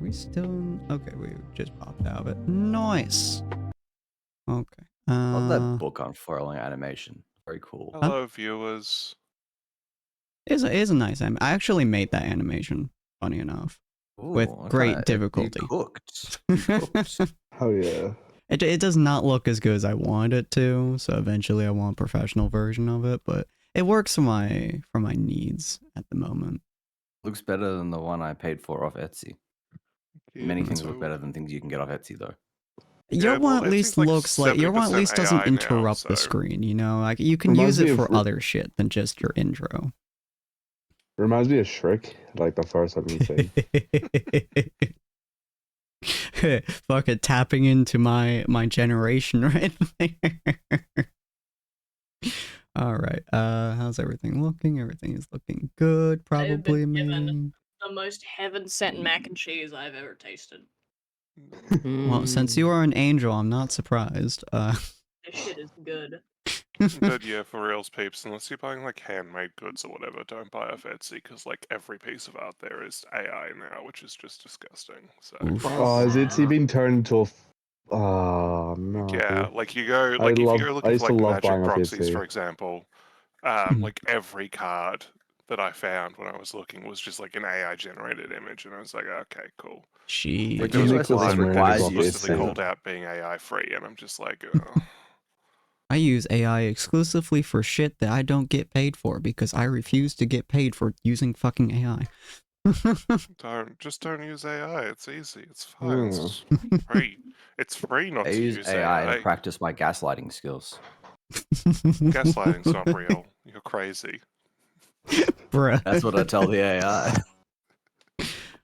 we still... Okay, we just popped out of it. Nice. Okay. Love that book unfurling animation. Very cool. Hello, viewers. It is a nice anime. I actually made that animation, funny enough. Ooh, With great difficulty. You cooked. You cooked. Oh yeah. It does not look as good as I wanted it to, so eventually I want a professional version of it, but it works for my needs at the moment. Looks better than the one I paid for off Etsy. Yeah, Many things look better than things you can get off Etsy, though. Your Yeah, one well, at least Etsy's like looks like your one at least 70% doesn't AI now, interrupt the so- screen, you know? Like you can Reminds use me it of for other shit than just your intro. Reminds me of Shrek, like the first opening scene. Fucking tapping into my generation right there. All right. How's everything looking? Everything is looking good. Probably, been given maybe. The most heaven-sent mac and cheese I've ever tasted. Well, since you are an angel, I'm not surprised. This shit is good. But yeah, for reals, peeps, unless you're buying like handmade goods or whatever, don't buy off Etsy because like every piece of art there is AI now, which is just disgusting. So Oof. Oh, has Etsy been turned into a... Oh, no. yeah, like you go like if you go I looking used for to like love magic buying off proxies, Etsy. for example, like every card that I found when I was looking was just like an AI generated image, and I was like, okay, cool. She. Like The there was Nicholas one Smirnoff that is was off explicitly Etsy. called out being AI free, and I'm just like, oh. I use AI exclusively for shit that I don't get paid for because I refuse to get paid for using fucking AI. Don't use AI. It's easy. It's fine. Hmm. It's free. It's free not I to use use AI AI. to practice my gaslighting skills. Gaslighting's not real. You're crazy. Bruh. That's what I tell the AI.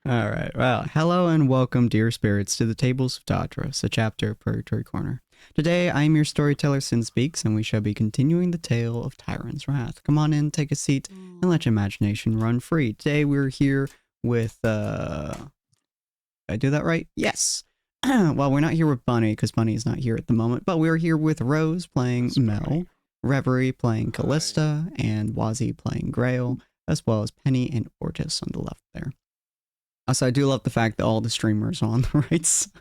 All right. Well, hello and welcome, dear spirits, to the Tables of Tatras, a chapter of Purgatory Corner. Today, I am your storyteller, Sinspeaks, and we shall be continuing the tale of Tyrant's Wrath. Come on in, take a seat, and let your imagination run free. Today, we're here with, Did I do that right? Yes. Well, we're not here with Bunny, because Bunny is not here at the moment, but we're here with Rose playing That's Mel, funny. Reverie playing Hi. Callista, and Wazzy playing Grail, as well as Penny and Ortis on the left there. Also, I do love the fact that all the streamers are on the right side.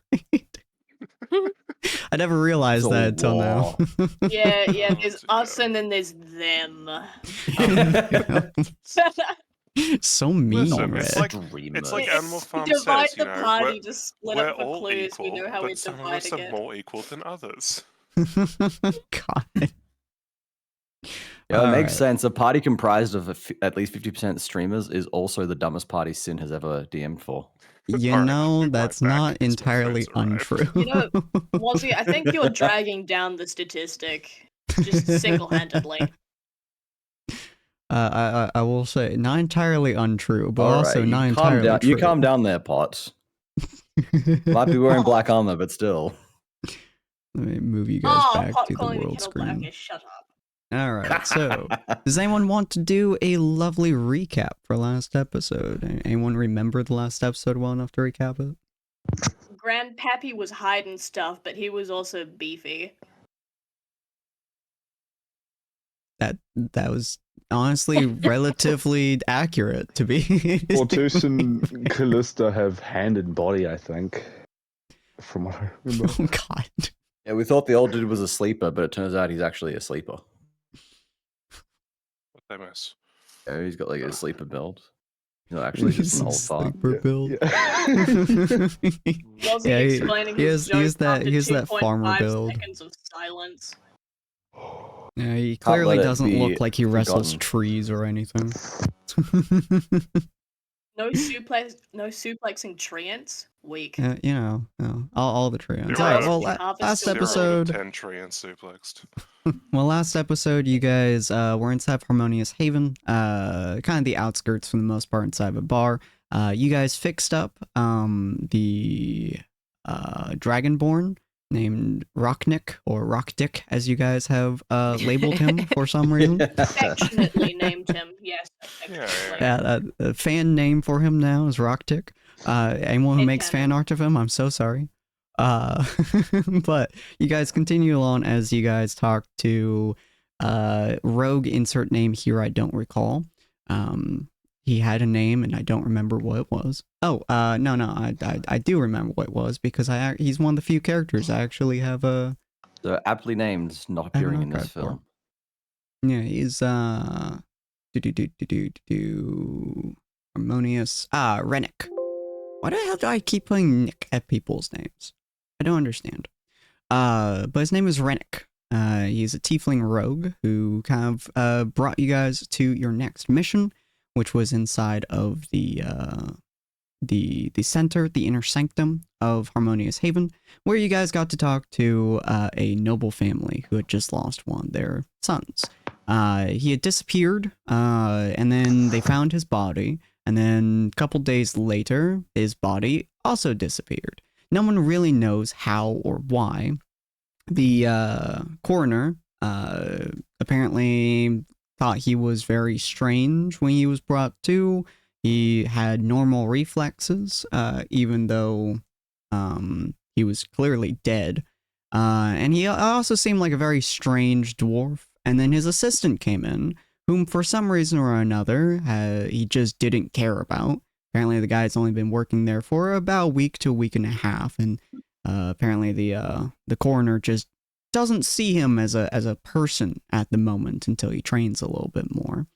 I never realized It's a that until now. Yeah, Oh, there's dear. us and then there's them. So mean, Listen, Red. it's like Streamers. Animal Farm divide says, you the know, party to split we're up the all clues. equal, We know how we but some of divide us are again. more equal than others. God. Yeah, it All makes right. sense. A party comprised of at least 50% streamers is also the dumbest party Sin has ever DM'd for. You Alright, know, I'll be that's right back not because my entirely food's arrived. untrue. You know, Wazzy, I think you're dragging down the statistic just single-handedly. I will say, not entirely untrue, but All also right, not you calm entirely down. true. You calm down there, Pot. Might be wearing black armor, but still. Let me move you guys Oh, back Pop to the calling the world kettle screen. black is shut up. All right, so does anyone want to do a lovely recap for last episode? Anyone remember the last episode well enough to recap it? Grandpappy was hiding stuff, but he was also beefy. That was honestly relatively accurate to be. Ortus and Callista have hand and body, I think. From what I remember. Oh God. Yeah, we thought the old dude was a sleeper, but it turns out he's actually a sleeper. What they miss? Yeah, he's got like a sleeper build. He's not actually just an old fart. Sleeper build. Yeah. Was he Yeah, explaining his joke here's that after farmer 2.5 build. seconds of silence? Yeah, he let clearly it doesn't be look like he wrestles forgotten. trees or anything. No suplexing treants? Weak. You know, all the treants. Zero All right, out well, of- Harvest last Zero out of episode, 10 tree and suplexed. well, last episode, you guys were inside Harmonious Haven, kind of the outskirts for the most part inside of a bar. You guys fixed up the Dragonborn named Rocknick, or Rockdick, as you guys have labeled him for some reason. Affectionately named him, yes. Yeah, Affectionately. A fan name for him now is Rockdick. Anyone who Hey, makes Canon. fan art of him, I'm so sorry. But you guys continue along as you guys talk to Rogue insert name here I don't recall. he had a name and I don't remember what it was. Oh, no, I do remember what it was because he's one of the few characters I actually have a So aptly named, not I have an appearing in this archive for. film. Yeah, he's harmonious. Rennick. Why the hell do I keep putting Nick at people's names? I don't understand. But his name is Rennick. He's a tiefling rogue who kind of brought you guys to your next mission, which was inside of the center, the inner sanctum of Harmonious Haven, where you guys got to talk to a noble family who had just lost one of their sons. He had disappeared, and then they found his body, and then a couple days later, his body also disappeared. No one really knows how or why. The coroner apparently thought he was very strange when he was brought to. He had normal reflexes, even though he was clearly dead. And he also seemed like a very strange dwarf. And then his assistant came in, whom for some reason or another he just didn't care about. Apparently the guy's only been working there for about a week to a week and a half, and apparently the coroner just doesn't see him as a person at the moment until he trains a little bit more.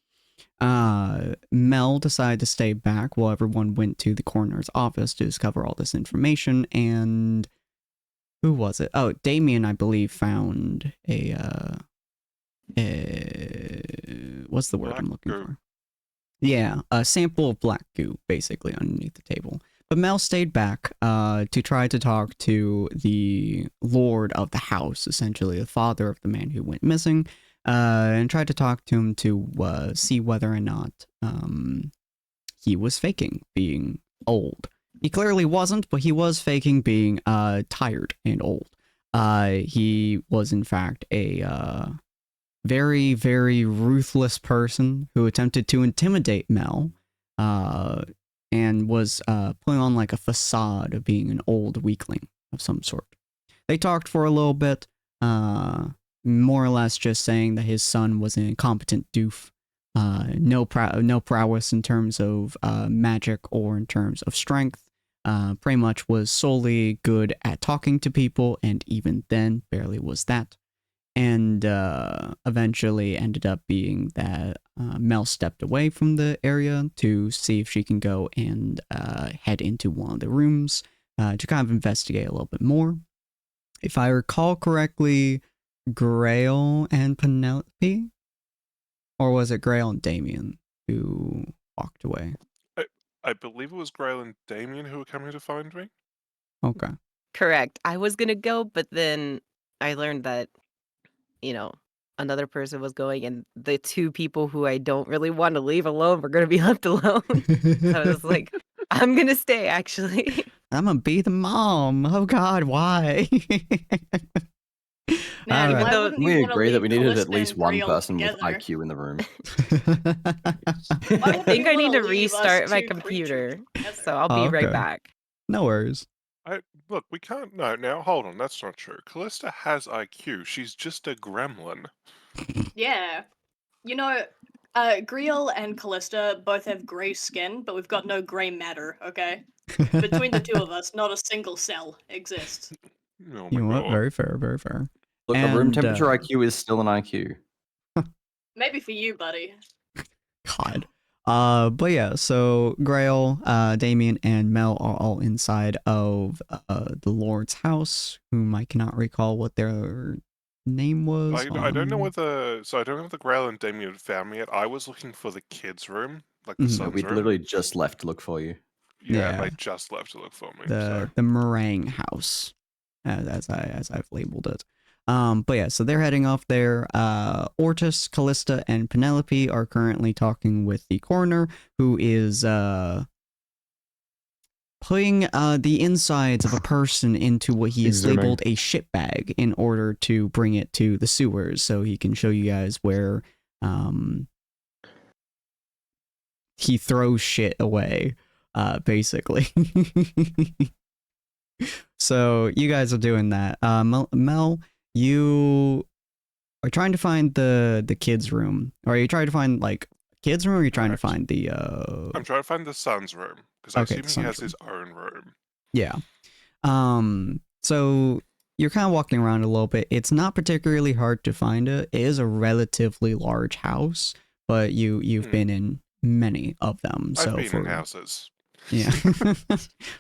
Mel decided to stay back while everyone went to the coroner's office to discover all this information, and who was it? Oh, Damien, I believe, found what's the word Black I'm looking goo. for? Yeah, a sample of black goo, basically, underneath the table. But Mel stayed back to try to talk to the lord of the house, essentially the father of the man who went missing, and tried to talk to him to see whether or not he was faking being old. He clearly wasn't, but he was faking being tired and old. He was, in fact, a very, very ruthless person who attempted to intimidate Mel, and was putting on like a facade of being an old weakling of some sort. They talked for a little bit, more or less just saying that his son was an incompetent doof, no prowess in terms of magic or in terms of strength, pretty much was solely good at talking to people, and even then barely was that. And eventually ended up being that Mel stepped away from the area to see if she can go and head into one of the rooms to kind of investigate a little bit more. If I recall correctly, Grail and Penelope? Or was it Grail and Damien who walked away? I believe it was Grail and Damien who were coming to find me. Okay. Correct. I was gonna go, but then I learned that, another person was going, and the two people who I don't really want to leave alone were gonna be left alone. So I was like, I'm gonna stay, actually. I'm gonna be the mom. Oh God, why? Man, All why though- wouldn't We you wanna agree that leave we needed Callista at least and one Grail person with together? IQ in the room. Why I would think you I need wanna to leave us restart my two computer, creatures together? so I'll be right Okay. back. No worries. Look, we can't. No, now hold on. That's not true. Callista has IQ. She's just a gremlin. Yeah. Griel and Callista both have grey skin, but we've got no grey matter, okay? Between the two of us, not a single cell exists. Oh my You know what? god. Very fair, very fair. Look, a room And, temperature IQ is still an IQ. Maybe for you, buddy. God. But yeah, so Grail, Damien, and Mel are all inside of the Lord's house, whom I cannot recall what their name was. I don't know whether. So I don't know if the Grail and Damien had found me yet. I was looking for the kids' room, like the Mhm. son's We'd room. literally just left to look for you. Yeah, and Yeah. they just left to look for me. So. the meringue house, as I've labeled it. But yeah, so they're heading off there. Ortis, Callista, and Penelope are currently talking with the coroner, who is putting the insides of a person into what he has Exhuming. labeled a shit bag in order to bring it to the sewers, so he can show you guys where he throws shit away, basically. So you guys are doing that. Mel, you are trying to find the kids' room, or you trying to find like kids' room, or are you trying to Correct. find the I'm trying to find the son's room because I Okay, assume the he son's has room. his own room. Yeah. So you're kind of walking around a little bit. It's not particularly hard to find it. It is a relatively large house, but you've been in many of them. I've So been in for houses. yeah,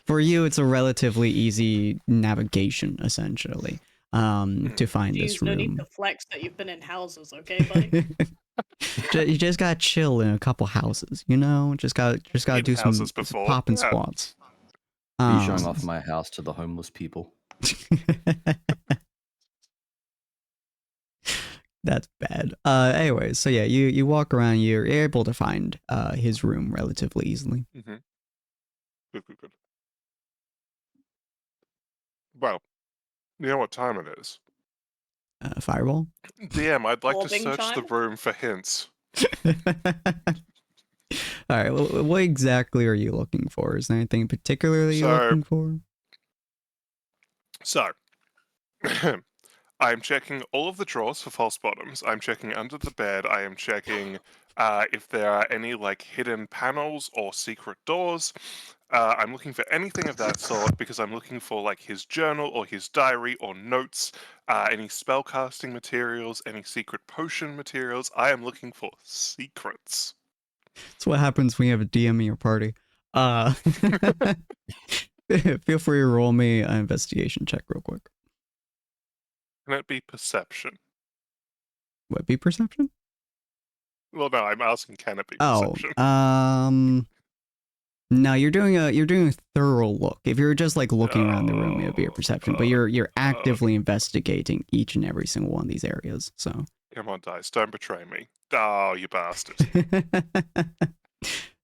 for you, it's a relatively easy navigation essentially. To find this Jeez, no need room. to flex that you've been in houses, okay, buddy? You just gotta chill in a couple houses, you know. Just gotta In do some houses before, popping yeah. squats. Are you showing off my house to the homeless people? That's bad. Anyways, so yeah, you walk around, you're able to find his room relatively easily. Mm-hmm. Good. Well, you know what time it is. Fireball. DM, I'd like to Bobbing search the chime? room for hints. All right, well, what exactly are you looking for? Is there anything particularly you're So- looking for? So, I'm checking all of the drawers for false bottoms. I'm checking under the bed. I am checking if there are any like hidden panels or secret doors. I'm looking for anything of that sort because I'm looking for like his journal or his diary or notes, any spellcasting materials, any secret potion materials. I am looking for secrets. That's what happens when you have a DM in your party. Feel free to roll me an investigation check real quick. Can it be perception? What, be perception? Well, no, I'm asking can it be Oh, perception? no, you're doing a thorough look. If you're just like looking around the room, it would be a perception. But you're actively investigating each and every single one of these areas. So Come on, dice, don't betray me. Oh, you bastard.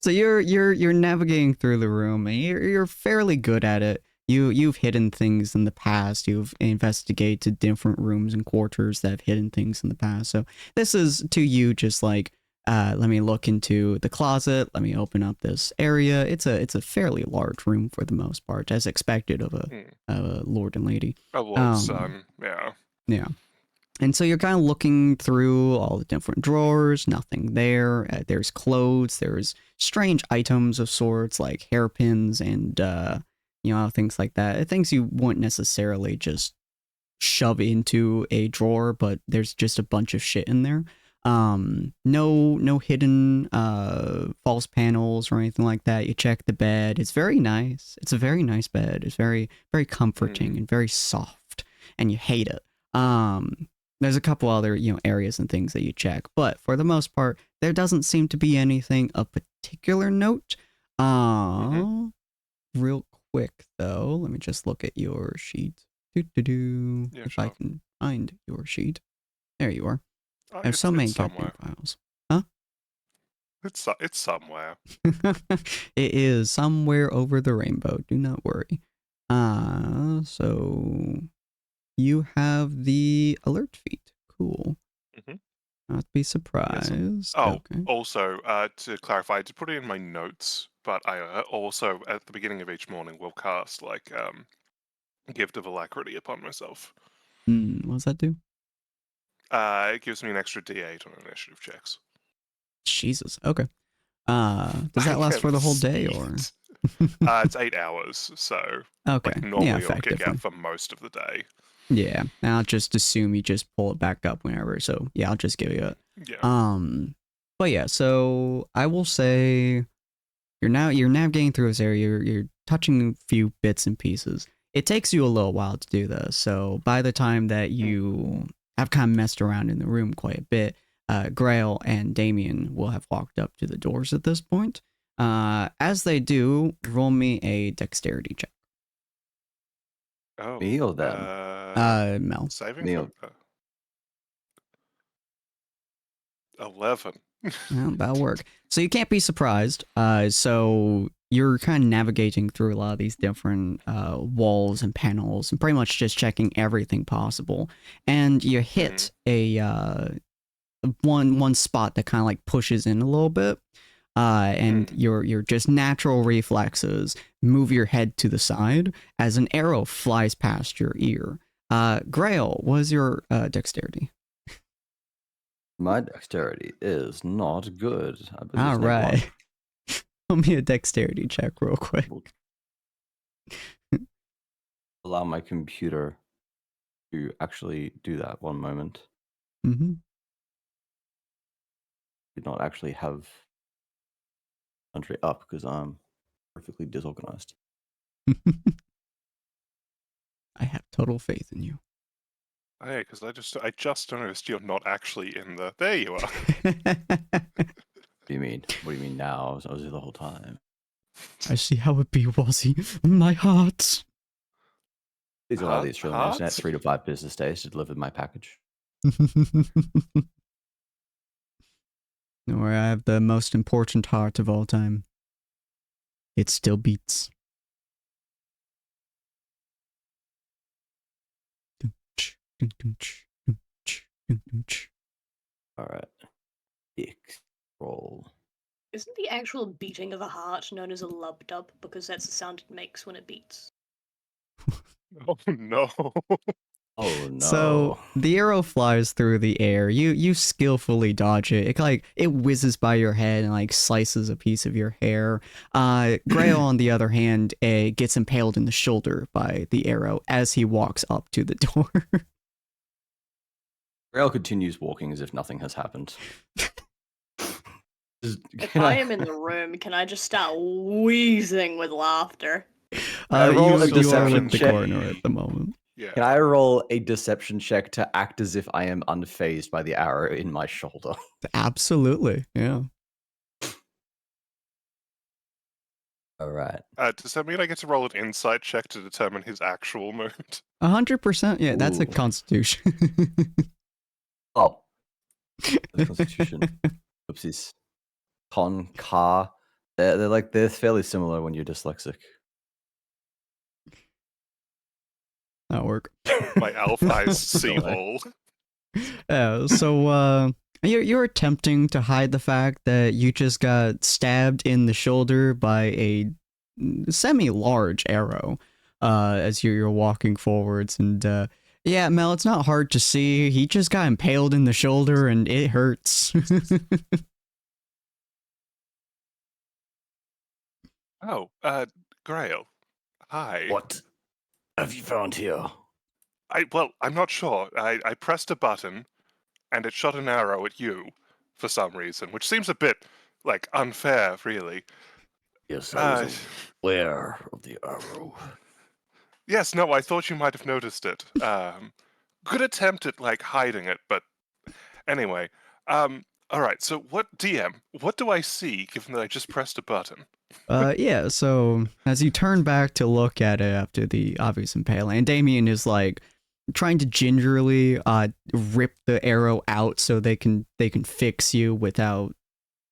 so you're navigating through the room, and you're fairly good at it. You've hidden things in the past. You've investigated different rooms and quarters that have hidden things in the past. So this is to you just like, let me look into the closet. Let me open up this area. It's a fairly large room for the most part, as expected of a lord and lady. A lord's son, yeah. Yeah. And so you're kind of looking through all the different drawers, nothing there. There's clothes, there's strange items of sorts like hairpins and, things like that. Things you wouldn't necessarily just shove into a drawer, but there's just a bunch of shit in there. No hidden false panels or anything like that. You check the bed. It's very nice. It's a very nice bed. It's very, very comforting and very soft, and you hate it. There's a couple other, areas and things that you check, but for the most part, there doesn't seem to be anything of particular note. Real quick though, let me just look at your sheet. Yeah, If I sure. can find your sheet. There you are. Oh, There's so many it's goddamn somewhere. files. It's somewhere. It is somewhere over the rainbow. Do not worry. So you have the alert feed. Cool. Mhm. Not be surprised. Oh, Okay. also, to clarify, I did put it in my notes, but I also, at the beginning of each morning, will cast, like, Gift of Alacrity upon myself. What does that do? It gives me an extra D8 on initiative checks. Jesus. Okay. Does that last for the whole day or? It's 8 hours, so Okay. like normally Yeah, it'll kick effectively. out for most of the day. Yeah. I'll just assume you just pull it back up whenever. So yeah, I'll just give you it. Yeah. But yeah, so I will say you're navigating through this area, you're touching a few bits and pieces. It takes you a little while to do this. So by the time that you have kind of messed around in the room quite a bit, Grail and Damien will have walked up to the doors at this point. As they do, roll me a dexterity check. Oh. Me or them? Mel. Saving Me or- throw? 11. Well, that'll work. So you can't be surprised. So you're kind of navigating through a lot of these different walls and panels and pretty much just checking everything possible. And you hit a one spot that kind of like pushes in a little bit. And your just natural reflexes move your head to the side as an arrow flies past your ear. Grail, what is your dexterity? My dexterity is not good. I believe All it's negative right. Roll me a dexterity check real quick. one. Allow my computer to actually do that. One moment. Mm-hmm. Did not actually have country up because I'm perfectly disorganized. I have total faith in you. Hey, because I just noticed you're not actually in the. There you are. What do you mean? What do you mean now? I was here the whole time. I see how it be, Wazzy. My heart. Please allow the Australian internet Hearts? 3 to 5 business days to deliver my package. Don't worry, I have the most important heart of all time. It still beats. All right. X roll. Isn't the actual beating of a heart known as a lub dub because that's the sound it makes when it beats? Oh no. Oh no. So the arrow flies through the air. You skillfully dodge it. It whizzes by your head and like slices a piece of your hair. Grail, on the other hand, gets impaled in the shoulder by the arrow as he walks up to the door. Grail continues walking as if nothing has happened. If I am in the room, can I just start wheezing with laughter? I roll a you are deception with the check? corner at the moment. Yeah. Can I roll a deception check to act as if I am unfazed by the arrow in my shoulder? Absolutely, yeah. All right. Does that mean I get to roll an insight check to determine his actual mood? 100%. Yeah, that's a Ooh. Constitution. Oh. That's Constitution. Oopsies. Con, car. They're fairly similar when you're dyslexic. That'll work. My elf eyes see Go ahead. all. So you're attempting to hide the fact that you just got stabbed in the shoulder by a semi-large arrow as you're walking forwards, and yeah, Mel, it's not hard to see. He just got impaled in the shoulder and it hurts. Oh, Grail. Hi. What have you found here? I'm not sure. I pressed a button and it shot an arrow at you for some reason, which seems a bit like unfair, really. Yes, Uh, aware of the arrow. yes, no, I thought you might have noticed it. Good attempt at like hiding it, but anyway. All right. So what do I see given that I just pressed a button? Yeah, so as you turn back to look at it after the obvious impaling, and Damien is like trying to gingerly rip the arrow out so they can fix you without,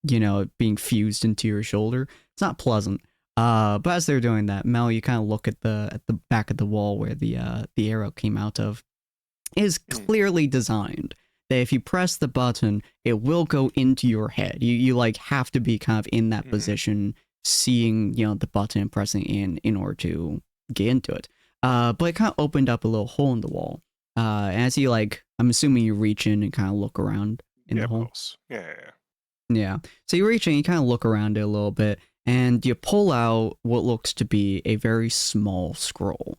you know, being fused into your shoulder. It's not pleasant. But as they're doing that, Mel, you kind of look at the back of the wall where the arrow came out of. It is clearly designed that if you press the button, it will go into your head. You like have to be kind of in that position, seeing, you know, the button and pressing in order to get into it. But it kind of opened up a little hole in the wall. And as you like, I'm assuming you reach in and kind of look around in the hole. Boss. Yeah. Yeah. So you reach in, you kind of look around it a little bit, and you pull out what looks to be a very small scroll.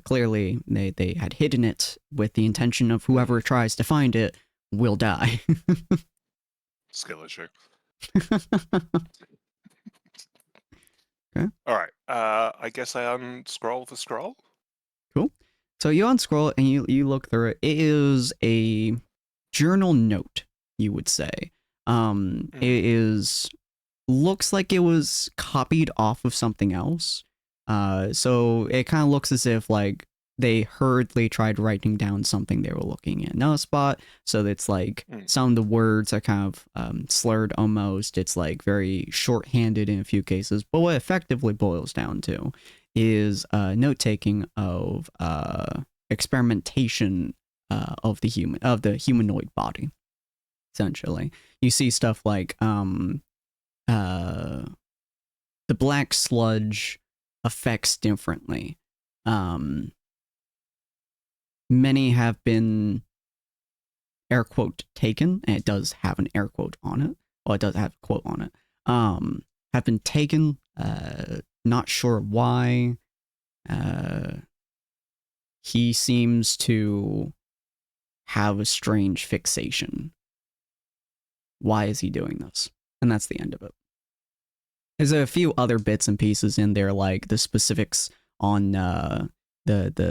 Clearly, they had hidden it with the intention of whoever tries to find it will die. Skill issue. Okay. All right. I guess I unscroll the scroll. Cool. So you unscroll and you look through it. It is a journal note, you would say. It is looks like it was copied off of something else. So it kind of looks as if like they hurriedly tried writing down something they were looking at another spot. So it's like some of the words are kind of slurred almost. It's like very shorthanded in a few cases. But what it effectively boils down to is note taking of experimentation of the humanoid body. Essentially, you see stuff like the black sludge affects differently. Many have been air quote taken, and it does have an air quote on it. Well, it does have a quote on it. Have been taken. Not sure why. He seems to have a strange fixation. Why is he doing this? And that's the end of it. There's a few other bits and pieces in there, like the specifics on the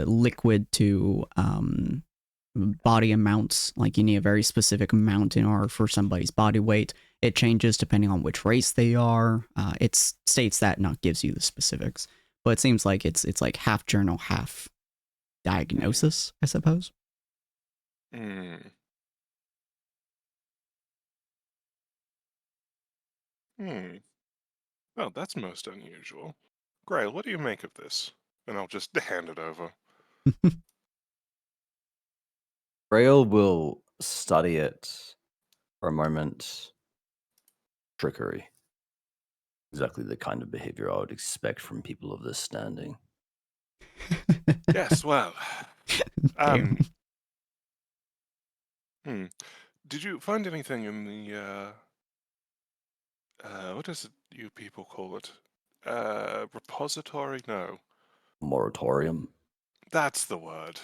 liquid to body amounts. Like you need a very specific amount in order for somebody's body weight. It changes depending on which race they are. It states that, not gives you the specifics. But it seems like it's like half journal, half diagnosis, I suppose. Hmm. Hmm. Well, that's most unusual. Grail, what do you make of this? And I'll just hand it over. Grail will study it for a moment. Trickery. Exactly the kind of behavior I would expect from people of this standing. Yes, well. Damn. Did you find anything in the what is it you people call it? Repository? No. Moratorium. That's the word.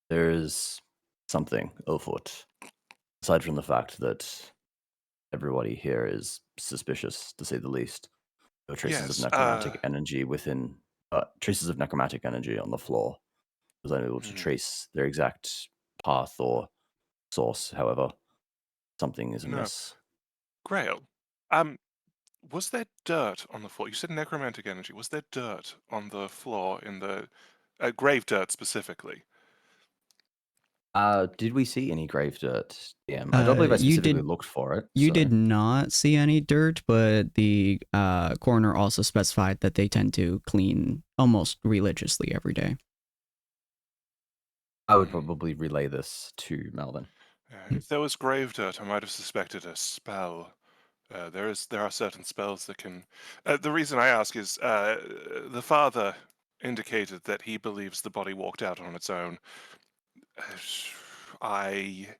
There's something afoot. Aside from the fact that everybody here is suspicious, to say the least. There are traces Yes, of necromantic energy within traces of necromantic energy on the floor. I was unable to trace their exact path or source. However, something is No. amiss. Grail, was there dirt on the floor? You said necromantic energy. Was there dirt on the floor in the grave dirt specifically? Did we see any grave dirt? DM? I don't believe I You specifically did. looked for it. You so- did not see any dirt, but the coroner also specified that they tend to clean almost religiously every day. I would probably relay this to Melvin. If there was grave dirt, I might have suspected a spell. There are certain spells that can. The reason I ask is the father indicated that he believes the body walked out on its own. I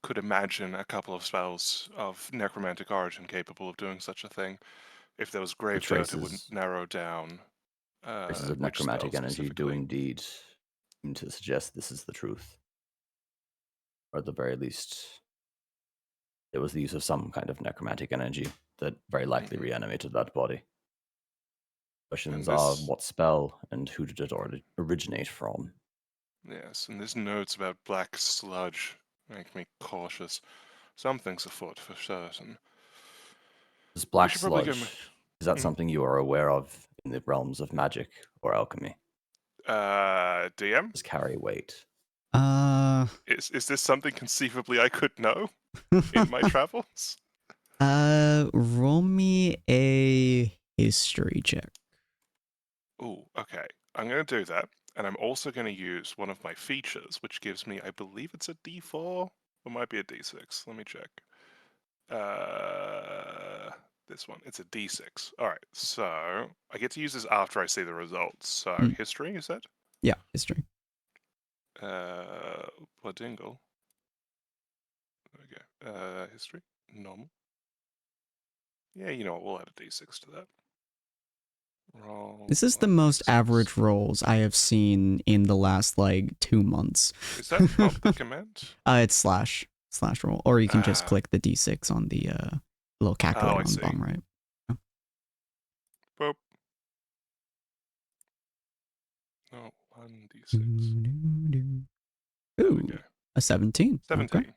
could imagine a couple of spells of necromantic origin capable of doing such a thing. If there was grave dirt, it wouldn't traces- narrow down. Traces of Which necromantic spell energy do specifically. indeed seem to suggest this is the truth. Or at the very least, it was the use of some kind of necromantic energy that very likely reanimated that body. Questions are what spell and who did it originate from? Yes, and there's notes about black sludge make me cautious. Something's afoot for certain. This black should probably sludge, go is that something you are aware of in the realms of magic or alchemy? DM? Does carry weight? Is this something conceivably I could know in my travels? Roll me a history check. Ooh, okay. I'm going to do that, and I'm also going to use one of my features, which gives me, I believe it's a D4, or might be a D6. Let me check. This one, it's a D6. All right, so I get to use this after I see the results. So history, you said? Yeah, history. Dingle. There we go. History, normal. Yeah, you know what? We'll add a D6 to that. Roll. This is the most average rolls I have seen in the last like 2 months. Is that not the command? It's slash roll, or you can just click the D6 on the little calculator on the bottom right. Boop. No, 1d6. Ooh, a 17. 17. Okay.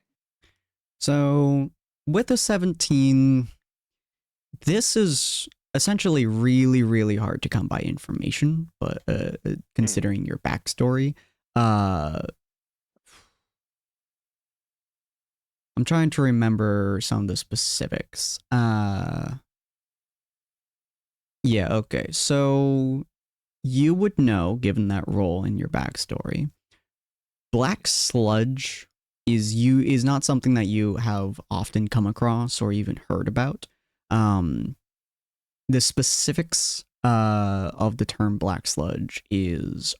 So with a 17, this is essentially really, really hard to come by information, but considering your backstory, I'm trying to remember some of the specifics. Yeah, okay. So you would know, given that role in your backstory, black sludge is not something that you have often come across or even heard about. The specifics of the term black sludge is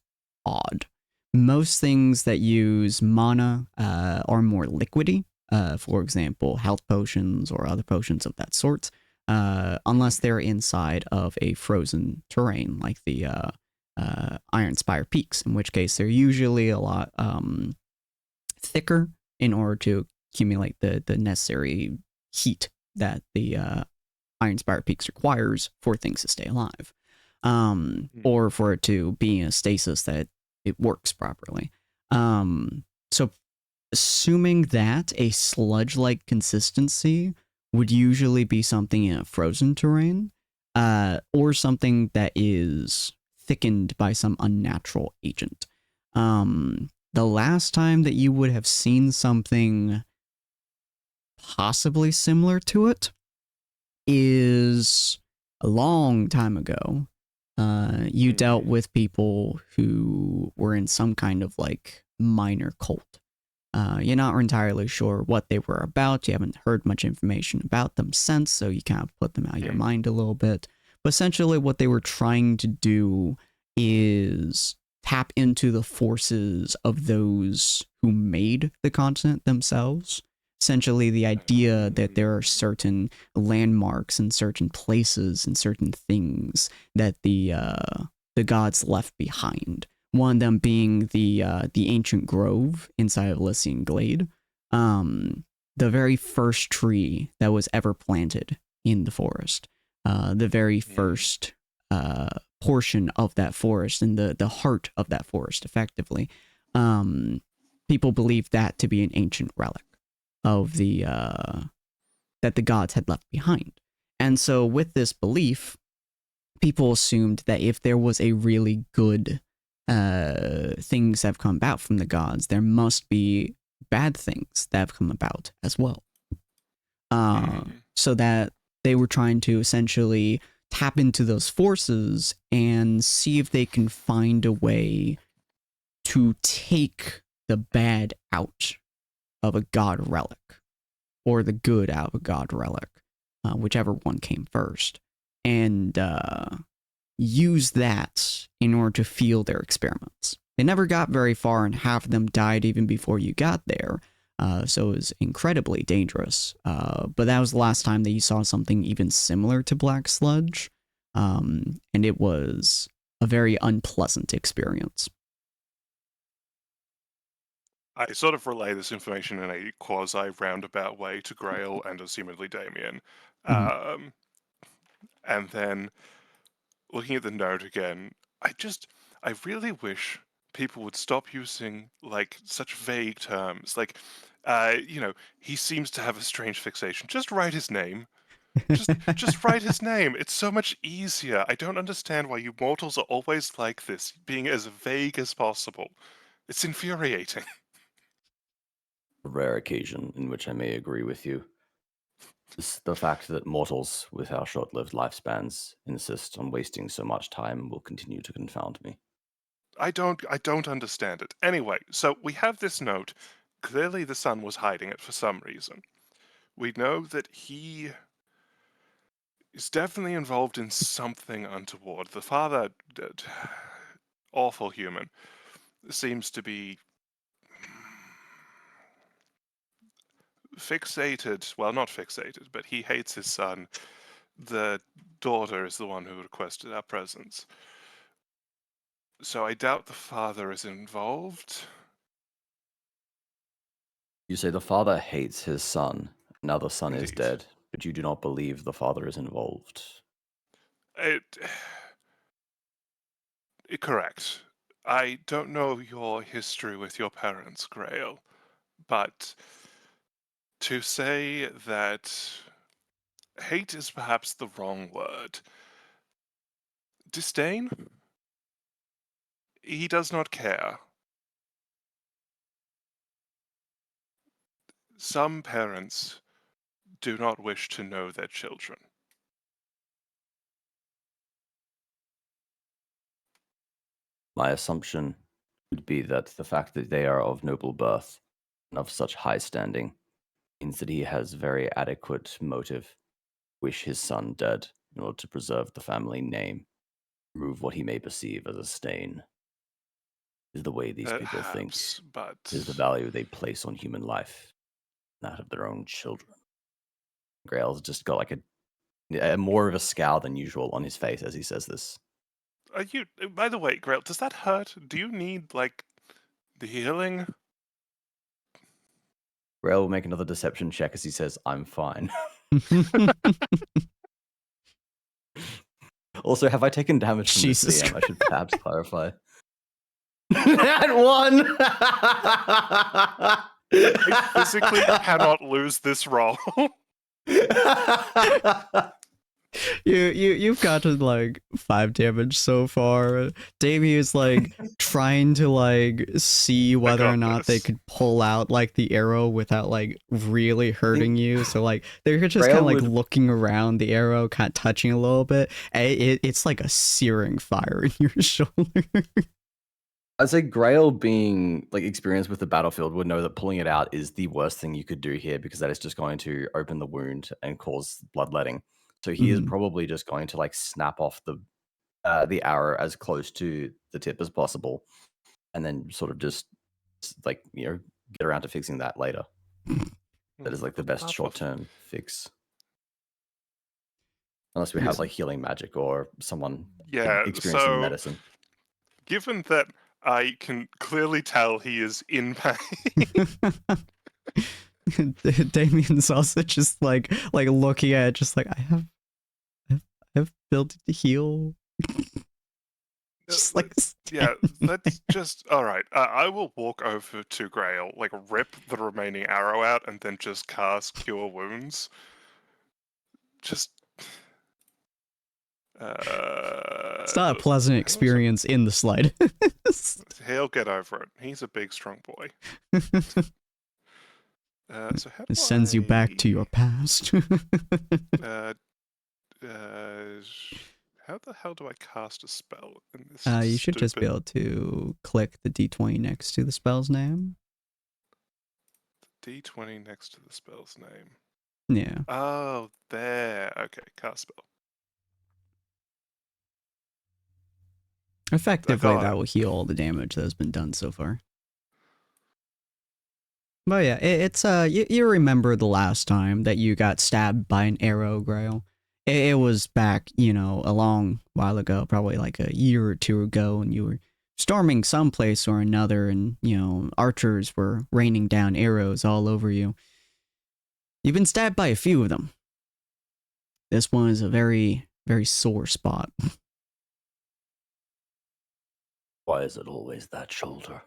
odd, most things that use mana are more liquidy. For example, health potions or other potions of that sort, unless they're inside of a frozen terrain like the Iron Spire Peaks, in which case they're usually a lot thicker in order to accumulate the necessary heat that the Iron Spire Peaks requires for things to stay alive, or for it to be in a stasis that it works properly. So assuming that a sludge-like consistency would usually be something in a frozen terrain, or something that is thickened by some unnatural agent. The last time that you would have seen something possibly similar to it is a long time ago. You dealt with people who were in some kind of like minor cult. You're not entirely sure what they were about. You haven't heard much information about them since, so you kind of put them out of your mind a little bit. But essentially, what they were trying to do is tap into the forces of those who made the continent themselves. Essentially, the idea that there are certain landmarks and certain places and certain things that the gods left behind. One of them being the ancient grove inside of Elysian Glade, the very first tree that was ever planted in the forest, the very first portion of that forest and the heart of that forest, effectively. People believe that to be an ancient relic of the that the gods had left behind. And so with this belief, people assumed that if there was a really good things that have come about from the gods, there must be bad things that have come about as well. So that they were trying to essentially tap into those forces and see if they can find a way to take the bad out of a god relic, or the good out of a god relic, whichever one came first, and use that in order to fuel their experiments. They never got very far, and half of them died even before you got there, so it was incredibly dangerous. But that was the last time that you saw something even similar to black sludge, and it was a very unpleasant experience. I sort of relay this information in a quasi-roundabout way to Grail and assumedly Damien. And then, looking at the note again, I really wish people would stop using, like, such vague terms. Like, he seems to have a strange fixation. Just write his name. Just write his name. It's so much easier. I don't understand why you mortals are always like this, being as vague as possible. It's infuriating. A rare occasion in which I may agree with you. The fact that mortals with our short-lived lifespans insist on wasting so much time will continue to confound me. I don't understand it. Anyway, so we have this note. Clearly the son was hiding it for some reason. We know that he is definitely involved in something untoward. The father, awful human, seems to be fixated. Well, not fixated, but he hates his son. The daughter is the one who requested our presence. So I doubt the father is involved. You say the father hates his son. Now the son is Indeed. dead, but you do not believe the father is involved. Correct. I don't know your history with your parents, Grail, but to say that hate is perhaps the wrong word. Disdain? He does not care. Some parents do not wish to know their children. My assumption would be that the fact that they are of noble birth and of such high standing means that he has very adequate motive to wish his son dead in order to preserve the family name, remove what he may perceive as a stain. is the way these people think, Perhaps, but is the value they place on human life, that of their own children. Grail's just got like a more of a scowl than usual on his face as he says this. are you? By the way, Grail, does that hurt? Do you need like the healing? Grail will make another deception check as he says, "I'm fine." Also, have I taken damage from Jesus this DM? I should perhaps clarify. That one. I physically cannot lose this roll. You've gotten like 5 damage so far. Davey is like trying to like see whether got or not they this. could pull out like the arrow without like really hurting you. So like they're just Grail kind of like would- looking around the arrow, kind of touching a little bit. And it's like a searing fire in your shoulder. I'd say Grail, being like experienced with the battlefield, would know that pulling it out is the worst thing you could do here, because that is just going to open the wound and cause bloodletting. So he is Mhm. probably just going to like snap off the arrow as close to the tip as possible, and then sort of just like get around to fixing that later. That is like the best short-term fix, unless we have like healing magic or someone Yeah, experienced in so medicine. given that I can clearly tell he is in pain, Damien's also just like looking at it, just like I have ability to heal. Just like yeah, let's just all right. I will walk over to Grail, like rip the remaining arrow out, and then just cast Cure Wounds. Just. it's not a pleasant how's it- experience in the slightest. He'll get over it. He's a big, strong boy. So how do It sends you back to your past. Uh, how the hell do I cast a spell in this? You should just be stupid- able to click the D20 next to the spell's name. D20 next to the spell's name. Yeah. Oh, there. Okay, cast spell. Effectively, thought- that will heal all the damage that has been done so far. But yeah, it's you remember the last time that you got stabbed by an arrow, Grail. It was back, a long while ago, probably like a year or two ago, and you were storming someplace or another, and archers were raining down arrows all over you. You've been stabbed by a few of them. This one is a very, very sore spot. Why is it always that shoulder?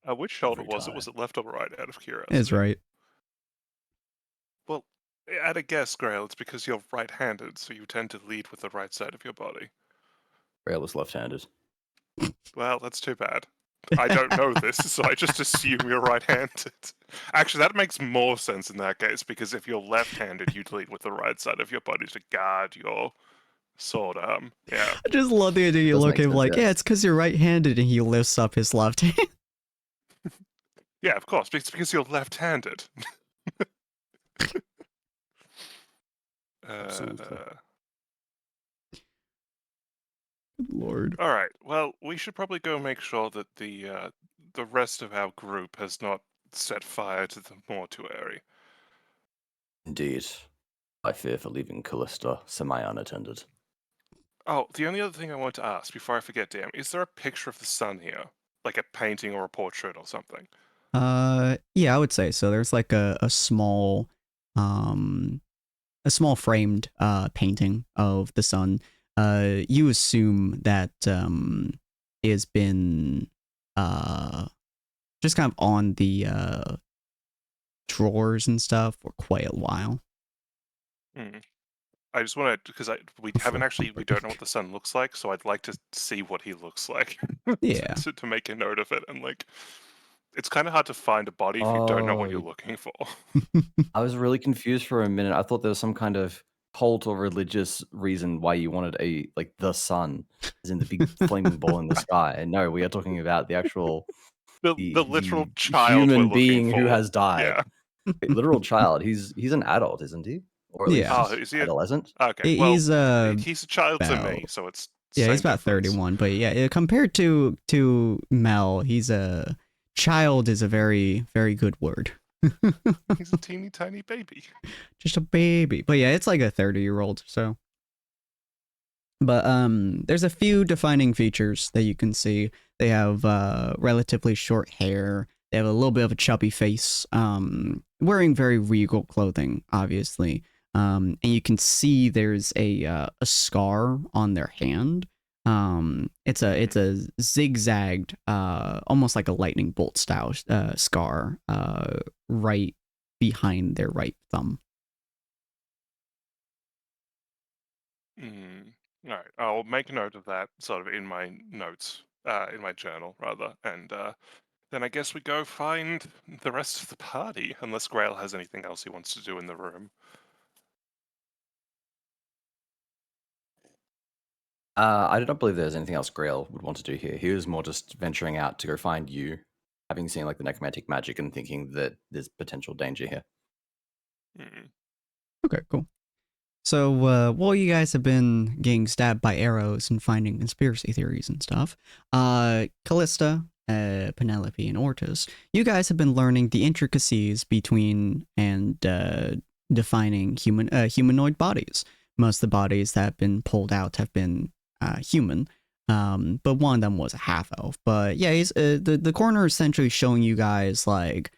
Which shoulder Every was it? Was time. it left or right? Out of curiosity. It's right. Well, at a guess, Grail, it's because you're right-handed, so you tend to lead with the right side of your body. Grail was left-handed. Well, that's too bad. I don't know this, so I just assume you're right-handed. Actually, that makes more sense in that case, because if you're left-handed, you'd lead with the right side of your body to guard your sword arm. Yeah. I just love the idea you Does look make at him sense, like, yeah, yes. it's because you're right-handed, and he lifts up his left hand. Yeah, of course. It's because you're left-handed. Absolutely. Lord. All right. Well, we should probably go make sure that the rest of our group has not set fire to the mortuary. Indeed. I fear for leaving Callista semi-unattended. Oh, the only other thing I want to ask before I forget, Dan, is there a picture of the sun here, like a painting or a portrait or something? Yeah, I would say so. There's like a small framed painting of the sun. You assume that has been just kind of on the drawers and stuff for quite a while. Hmm. I just want to, because we don't know what the sun looks like, so I'd like to see what he looks like. Yeah. to make a note of it, and like, it's kind of hard to find a body if you don't know what you're Oh. looking for. I was really confused for a minute. I thought there was some kind of cult or religious reason why you wanted the sun, as in the big flaming ball in the sky. And no, we are talking about the actual The literal child we're human looking being who for. has died. Yeah. Wait, literal child. He's an adult, isn't he? Or at Yeah. least Oh, is he a- adolescent? Okay. Well, He's he's a child to me, about- so it's Yeah, he's Same about difference. 31, but yeah, compared to Mel, he's a child is a very, very good word. He's a teeny tiny baby. Just a baby. But yeah, it's like a 30-year-old, so. But there's a few defining features that you can see. They have relatively short hair. They have a little bit of a chubby face. Wearing very regal clothing, obviously. And you can see there's a scar on their hand. It's a zigzagged, almost like a lightning bolt style scar, right behind their right thumb. All right, I'll make a note of that sort of in my notes, in my journal rather, and then I guess we go find the rest of the party, unless Grail has anything else he wants to do in the room. I do not believe there's anything else Grail would want to do here. He was more just venturing out to go find you, having seen like the necromantic magic and thinking that there's potential danger here. Mm. Okay, cool. So while you guys have been getting stabbed by arrows and finding conspiracy theories and stuff, Callista, Penelope, and Ortis, you guys have been learning the intricacies between and defining humanoid bodies. Most of the bodies that have been pulled out have been human, but one of them was a half-elf. But yeah, he's, the coroner is essentially showing you guys like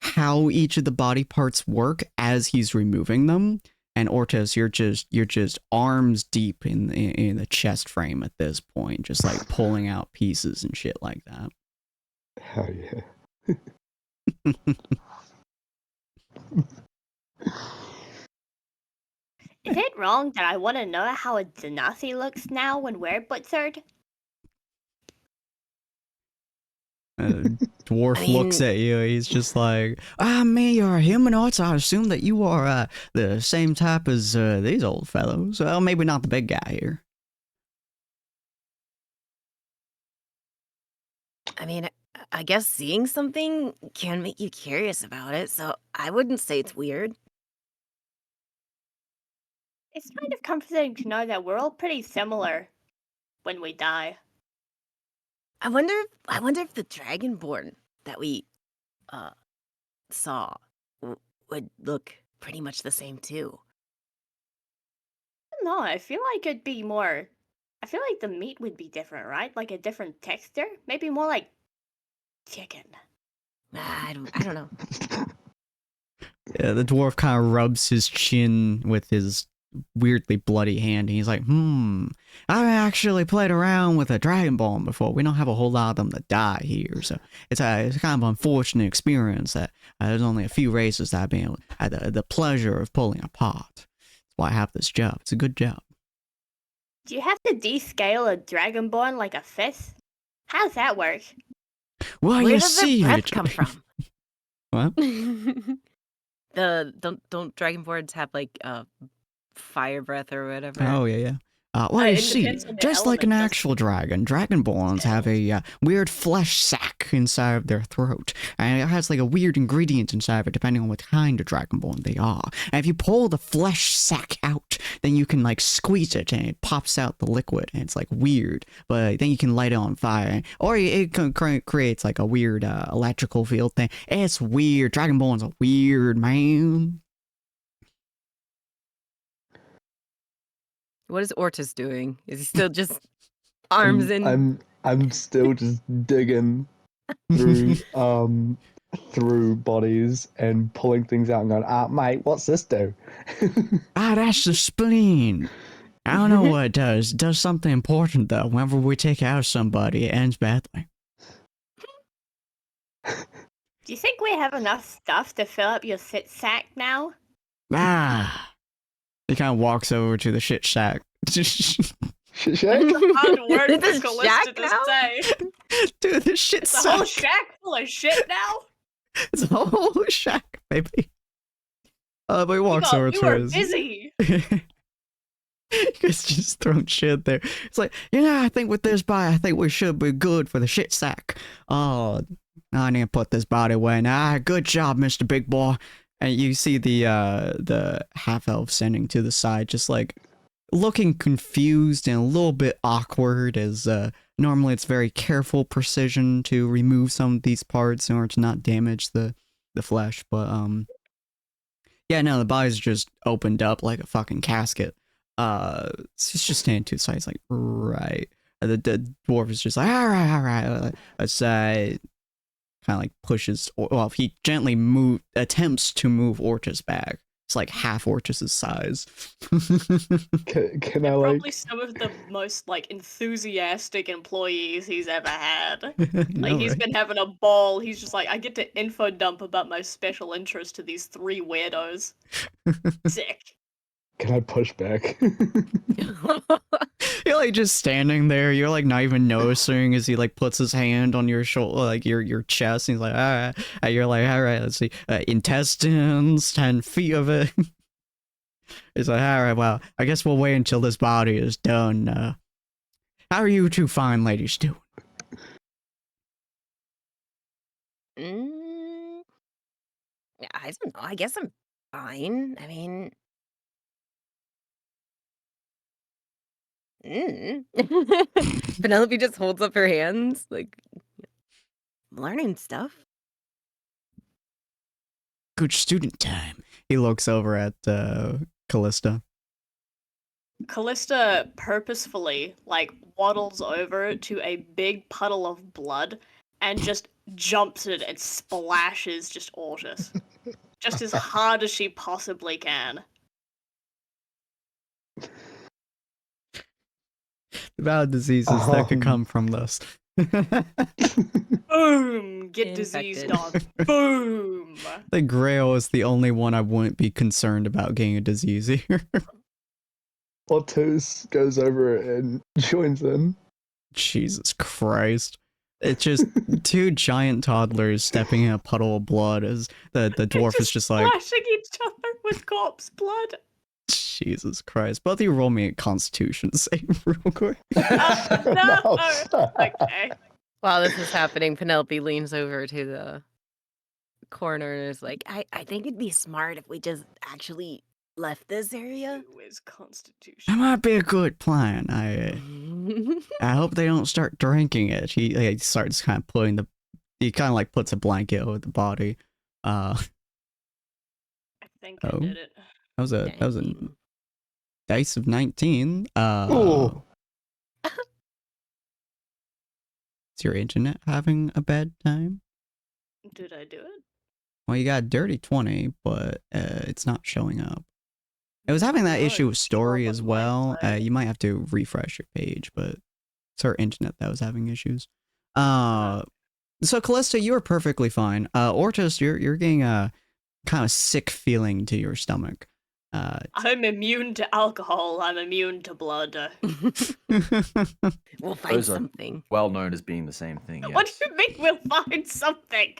how each of the body parts work as he's removing them. And Ortis, you're just arms deep in the chest frame at this point, just like pulling out pieces and shit like that. Hell yeah. Is it wrong that I want to know how a Zanasi looks now when we're butchered? Dwarf looks at you. He's just like, you're a humanoid, so I assume that you are the same type as these old fellows. Well, maybe not the big guy here. I mean, I guess seeing something can make you curious about it, so I wouldn't say it's weird. It's kind of comforting to know that we're all pretty similar when we die. I wonder if the dragonborn that we saw would look pretty much the same too. No, I feel like it'd be more. I feel like the meat would be different, right? Like a different texture? Maybe more like chicken. I don't know. Yeah, the dwarf kind of rubs his chin with his weirdly bloody hand, and he's like, I've actually played around with a dragonborn before. We don't have a whole lot of them that die here, so it's kind of an unfortunate experience that there's only a few races that I've been had the pleasure of pulling apart. That's why I have this job. It's a good job. Do you have to descale a dragonborn like a fist? How's that work? Well, Where you does see, their breath come from? What? Don't dragonborns have like fire breath or whatever? Oh, yeah. Well, you It see, depends on the just like an element, doesn't actual dragon, dragonborns have a weird flesh sac inside of their throat. And it has like a weird ingredient inside of it, depending on what kind of dragonborn they are. And if you pull the flesh sac out, then you can like squeeze it and it pops out the liquid. And it's like weird. But then you can light it on fire. Or it creates like a weird electrical field thing. It's weird. Dragonborns are weird, man. What is Ortis doing? Is he still just arms in? I'm still just digging through through bodies and pulling things out and going, mate, what's this do? That's the spleen. I don't know what it does. It does something important, though. Whenever we take out somebody, it ends badly. Do you think we have enough stuff to fill up your sit sack now? He kind of walks over to the shit shack. Shack? Hard word It's for a Callista shack to now? say. Dude, the shit It's a whole sack. shack full of shit now. It's a whole shack, baby. But he walks over You to are his... busy. He's just throwing shit there. It's like, I think with this body, I think we should be good for the shit sack. Oh, I need to put this body away now. Good job, Mr. Big Boy. And you see the half elf standing to the side, just like looking confused and a little bit awkward, as normally it's very careful precision to remove some of these parts in order to not damage the flesh, but yeah, no, the body's just opened up like a fucking casket. It's just standing to the side. It's like, right. The dwarf is just like, all right. Let's kind of like pushes. Well, he gently attempts to move Orchis back. It's like half Orchis's size. Can I They're like? probably some of the most like enthusiastic employees he's ever had. No, Like he's right? been having a ball. He's just like, I get to info dump about my special interest to these 3 weirdos. Sick. Can I push back? You're like just standing there. You're like not even noticing as he like puts his hand on your shoulder, like your chest. And he's like, all right. And you're like, all right. Let's see, intestines, 10 feet of it. It's like, all right. Well, I guess we'll wait until this body is done. How are you two fine ladies doing? I don't know. I guess I'm fine. I mean, Penelope just holds up her hands, like learning stuff. Good student time. He looks over at Callista. Callista purposefully like waddles over to a big puddle of blood and just jumps it and splashes just Ortis. Just as hard as she possibly can. The bad diseases that could come from this. Boom! Get diseased on. Boom! The Grail is the only one I wouldn't be concerned about getting a disease here. Ortus goes over and joins in. Jesus Christ. It's just 2 giant toddlers stepping in a puddle of blood as the dwarf is just like, splashing each other with corpse blood. Jesus Christ. Both of you roll me a constitution save real quick. No! Okay. While this is happening, Penelope leans over to the corner and is like, I think it'd be smart if we just actually left this area. Who is Constitution? That might be a good plan. I hope they don't start drinking it. He starts kind of putting he kind of like puts a blanket over the body. I think I did it. That was a dice of 19. Oh, Is your internet having a bad time? Did I do it? Well, you got a dirty 20, but it's not showing up. It was having that No, issue with it's story up as on my well. side. You might have to refresh your page, but it's our internet that was having issues. So Callista, you are perfectly fine. Ortis, you're getting a kind of sick feeling to your stomach. I'm immune to alcohol. I'm immune to blood. We'll find Those are something. well known as being the same thing. Yes. What do you mean we'll find something?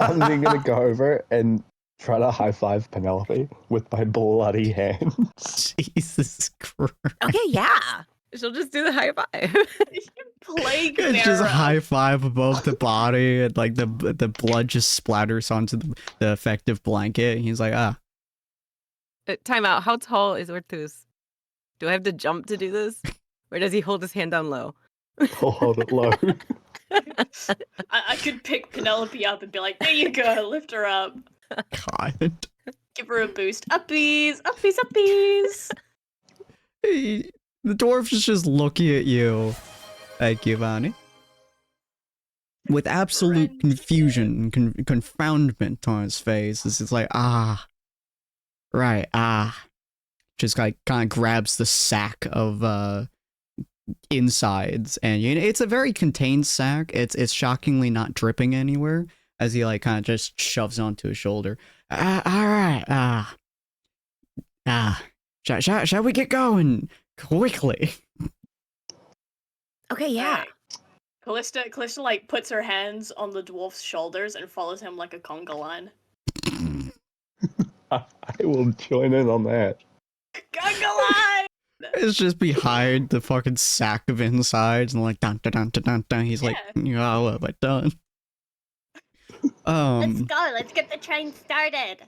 I'm then gonna go over and try to high five Penelope with my bloody hands. Jesus Christ. Okay, yeah. She'll just do the high five. You plague It's just a Nara. high five above the body, and like the blood just splatters onto the effective blanket. And he's like, ah. Time out. How tall is Ortus? Do I have to jump to do this? Or does he hold his hand down low? I'll hold it low. I could pick Penelope up and be like, there you go, lift her up. God. Give her a boost. Uppies, uppies, uppies. Hey, the dwarf is just looking at you. Thank you, Vani. With absolute Friend. confusion and confoundment on his face. It's like, ah. Right, ah. Just like kind of grabs the sack of insides, and you know, it's a very contained sack. It's shockingly not dripping anywhere as he like kind of just shoves onto his shoulder. All right, shall we get going quickly? Okay, yeah. Alright. Callista like puts her hands on the dwarf's shoulders and follows him like a conga line. I will join in on that. Conga line! It's just behind the fucking sack of insides, and like dun dun dun dun dun dun. He's like, yeah, what have I done? Let's go. Let's get the train started.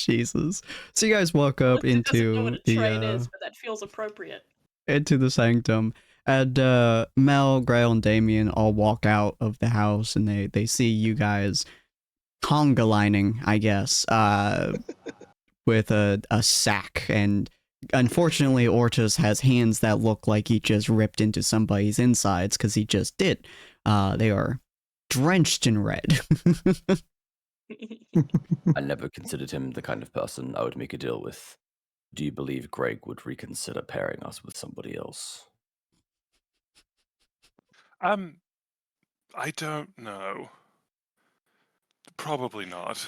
Jesus. So you guys walk up It doesn't know what into a train the is, but that feels appropriate. into the sanctum, and Mel, Grail, and Damien all walk out of the house, and they see you guys conga lining, I guess, with a sack, and unfortunately, Ortus has hands that look like he just ripped into somebody's insides, because he just did. They are drenched in red. I never considered him the kind of person I would make a deal with. Do you believe Greg would reconsider pairing us with somebody else? I don't know. Probably not.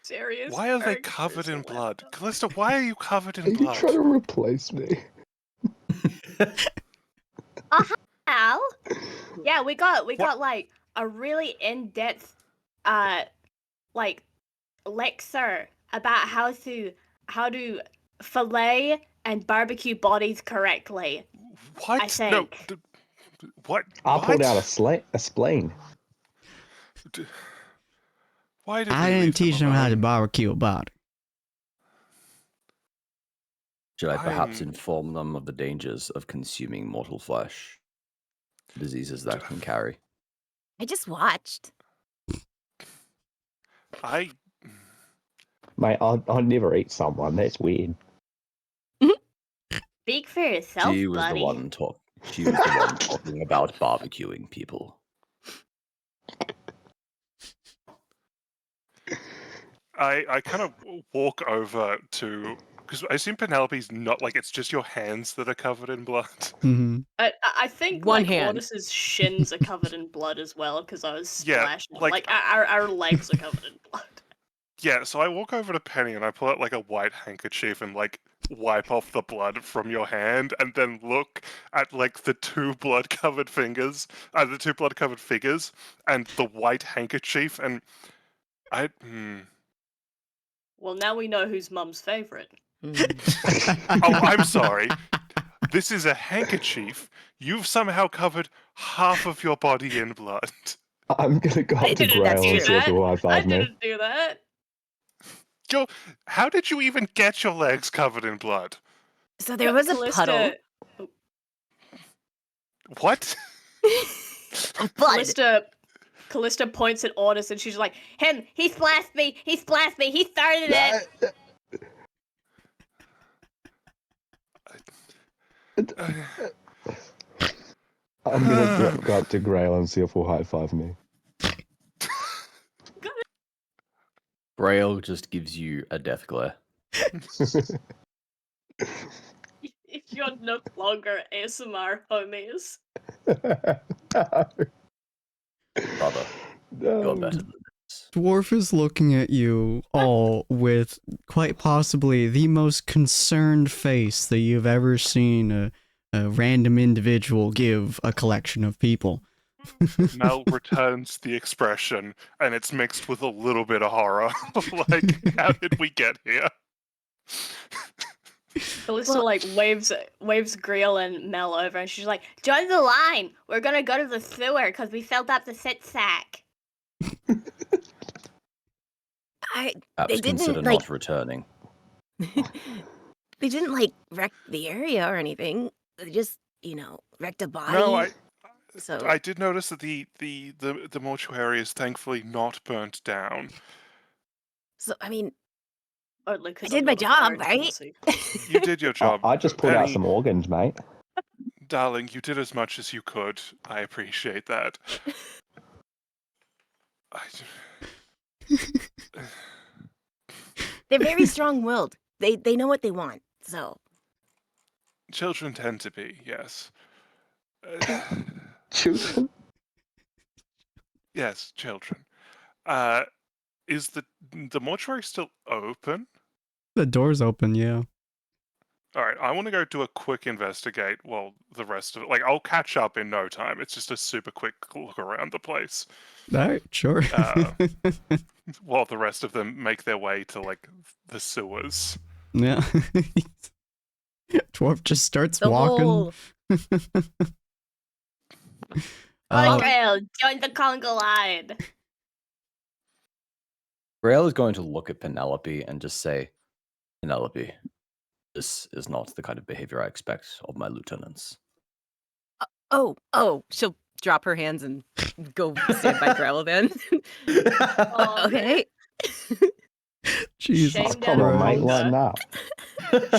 Serious. Why are they characters covered in left blood? out. Callista, why are you covered Are in you blood? trying to replace me? Al? Yeah, we got What? like a really in-depth like lecture about how to fillet and barbecue bodies correctly. What? I think. No. What? I pulled out What? a spleen. D- Why did I we didn't leave them teach them how to alone? barbecue a body. Should I perhaps I'm- inform them of the dangers of consuming mortal flesh? Diseases that can carry. I just watched. I Mate, I'd never eat someone. That's weird. Speak for yourself, She was buddy. the one talking about barbecuing people. I kind of walk over to, because I assume Penelope's not like, it's just your hands that are covered in blood. Mm-hmm. I think One like hand. Ortus's shins are covered in blood as well because I was Yeah, splashing. like- Like our legs are covered in blood. Yeah, so I walk over to Penny and I pull out like a white handkerchief and like wipe off the blood from your hand, and then look at like the two blood-covered fingers, the two blood-covered figures, and the white handkerchief, and I. Well, now we know who's Mum's favorite. Oh, I'm sorry. This is a handkerchief. You've somehow covered half of your body in blood. I'm gonna go I up to didn't do Grail and see if that. he'll high I five me. didn't do that. How did you even get your legs covered in blood? So there was a puddle What? of blood. Callista points at Ortus and she's like, him, he splashed me, he started it. I'm gonna go up to Grail and see if he'll high five me. Grail just gives you a death glare. If you're no longer ASMR homies. Brother, you're better than this. Dwarf is looking at you all with quite possibly the most concerned face that you've ever seen a random individual give a collection of people. Mel returns the expression, and it's mixed with a little bit of horror. Like, how did we get here? Callista like waves Grail and Mel over and she's like, join the line. We're gonna go to the sewer because we filled up the sit sack. Perhaps didn't, consider like- not returning. They didn't like wreck the area or anything. They just, wrecked a body. No, So I did notice that the mortuary is thankfully not burnt down. so I mean, Only 'cause I did I'm my not a job, marriage right? policy. You did your job. I just pulled out Penny, some organs, mate. darling, you did as much as you could. I appreciate that. They're very strong-willed. They know what they want. So Children tend to be, yes. Children. Yes, children. Is the mortuary still open? The door's open, yeah. All right, I want to go do a quick investigate while the rest of it. Like, I'll catch up in no time. It's just a super quick look around the place Alright, sure. while the rest of them make their way to, like, the sewers. Yeah. Dwarf just starts the walking. whole Alright, Uh, Grail, join the conga line. Grail is going to look at Penelope and just say, Penelope, this is not the kind of behavior I expect of my lieutenants. Oh, she'll drop her hands and go stand by Grell then. Okay. Jesus Shamed Come on, mate, Christ. lighten up.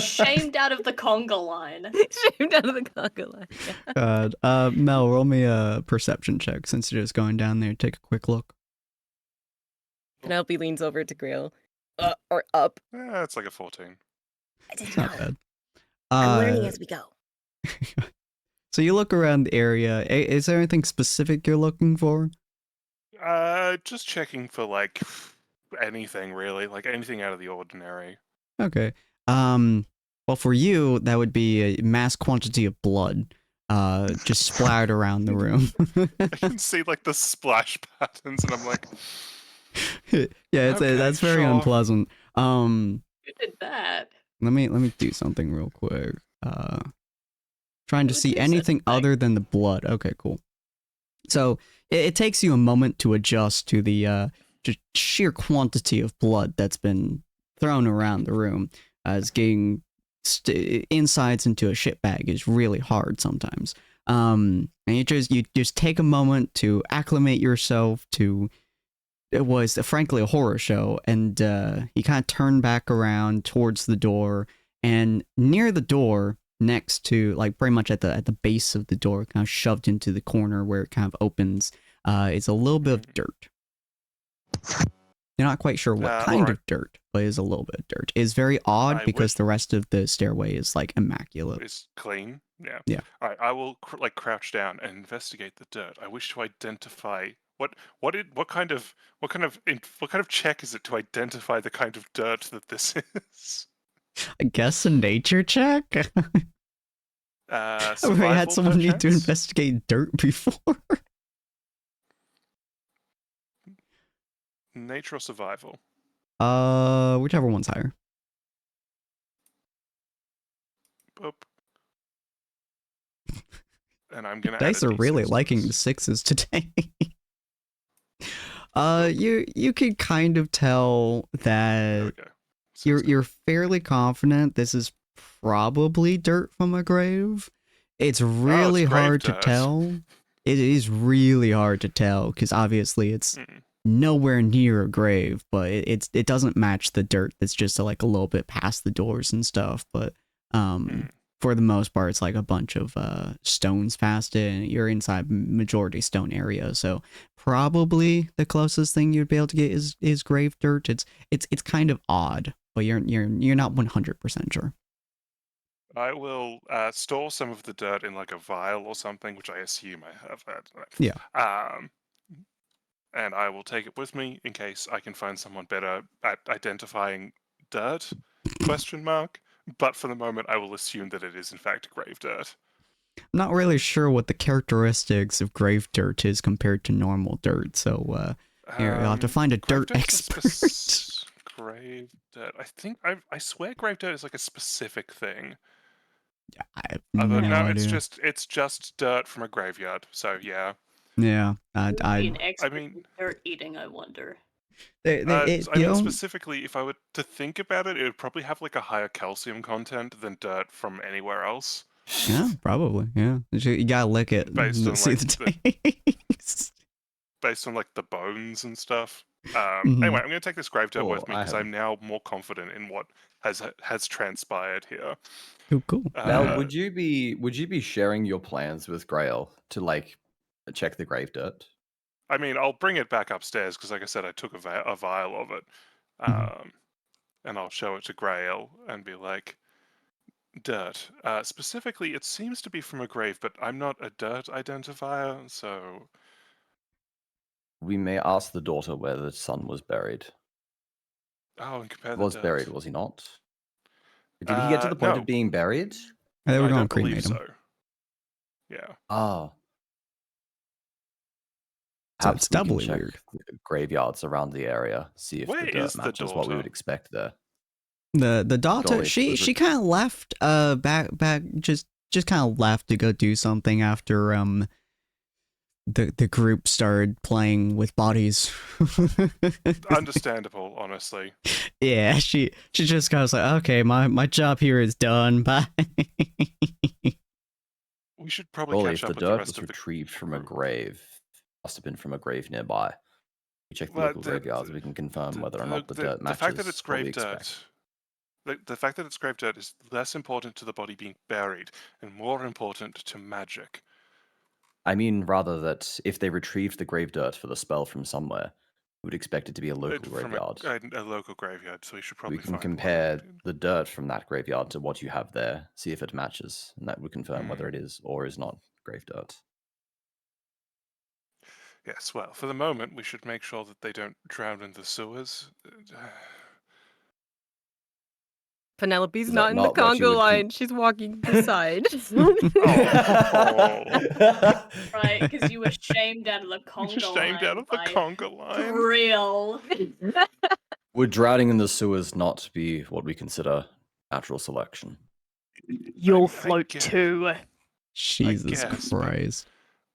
Shamed out of the conga line. Shamed out of the conga line. Yeah. God. Mel, roll me a perception check since you're just going down there. Take a quick look. Penelope leans over to Grail. Or up. It's like a 14. I didn't Not know. bad. I'm learning as we go. So you look around the area. Is there anything specific you're looking for? Just checking for like anything really, like anything out of the ordinary. Okay. Well, for you, that would be a mass quantity of blood, just splattered around the room. I can see like the splash patterns, and I'm like, Yeah, Okay, that's very sure. unpleasant. Who did that? Let me do something real quick. Trying to Who see did such a anything thing? other than the blood. Okay, cool. So it takes you a moment to adjust to the just sheer quantity of blood that's been thrown around the room, as getting insides into a shit bag is really hard sometimes. And you just take a moment to acclimate yourself to. It was frankly a horror show, and you kind of turn back around towards the door, and near the door, next to like pretty much at the base of the door, kind of shoved into the corner where it kind of opens, is a little bit of dirt. You're not quite sure what kind alright. of dirt, but it's a little bit of dirt. It's very odd I because wish- the rest of the stairway is like immaculate. It's clean. Yeah. Yeah. All right. I will crouch down and investigate the dirt. I wish to identify what kind of check is it to identify the kind of dirt that this is? I guess a nature check. Have we had Survival, someone need to perchance? investigate dirt before? Nature or survival? Whichever one's higher. Boop. And I'm gonna. Dice add a are really D6 to liking the this. sixes today. You can kind of tell There we that go. you're fairly confident this is probably dirt from a grave. It's really grave hard to dirt. tell. It is really hard to tell because obviously it's Mm. nowhere near a grave, but it doesn't match the dirt that's just like a little bit past the doors and stuff. But for the most part, it's like a bunch of stones past it, and you're inside majority stone area. So probably the closest thing you'd be able to get is grave dirt. It's kind of odd, but you're not 100% sure. I will store some of the dirt in like a vial or something, which I assume I have had. Yeah. And I will take it with me in case I can find someone better at identifying dirt? Question mark. But for the moment, I will assume that it is in fact grave dirt. I'm not really sure what the characteristics of grave dirt is compared to normal dirt, so here, you'll have to find a grave dirt dirt's a expert. grave dirt. I think I swear grave dirt is like a specific thing. I have Although no no, idea. it's just dirt from a graveyard. So yeah. Yeah, Who would be I an expert mean- in dirt eating, I wonder. Specifically, if I were to think about it, it would probably have like a higher calcium content than dirt from anywhere else. yeah, probably, yeah. You gotta lick it Based to on, see like, the taste. Based on like the bones and stuff. Mhm. Anyway, I'm going to take this grave dirt with me I because have- I'm now more confident in what has transpired here. Cool. Mel, would you be sharing your plans with Grail to like check the grave dirt? I mean, I'll bring it back upstairs because, like I said, I took a vial of it, Mhm. and I'll show it to Grail and be like, "Dirt. Specifically, it seems to be from a grave, but I'm not a dirt identifier, so." We may ask the daughter where the son was buried. Oh, and compare the Was dirt. buried, was he not? Did he get to the point no. of being buried? They were I going don't to believe cremate him. so. Yeah. Oh. So Perhaps it's we can doubly check weird. the graveyards around the area, see if Where the is dirt the matches what we would daughter? expect there. The daughter, Golly, she was it- kind of left back just kind of left to go do something after the group started playing with bodies. Understandable, honestly. Yeah, she just kind of like, okay, my job here is done. Bye. We should probably Surely, catch if up the with the dirt rest was of the retrieved from a group. grave, must have been from a grave nearby. We check the Well, local graveyards. We can confirm whether or not the dirt the fact that matches it's what we grave expect. dirt, the fact that it's grave dirt is less important to the body being buried and more important to magic. I mean, rather that if they retrieved the grave dirt for the spell from somewhere, we would expect it to be a local From graveyard. a local graveyard, so we should probably We can find compare one. the dirt from that graveyard to what you have there, see if it matches, and that would confirm whether Hmm. it is or is not grave dirt. Yes, well, for the moment, we should make sure that they don't drown in the sewers. Penelope's Is not that in the not what you conga would line. She's walking beside. Oh. Right, because you were shamed out of the conga Shamed line out of the by conga line. Grill. Would drowning in the sewers not be what we consider natural selection? You'll I float guess. too. Jesus guess, but- Christ.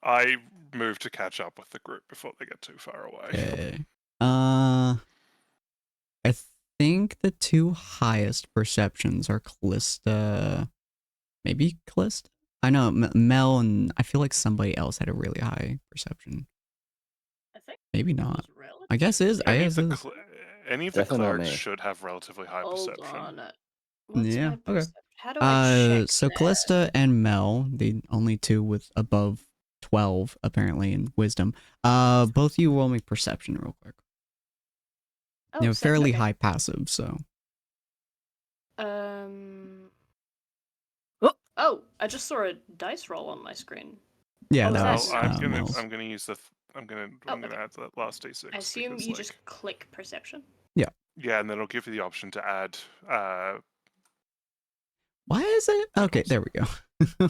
I move to catch up with the group before they get too far away. Okay. I think the two highest perceptions are Callista. Maybe Callista? I know Mel and I feel like somebody else had a really high perception. I think Maybe it not. was Relic. I guess is. I Any guess of it the, is. any of the Definitely not clerics me. should have relatively high Hold perception. on. What's Yeah, my okay. perception? How do I check So that? Callista and Mel, the only two with above 12 apparently in wisdom. Both you roll me perception real quick. Oh, You have sick, fairly okay. high passive, so Oh, I just saw a dice roll on my screen. yeah, Oh, that well, was Mel's. I'm gonna use the. I'm gonna okay. add that last d6. I assume because, you like, just click perception. Yeah, and then it'll give you the option to add. Why is it? Okay, there we go.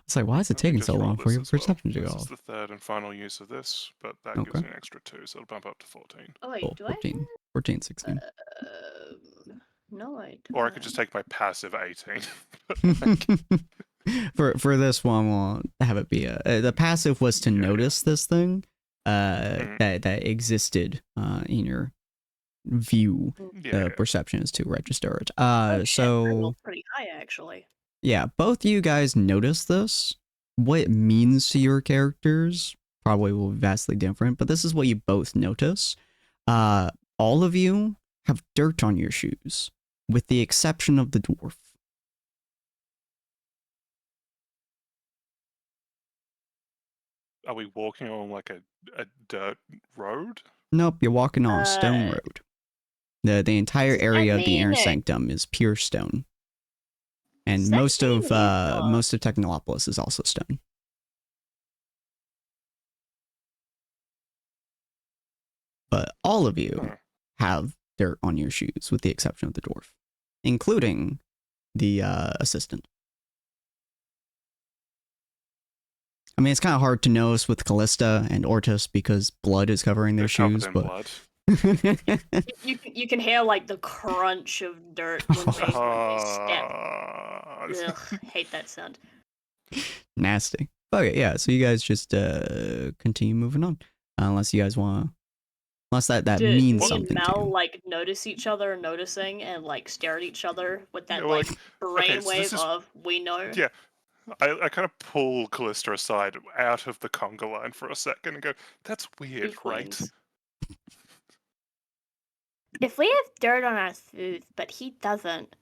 It's like, why is it let me taking just so roll long for this your as well. perception to go This is off? the third and final use of this, but that gives Okay. you an extra 2, so it'll bump up to 14. Oh wait, Cool. do 14, 14, 16. No, I don't. Or I could just take my passive 18. For this one, we'll have it be the passive was to Yeah. notice this thing Mhm. that existed in your view. Yeah. Perception is to register it. Oh, shit, I So rolled pretty high actually. yeah, both you guys notice this. What it means to your characters probably will be vastly different, but this is what you both notice. All of you have dirt on your shoes, with the exception of the dwarf. Are we walking on like a dirt road? Nope, you're walking on a stone Uh, road. The entire does that area of the inner mean- sanctum is pure stone. And Does that most of mean we've got- most of Technolopolis is also stone. But all of you Huh. have dirt on your shoes, with the exception of the dwarf, including the assistant. I mean, it's kind of hard to notice with Callista and Ortis because blood is covering their They're covered shoes, in but blood. You can hear like the crunch of dirt when they step. Ah, Ugh, hate that sound. nasty. Okay, yeah. So you guys just continue moving on, unless you guys want to. Unless that Did means me something and to Mel you. like notice each other noticing and like stare at each other with that Yeah, we're like like, okay, brainwave so this is- of we know? Yeah. I kind of pull Callista aside out of the conga line for a second and go, that's weird, We right? queens. If we have dirt on our shoes, but he doesn't,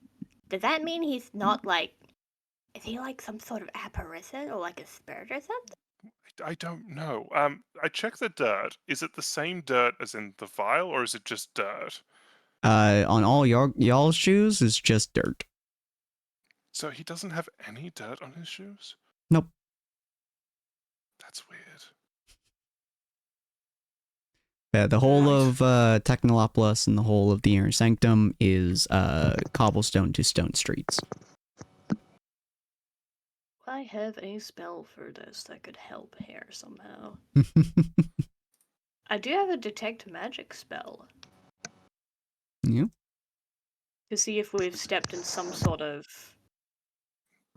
does that mean he's not like? Is he like some sort of apparition or like a spirit or something? I don't know. I checked the dirt. Is it the same dirt as in the vial, or is it just dirt? On all y'all's shoes is just dirt. So he doesn't have any dirt on his shoes? Nope. That's weird. Yeah, the whole Right. of Technolopolis and the whole of the inner sanctum is cobblestone to stone streets. I have a spell for this that could help here somehow. I do have a detect magic spell Yeah. to see if we've stepped in some sort of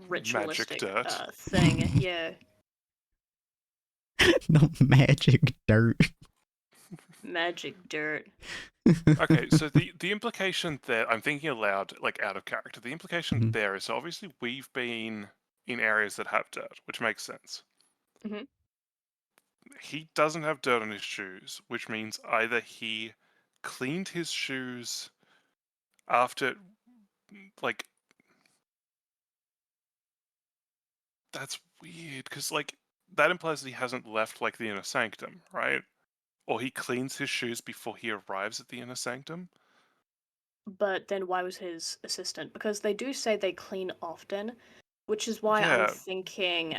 ritualistic dirt. thing. Yeah. No magic dirt. Magic dirt. Okay, so the implication there, I'm thinking aloud, like out of character. The implication Mhm. there is obviously we've been in areas that have dirt, which makes sense. Mhm. He doesn't have dirt on his shoes, which means either he cleaned his shoes after, like, that's weird because like that implies that he hasn't left like the inner sanctum, right? Or he cleans his shoes before he arrives at the inner sanctum. But then why was his assistant? Because they do say they clean often, which is why I'm Yeah. thinking.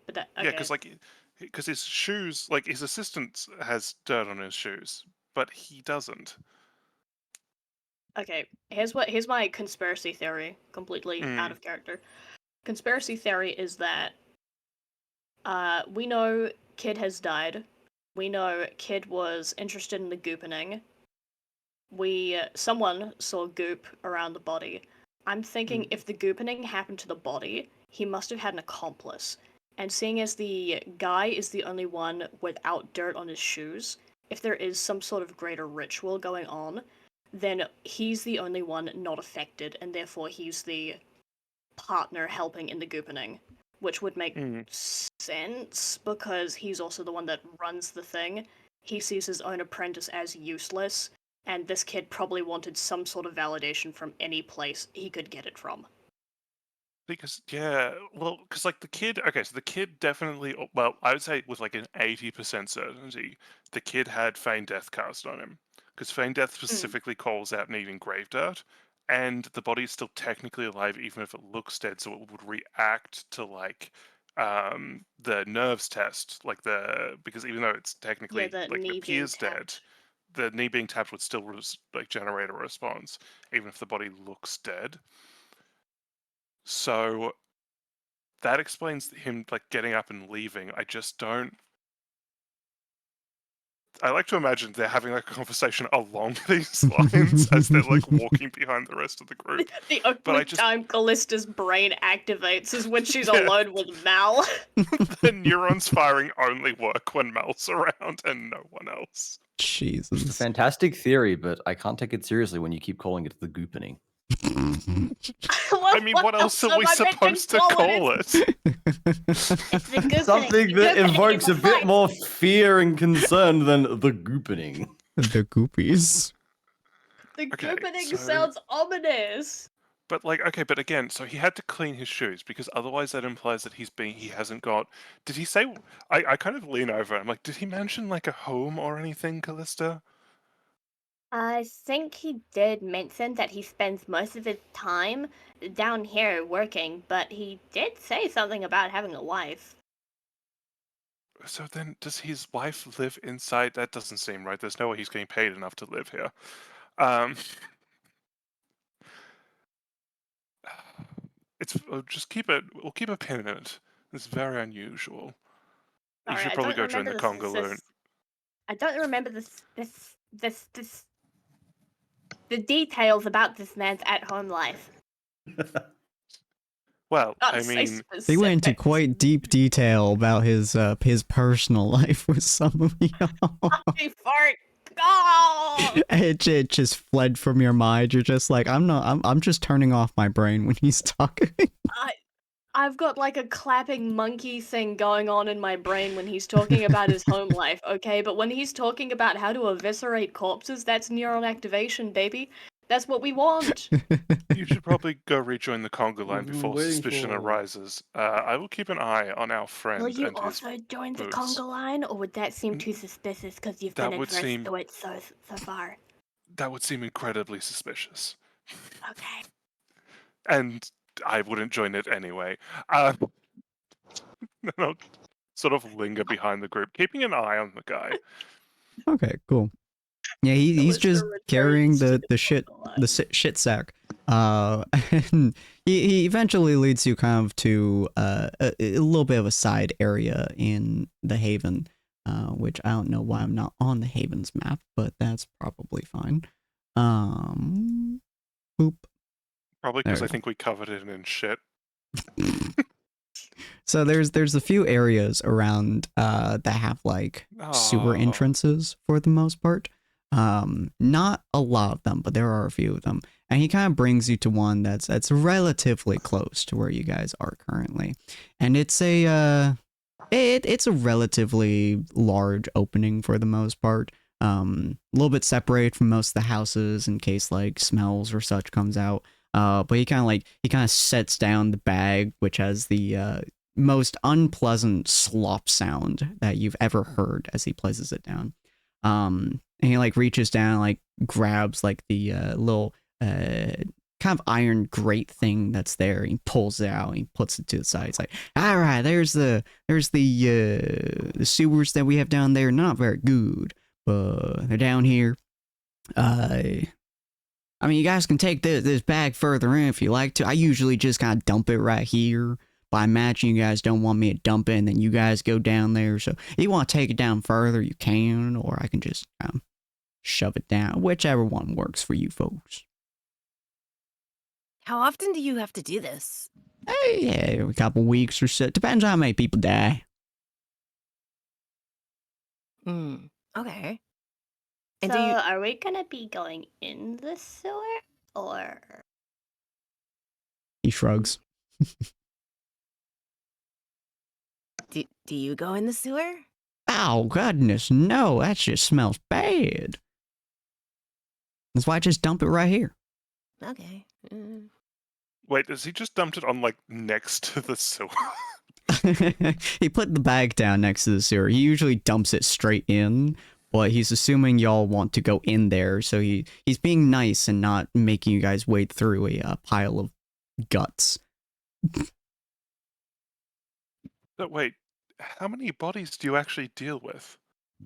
But that, Yeah, okay. because like, because his shoes, like his assistant has dirt on his shoes, but he doesn't. Okay, here's my conspiracy theory, completely out of character. Conspiracy theory is that we know Kid has died. We know Kid was interested in the goopening. Someone saw goop around the body. I'm thinking if the goopening happened to the body, he must have had an accomplice. And seeing as the guy is the only one without dirt on his shoes, if there is some sort of greater ritual going on, then he's the only one not affected, and therefore he's the partner helping in the goopening, which would make sense because he's also the one that runs the thing. He sees his own apprentice as useless, and this kid probably wanted some sort of validation from any place he could get it from. Because yeah, well, because like the kid, okay, so the kid definitely, well, I would say with like an 80% certainty, the kid had Feign Death cast on him, because Feign Death specifically calls out needing grave dirt, and the body is still technically alive even if it looks dead, so it would react to like the nerves test, like because even though it's technically The like it knee being appears dead, tapped. the knee being tapped would still like generate a response even if the body looks dead. So that explains him like getting up and leaving. I just don't. I like to imagine they're having like a conversation along these lines as they're like walking behind the rest of the group. The But I only just time Callista's brain activates is when she's Yeah. alone with Mal. the neurons firing only work when Mel's around and no one else. It's a Jesus. fantastic theory, but I can't take it seriously when you keep calling it the goopening. I mean, what else are we am I meant supposed to call it? It's the goopening. Something that invokes a bit more fear and concern than the goopening. The goopies. The Okay, goopening so- sounds ominous. But like, okay, but again, so he had to clean his shoes because otherwise that implies that he hasn't got. Did he say? I kind of lean over. I'm like, did he mention like a home or anything, Callista? I think he did mention that he spends most of his time down here working, but he did say something about having a wife. So then, does his wife live inside? That doesn't seem right. There's no way he's getting paid enough to live here. It's just keep it. We'll keep a pin in it. It's very unusual. You Sorry, should I probably don't go join the remember Congaloon. I don't remember the details about this man's at-home life. Well, Gotta I say mean, They went into specifics. quite deep detail about his personal life with some of y'all. Happy fart. Oh! It just fled from your mind. You're just like, I'm just turning off my brain when he's talking. I've got like a clapping monkey thing going on in my brain when he's talking about his home life, okay? But when he's talking about how to eviscerate corpses, that's neuron activation, baby. That's what we want. you should probably go rejoin the Congo line What we're before waiting suspicion for. arises. I will keep an eye on our friend Will you and his. also join the boots. conga line, or would that seem too suspicious because you've That been would adverse seem- to it so far? That would seem incredibly suspicious, Okay. and I wouldn't join it anyway. Then I'll sort of linger behind the group, keeping an eye on the guy. Okay, cool. Yeah, he's Callista just carrying returns to the shit conga line. shit sack. And he eventually leads you kind of to a little bit of a side area in the Haven, which I don't know why I'm not on the Haven's map, but that's probably fine. Boop. Probably because There I we think we covered it in shit. So there's a few areas around that have like sewer Oh. entrances for the most part. Not a lot of them, but there are a few of them. And he kind of brings you to one that's relatively close to where you guys are currently. And it's it's a relatively large opening for the most part. A little bit separated from most of the houses in case like smells or such comes out. But he kind of sets down the bag, which has the most unpleasant slop sound that you've ever heard as he places it down. And he like reaches down, like grabs like the little kind of iron grate thing that's there. He pulls it out and he puts it to the side. It's like, all right, there's the sewers that we have down there. Not very good, but they're down here. I mean, you guys can take this bag further in if you like to. I usually just kind of dump it right here. But I imagine you guys don't want me to dump it and then you guys go down there. So if you want to take it down further, you can. Or I can just shove it down. Whichever one works for you folks. How often do you have to do this? Yeah, a couple weeks or so. Depends on how many people die. Okay. And So, do you are we gonna be going in the sewer, or He shrugs. do you go in the sewer? Oh, goodness, no. That just smells bad. That's why I just dump it right here. Okay. Wait, has he just dumped it on like next to the sewer? He put the bag down next to the sewer. He usually dumps it straight in, but he's assuming y'all want to go in there, so he's being nice and not making you guys wade through a pile of guts. But wait, how many bodies do you actually deal with?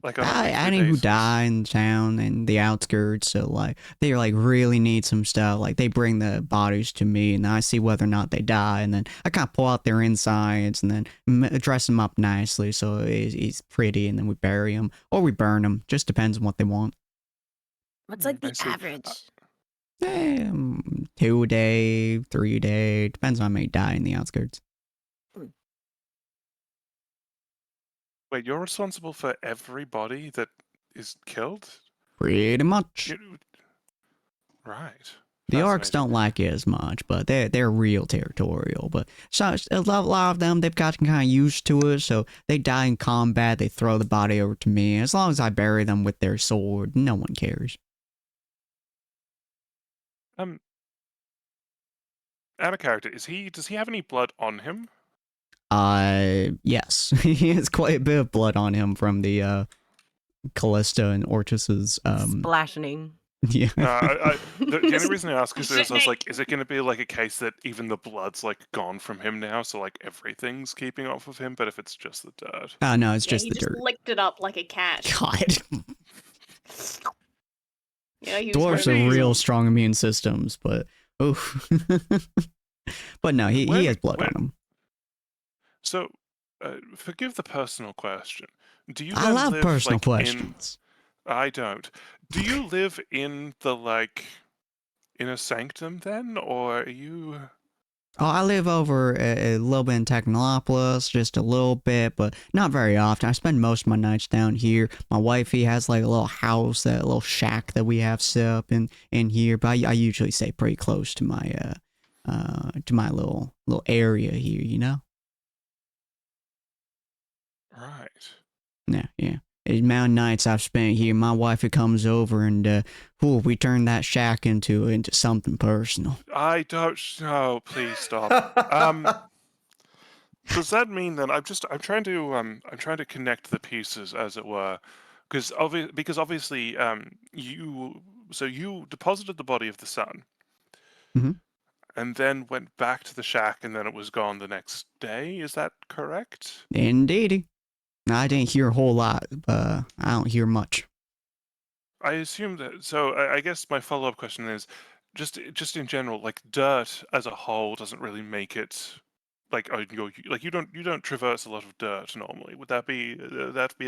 Like on a weekly Any who basis? die in town and the outskirts, so like they like really need some stuff. Like they bring the bodies to me, and I see whether or not they die, and then I kind of pull out their insides and then dress them up nicely so he's pretty, and then we bury him or we burn them. Just depends on what they want. What's like I the see. average? 2 a day, 3 a day, depends on how many die in the outskirts. Wait, you're responsible for every body that is killed? Pretty much. Right. The orcs Fascinating. don't like it as much, but they're real territorial. But so a lot of them, they've gotten kind of used to it, so they die in combat, they throw the body over to me. As long as I bury them with their sword, no one cares. Out of character, does he have any blood on him? Yes. He has quite a bit of blood on him from the Callista and Orchus's Splashing. yeah. The only reason I ask is I was like, is it going to be like a case that even the blood's like gone from him now, so like everything's keeping off of him? But if it's just the dirt, Oh no, it's Yeah, just he the just dirt. licked it up like a cat. God. Yeah, he was Dwarves very have real evil. strong immune systems, but oof. But no, he has blood on him. So, forgive the personal question. Do you I then love live personal like questions. I don't. Do you live in the like inner sanctum then, or are you? Oh, I live over a little bit in Technolopolis, just a little bit, but not very often. I spend most of my nights down here. My wifey has like a little house, that little shack that we have set up in here, but I usually stay pretty close to my little area here, you know? Right. Yeah. The amount of nights I've spent here, my wife comes over and we turn that shack into something personal. I don't. No, please stop. Does that mean then I'm trying to connect the pieces, as it were, because obviously you deposited the body of the son, Mhm. and then went back to the shack, and then it was gone the next day. Is that correct? Indeedy. I didn't hear a whole lot, I don't hear much. I assume that. So I guess my follow-up question is, just in general, like dirt as a whole doesn't really make it. Like you don't traverse a lot of dirt normally. Would that be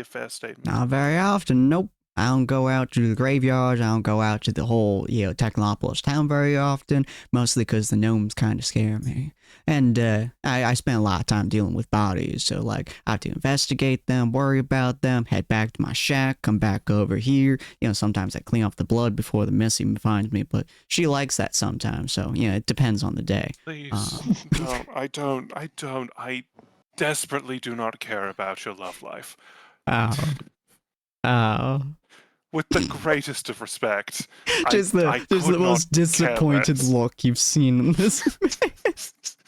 a fair statement? Not very often, nope. I don't go out to the graveyards. I don't go out to the whole, Technopolis town very often, mostly because the gnomes kind of scare me. And I spend a lot of time dealing with bodies, so like I have to investigate them, worry about them, head back to my shack, come back over here. Sometimes I clean off the blood before the Missy finds me, but she likes that sometimes, so it depends on the day. Please, don't. I don't. I desperately do not care about your love life. Oh. With the greatest of respect. Just I the could most not care disappointed less. look you've seen in this.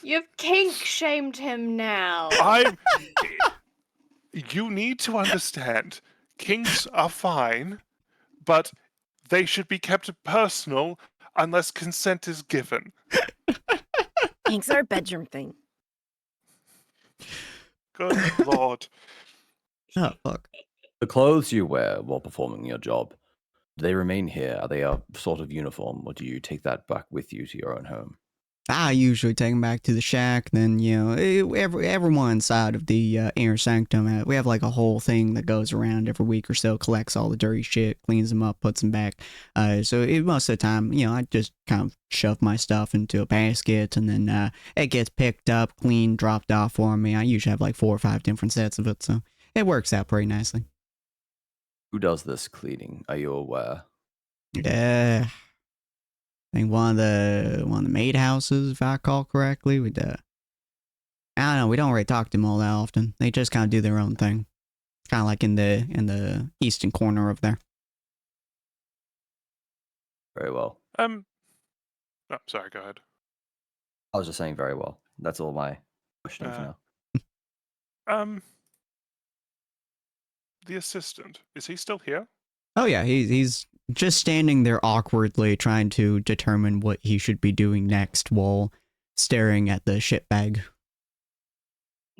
You've kink shamed him now. You need to understand, kinks are fine, but they should be kept personal unless consent is given. Kinks are a bedroom thing. Good lord. Oh, fuck. The clothes you wear while performing your job, do they remain here? Are they a sort of uniform, or do you take that back with you to your own home? I usually take them back to the shack. Then, everyone inside of the inner sanctum, we have like a whole thing that goes around every week or so, collects all the dirty shit, cleans them up, puts them back. So most of the time, I just kind of shove my stuff into a basket, and then it gets picked up, cleaned, dropped off for me. I usually have like 4 or 5 different sets of it, so it works out pretty nicely. Who does this cleaning? Are you aware? Yeah. I think one of the maid houses, if I recall correctly, I don't know, we don't really talk to them all that often. They just kind of do their own thing. Kind of like in the eastern corner of there. Very well. Oh, sorry, go ahead. I was just saying very well. That's all my questioning for now. The assistant, is he still here? Oh yeah, he's just standing there awkwardly trying to determine what he should be doing next while staring at the shitbag.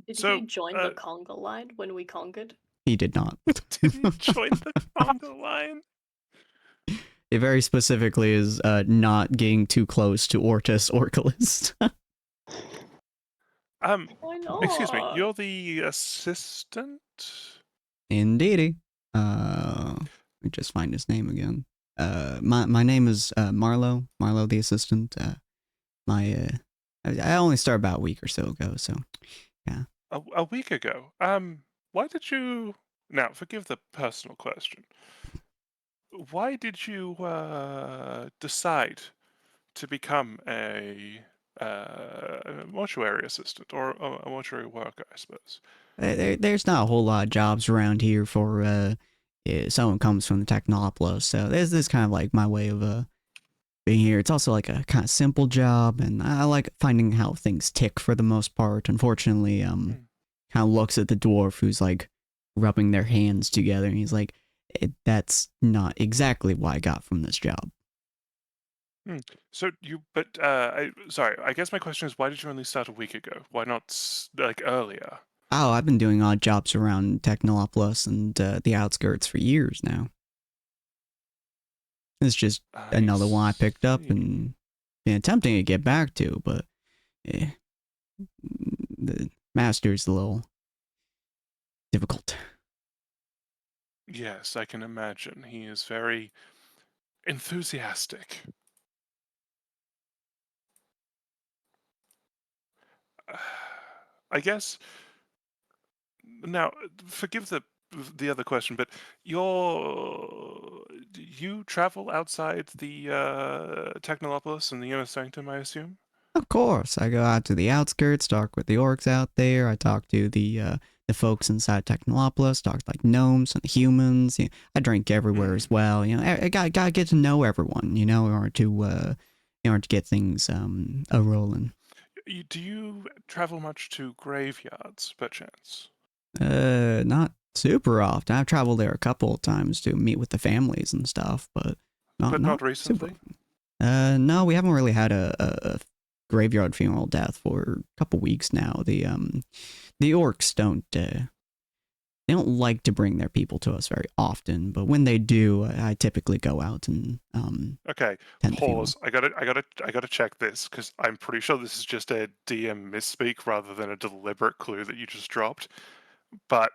Did So, he join the conga line when we conquered? He did not. Did he join the conga line? It very specifically is not getting too close to Ortus Orculus. Why not? Excuse me, you're the assistant? Indeedy. Let me just find his name again. My name is Marlo. Marlo, the assistant. I only started about a week or so ago, so yeah. A week ago. Why did you... Now, forgive the personal question. Why did you decide to become a mortuary assistant, or a mortuary worker, I suppose? There's not a whole lot of jobs around here for someone comes from the Technopolis, so this kind of like my way of being here. It's also like a kind of simple job, and I like finding how things tick for the most part. Unfortunately, kind of looks at the dwarf who's like rubbing their hands together, and he's like, that's not exactly what I got from this job. So sorry, I guess my question is, why did you only start a week ago? Why not, like, earlier? Oh, I've been doing odd jobs around Technopolis and the outskirts for years now. It's just another one I picked up and been attempting to get back to, but the master's a little difficult. Yes, I can imagine. He is very enthusiastic. I guess... Now, forgive the other question, but you travel outside the Technolopolis and the Inner Sanctum, I assume? Of course, I go out to the outskirts, talk with the orcs out there. I talk to the folks inside Technolopolis, talk to like gnomes and humans. I drink everywhere as well. I gotta get to know everyone. In order to get things a rolling. Do you travel much to graveyards, perchance? Not super often. I've traveled there a couple of times to meet with the families and stuff, but not recently. No, we haven't really had a graveyard funeral death for a couple weeks now. The orcs don't like to bring their people to us very often, but when they do, I typically go out and Okay, pause. I gotta check this, because I'm pretty sure this is just a DM misspeak rather than a deliberate clue that you just dropped. But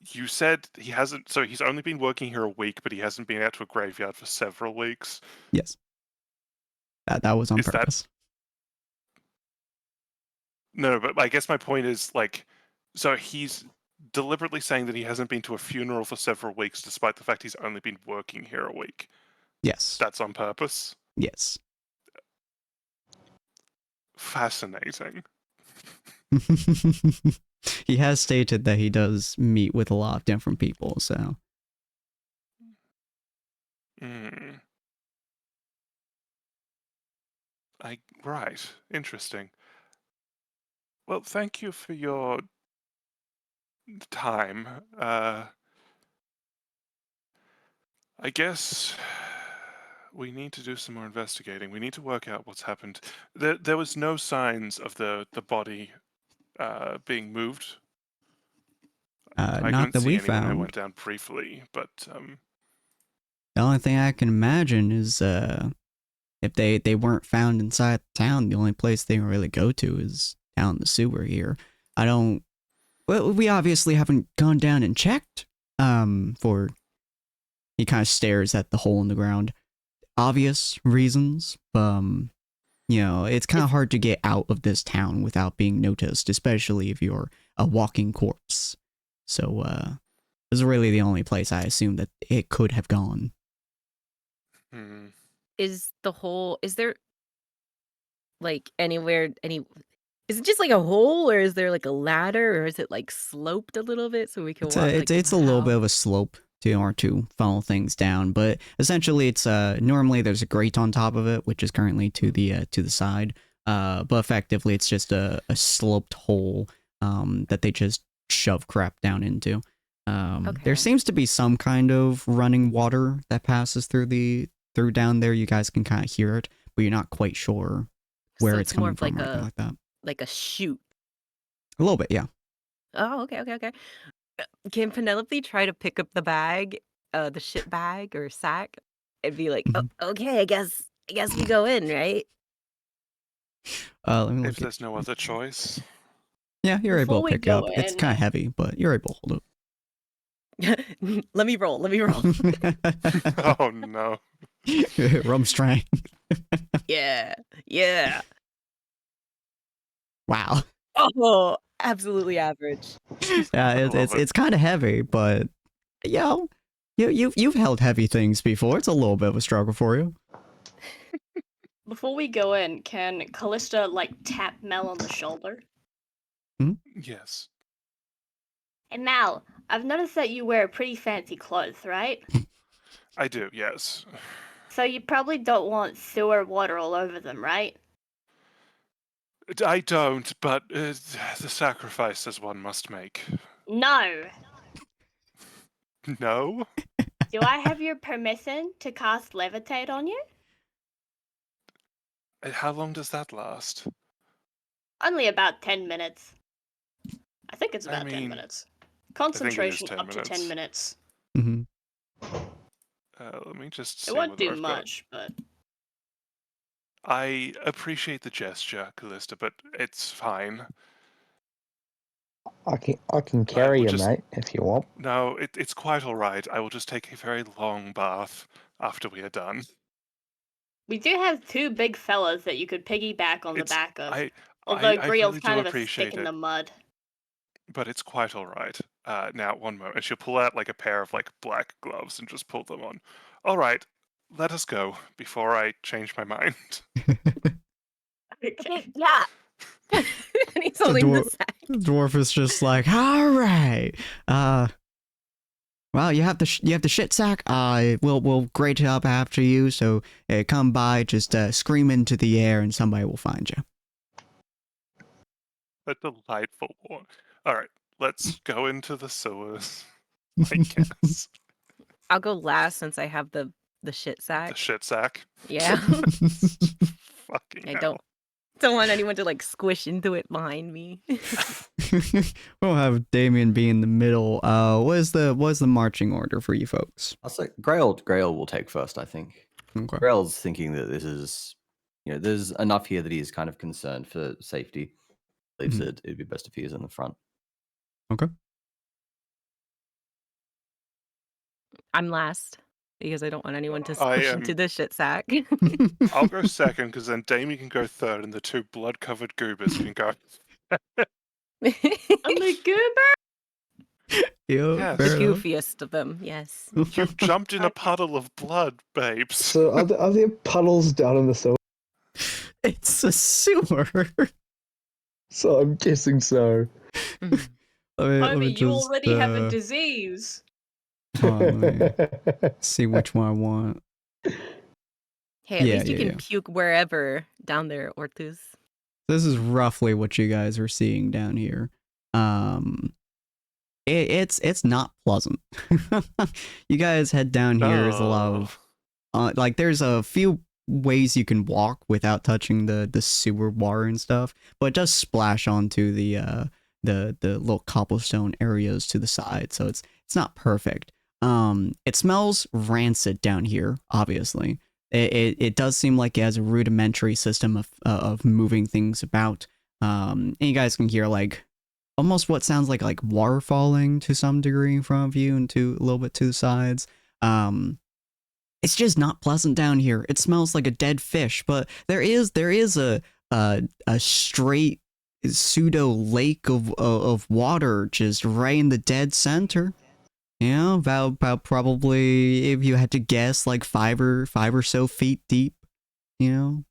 You said he hasn't. So he's only been working here a week, but he hasn't been out to a graveyard for several weeks. Yes. That was on Is that- purpose. No, but I guess my point is like, so he's deliberately saying that he hasn't been to a funeral for several weeks, despite the fact he's only been working here a week. Yes. That's on purpose. Yes. Fascinating. He has stated that he does meet with a lot of different people, so. Right. Interesting. Well, thank you for your time. I guess we need to do some more investigating. We need to work out what's happened. There was no signs of the body being moved. I Not couldn't that see we any when I found. went down briefly, but The only thing I can imagine is if they weren't found inside the town, the only place they can really go to is down the sewer here. I don't. Well, we obviously haven't gone down and checked. For he kind of stares at the hole in the ground. Obvious reasons. You know, it's kind of hard to get out of this town without being noticed, especially if you're a walking corpse. So, this is really the only place I assume that it could have gone. Is there like anywhere, is it just like a hole, or is there like a ladder, or is it like sloped a little bit so we can walk? It's a little bit of a slope to funnel things down, but essentially it's normally there's a grate on top of it, which is currently to the side. But effectively it's just a sloped hole that they just shove crap down into. Okay. There seems to be some kind of running water that passes through down there. You guys can kind of hear it, but you're not quite sure where So it's more coming of from like or anything like that. like a chute. A little bit, yeah. Oh, okay. Can Penelope try to pick up the bag, the shit bag or sack, and be like, Mhm. "Oh, okay, I guess we go in, right?" Let me look if at there's no other choice. Yeah, you're able Before to we pick it up. go It's in- kind of heavy, but you're able to hold Let me roll. it. Oh no. Rum strang. Yeah. Wow. Oh, absolutely average. Yeah, I love it. it's kind of heavy, but yo, you've held heavy things before. It's a little bit of a struggle for you. Before we go in, can Callista like tap Mel on the shoulder? Yes. And Mal, I've noticed that you wear pretty fancy clothes, right? I do, yes. So you probably don't want sewer water all over them, right? I don't, but the sacrifices one must make. No. No? Do I have your permission to cast levitate on you? How long does that last? Only about 10 minutes. I think it's I about 10 mean, minutes. think it is Concentration 10 up to 10 minutes. minutes. Let me just see It won't whether do I've got- much, but I appreciate the gesture, Callista, but it's fine. I can carry will you, just- mate, if you want. No, it's quite all right. I will just take a very long bath after we are done. we do have two big fellas that you could piggyback on the It's- back of. I Although I Griel's really do kind of a appreciate stick in it. the mud. But it's quite all right. Now, one moment. And she'll pull out like a pair of like black gloves and just pull them on. All right, let us go before I change my mind. Okay. Yeah. And he's holding the sack. The dwarf is just like, all right. Well, you have the shit sack. We'll grate it up after you. So come by, just scream into the air, and somebody will find you. A delightful one. All right, let's go into the sewers. I guess I'll go last since I have the shit the sack. shit sack. Yeah. Fucking I hell. don't want anyone to like squish into it behind me. We'll have Damien be in the middle. What is the marching order for you folks? I'll say Grail will take first, I think. Okay. Grail's thinking that this is, there's enough here that he is kind of concerned for safety. Believes Mhm. that it'd be best if he is in the front. Okay. I'm last because I don't want anyone to I squish am- into the shit sack. I'll go second because then Damien can go third, and the two blood-covered goobers can go. I'm the goober. Yeah, Yes. The fair enough. goofiest of them, yes. You jumped in a Okay. puddle of blood, babes. So are there puddles down in the sewer? It's a sewer. So I'm guessing so. Mhm. Let me Homie, you already have a uh, disease. hold on, let me see which one I want. Hey, at Yeah, least you yeah, can yeah. puke wherever down there, Orthus. This is roughly what you guys are seeing down here. It's not pleasant. You guys head down here. There's a lot of like there's a few ways you can walk without touching the sewer water and stuff, but it does splash onto the little cobblestone areas to the side, so it's not perfect. It smells rancid down here, obviously. It does seem like it has a rudimentary system of moving things about. And you guys can hear like almost what sounds like water falling to some degree in front of you and to a little bit to the sides. It's just not pleasant down here. It smells like a dead fish, but there is a straight pseudo lake of water just right in the dead center. Yeah, about probably, if you had to guess, like five or so feet deep. You know.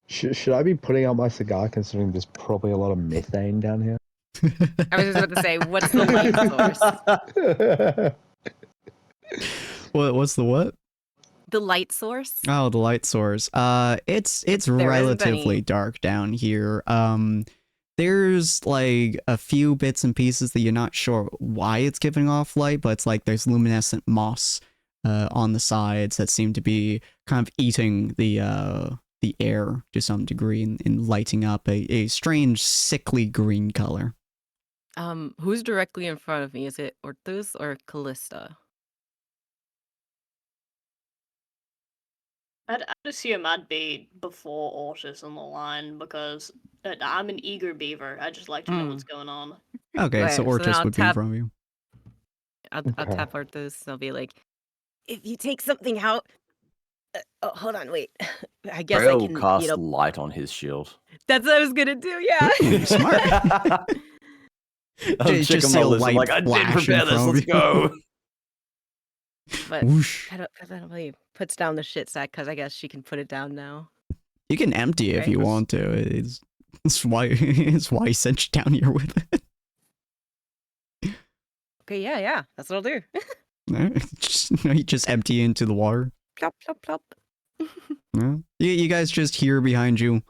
Should I be putting out my cigar considering there's probably a lot of methane down here? I was just about to say, what's the light source? What's the what? The light source? Oh, the light source. It's There isn't relatively any. dark down here. There's like a few bits and pieces that you're not sure why it's giving off light, but it's like there's luminescent moss on the sides that seem to be kind of eating the air to some degree and lighting up a strange sickly green color. Who's directly in front of me? Is it Orthus or Callista? I'd assume I'd be before Ortis on the line because I'm an eager beaver. I just like to know what's going on. Okay, so Right, so then Ortis I'll would be in tap- front of you. I'll Okay. tap Orthus. I'll be like, if you take something out. Oh, hold on, wait. I guess Grail I can. cast light on his shield. That's what I was gonna do. Yeah. Smart. I'm Just checking see my a list. I'm light like, I did flash in prepare this. front of Let's you. go. But Whoosh. Penelope puts down the shit sack because I guess she can put it down now. You can empty it if Right. you want to. It's why he sent you down here with it. Okay, yeah, that's what I'll do. You just empty into the water. Plop, plop, plop. Yeah. You guys just hear behind you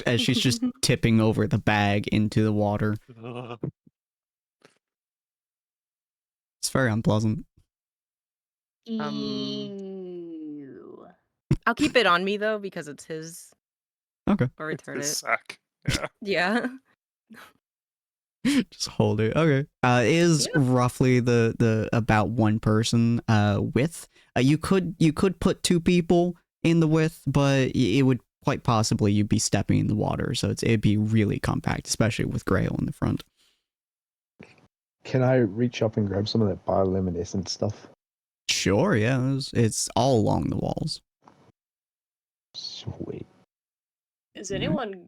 as she's just tipping over the bag into the water. It's very unpleasant. Ew. I'll keep it on me though because it's his. Okay. Or return His it. sack. Yeah. Yeah. Just hold it. Okay. It is roughly the about one person width. You could put two people in the width, but it would quite possibly you'd be stepping in the water, so it'd be really compact, especially with Grail in the front. Can I reach up and grab some of that bioluminescent stuff? Sure, yeah. It's all along the walls. Sweet. Is anyone?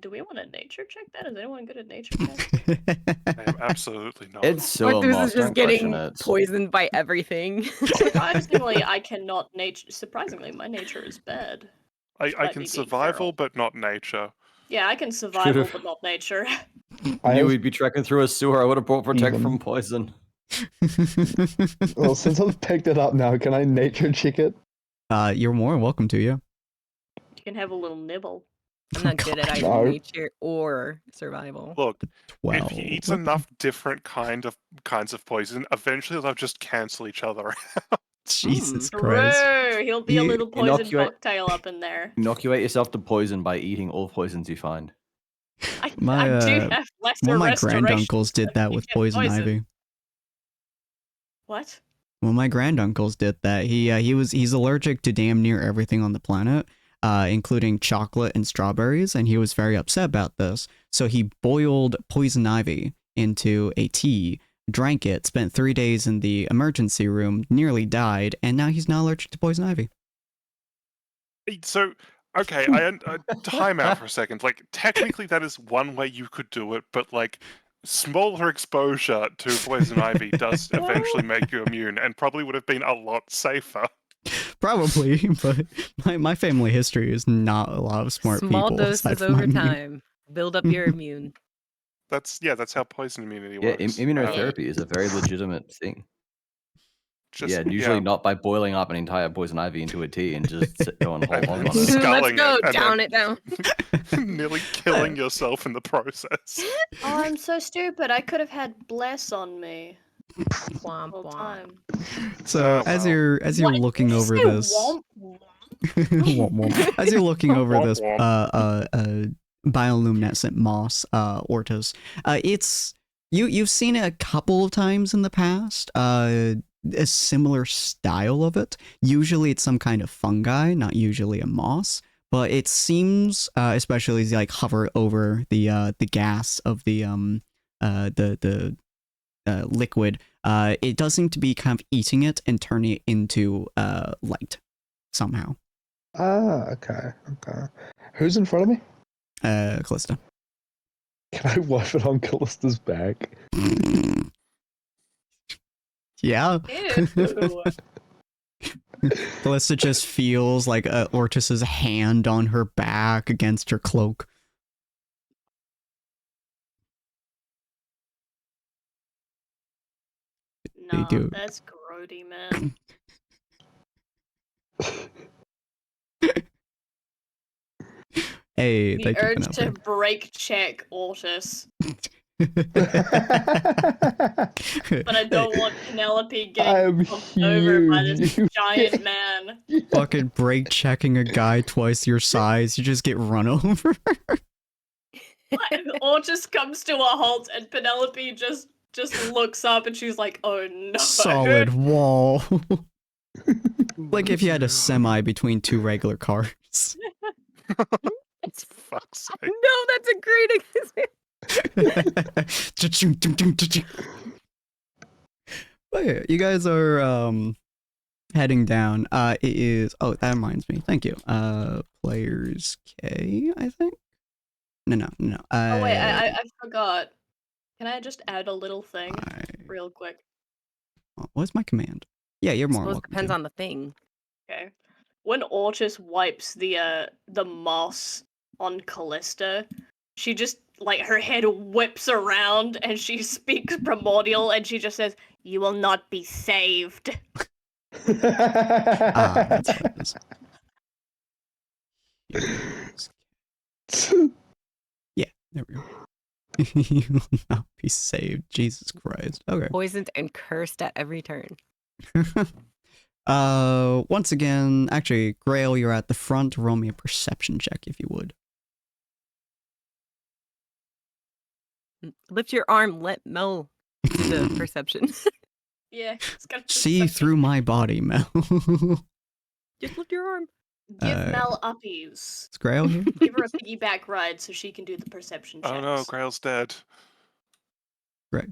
Do we want to nature check that? Is anyone good at nature check? I am absolutely not. It's so Orthus moss. is just Don't question getting it. poisoned by everything. Surprisingly, I cannot nature. Surprisingly, my nature is bad. I Despite me can being survival, feral. but not nature. Yeah, I can survival, but not nature. I Knew have, we'd be trekking through a sewer. I would have brought protect Even. from poison. well, since I've picked it up now, can I nature check it? You're more than welcome to, yeah. You can have a little nibble. I'm not good at either No. nature or survival. Look, 12. if he eats enough different kinds of poison, eventually they'll just cancel each other out. Jesus Christ. True. He'll be a You little poison inoculate- cocktail up in there. Inoculate yourself to poison by eating all poisons you find. I My, do uh, have lesser One of my restoration. granduncles did that You with get poison poison. ivy. What? One of my granduncles did that. He's allergic to damn near everything on the planet, including chocolate and strawberries, and he was very upset about this. So he boiled poison ivy into a tea, drank it, spent 3 days in the emergency room, nearly died, and now he's not allergic to poison ivy. So, okay, time out for a second. Like, technically, that is one way you could do it, but like, smaller exposure to poison ivy does eventually make you immune, and probably would have been a lot safer. Probably, but my family history is not a lot of smart Small people. aside doses from over my time. Build up your immune. That's how poison immunity Yeah, works. immunotherapy is a very legitimate thing. Just, usually not by boiling up an entire poison ivy into a tea and just going whole hog on it. Let's Sculling go. it and Down then- it down. nearly killing yourself in the process. Oh, I'm so stupid. I could have had bless on me Womp the whole womp. time. So Oh, as wow. you're What? looking Did you over say this, womp womp? Womp womp. As you're looking over Womp this bioluminescent moss, Ortus, it's you've seen it a couple of times in the past. A similar style of it. Usually it's some kind of fungi, not usually a moss. But it seems, especially as you like hover over the gas of the liquid, it does seem to be kind of eating it and turning it into light somehow. Okay. Who's in front of me? Callista. Can I wipe it on Callista's back? Yeah. Ew. Callista just feels like Ortus's hand on her back against her cloak. Nah, do. that's grody, man. Hey, The thank you, urge to Penelope. break check Ortus, but but I don't want Penelope I am getting pumped over by huge. this You giant man. Fucking break checking a guy twice your size, you just get run over. Ortus comes to a halt, and Penelope just looks up, and she's like, "Oh no!" Solid wall. Like if you had a semi between two regular cars. Fuck's sake. No, that's a great example. But yeah, you guys are heading down. It is that reminds me. Thank you. Players K, I think. No. Oh wait, I forgot. Can I just add a little thing real quick? What's my command? Yeah, you're more Suppose welcome. depends to. on the thing. Okay. When Ortus wipes the moss on Callista, she just like her head whips around and she speaks primordial and she just says, "You will not be saved." That's what it is. Yeah, there we go. You will not be saved. Jesus Christ. Okay. Poisoned and cursed at every turn. Once again, actually, Grail, you're at the front. Roll me a perception check if you would. Lift your arm, let Mel do the perception. Yeah, it's got See through my body, Mel. Just lift your arm. Give Uh, Mel uppies. Is Grail here? Give her a piggyback ride so she can do the perception checks. Oh no, Grail's dead.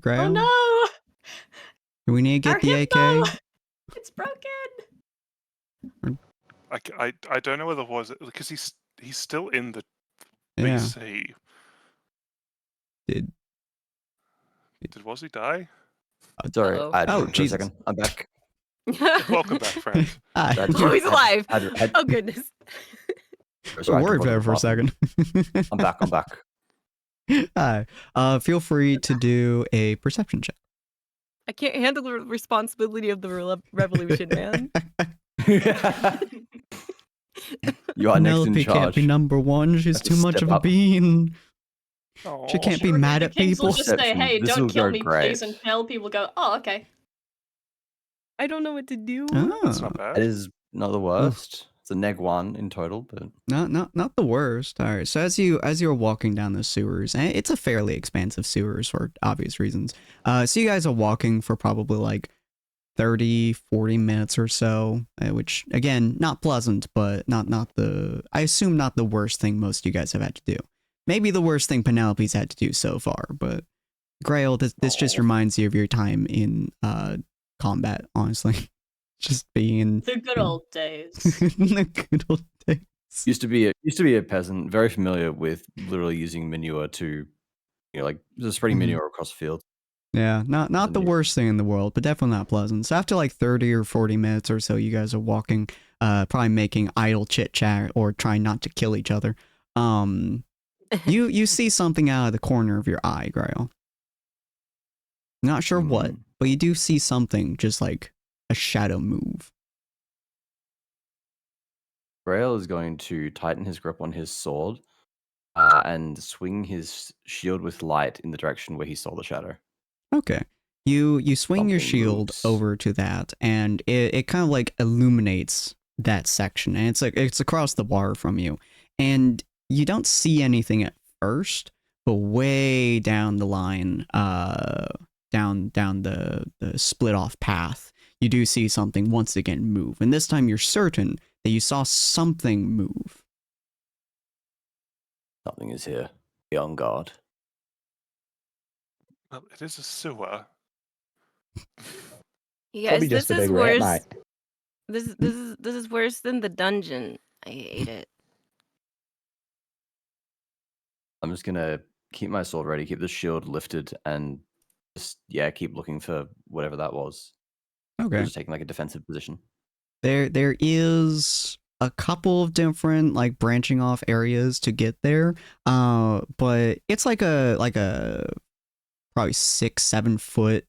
Grail? Oh no! Do we need to Our get the hippo! AK? It's broken. I don't know whether it was because he's still in the Yeah. BC. Did Was he die? Sorry, Uh-oh. I had Oh, to for a Jesus. second. I'm back. Welcome back, friend. Hi. Oh, he's alive. Had- Oh goodness. sorry, I Worried completely there for a forgot. second. I'm back. Hi. Feel free to do a perception check. I can't handle the responsibility of the revolution, man. You are next in Penelope can't charge. be number one. She's Have to too much step of a up. bean. Oh, She can't be Sure, mad the at kings will people. just say, Perception. "Hey, This don't will kill go me, great. please," and Penelope will go, "Oh, okay." I don't know what to do. That's Oh, not bad. It is not the worst. It's a -1 in total, but not the worst. All right. So as you're walking down the sewers, and it's a fairly expansive sewers for obvious reasons. So you guys are walking for probably like 30, 40 minutes or so, which again, not pleasant, but not the, I assume not the worst thing most of you guys have had to do. Maybe the worst thing Penelope's had to do so far, but Grail, this just Oh. reminds you of your time in combat, honestly. Just being The good old days. the good old days. Used to be a peasant, very familiar with literally using manure to, like just spreading Mhm. manure across the field. Yeah, not the Continue. worst thing in the world, but definitely not pleasant. So after like 30 or 40 minutes or so, you guys are walking, probably making idle chit chat or trying not to kill each other. You see something out of the corner of your eye, Grail. Not sure what, Mm. but you do see something, just like a shadow move. Grail is going to tighten his grip on his sword and swing his shield with light in the direction where he saw the shadow. Okay. You swing your Something shield moves. over to that, and it kind of like illuminates that section, and it's across the water from you, and you don't see anything at first, but way down the line, down the split off path, you do see something once again move, and this time you're certain that you saw something move. Something is here. Be on guard. Well, it is a sewer. You guys, Probably just this a is big rat, worse. mate. This is worse than the dungeon. I hate it. I'm just gonna keep my sword ready, keep the shield lifted, and just keep looking for whatever that was. Okay. Just taking like a defensive position. There is a couple of different like branching off areas to get there. But it's like a probably 6-7 foot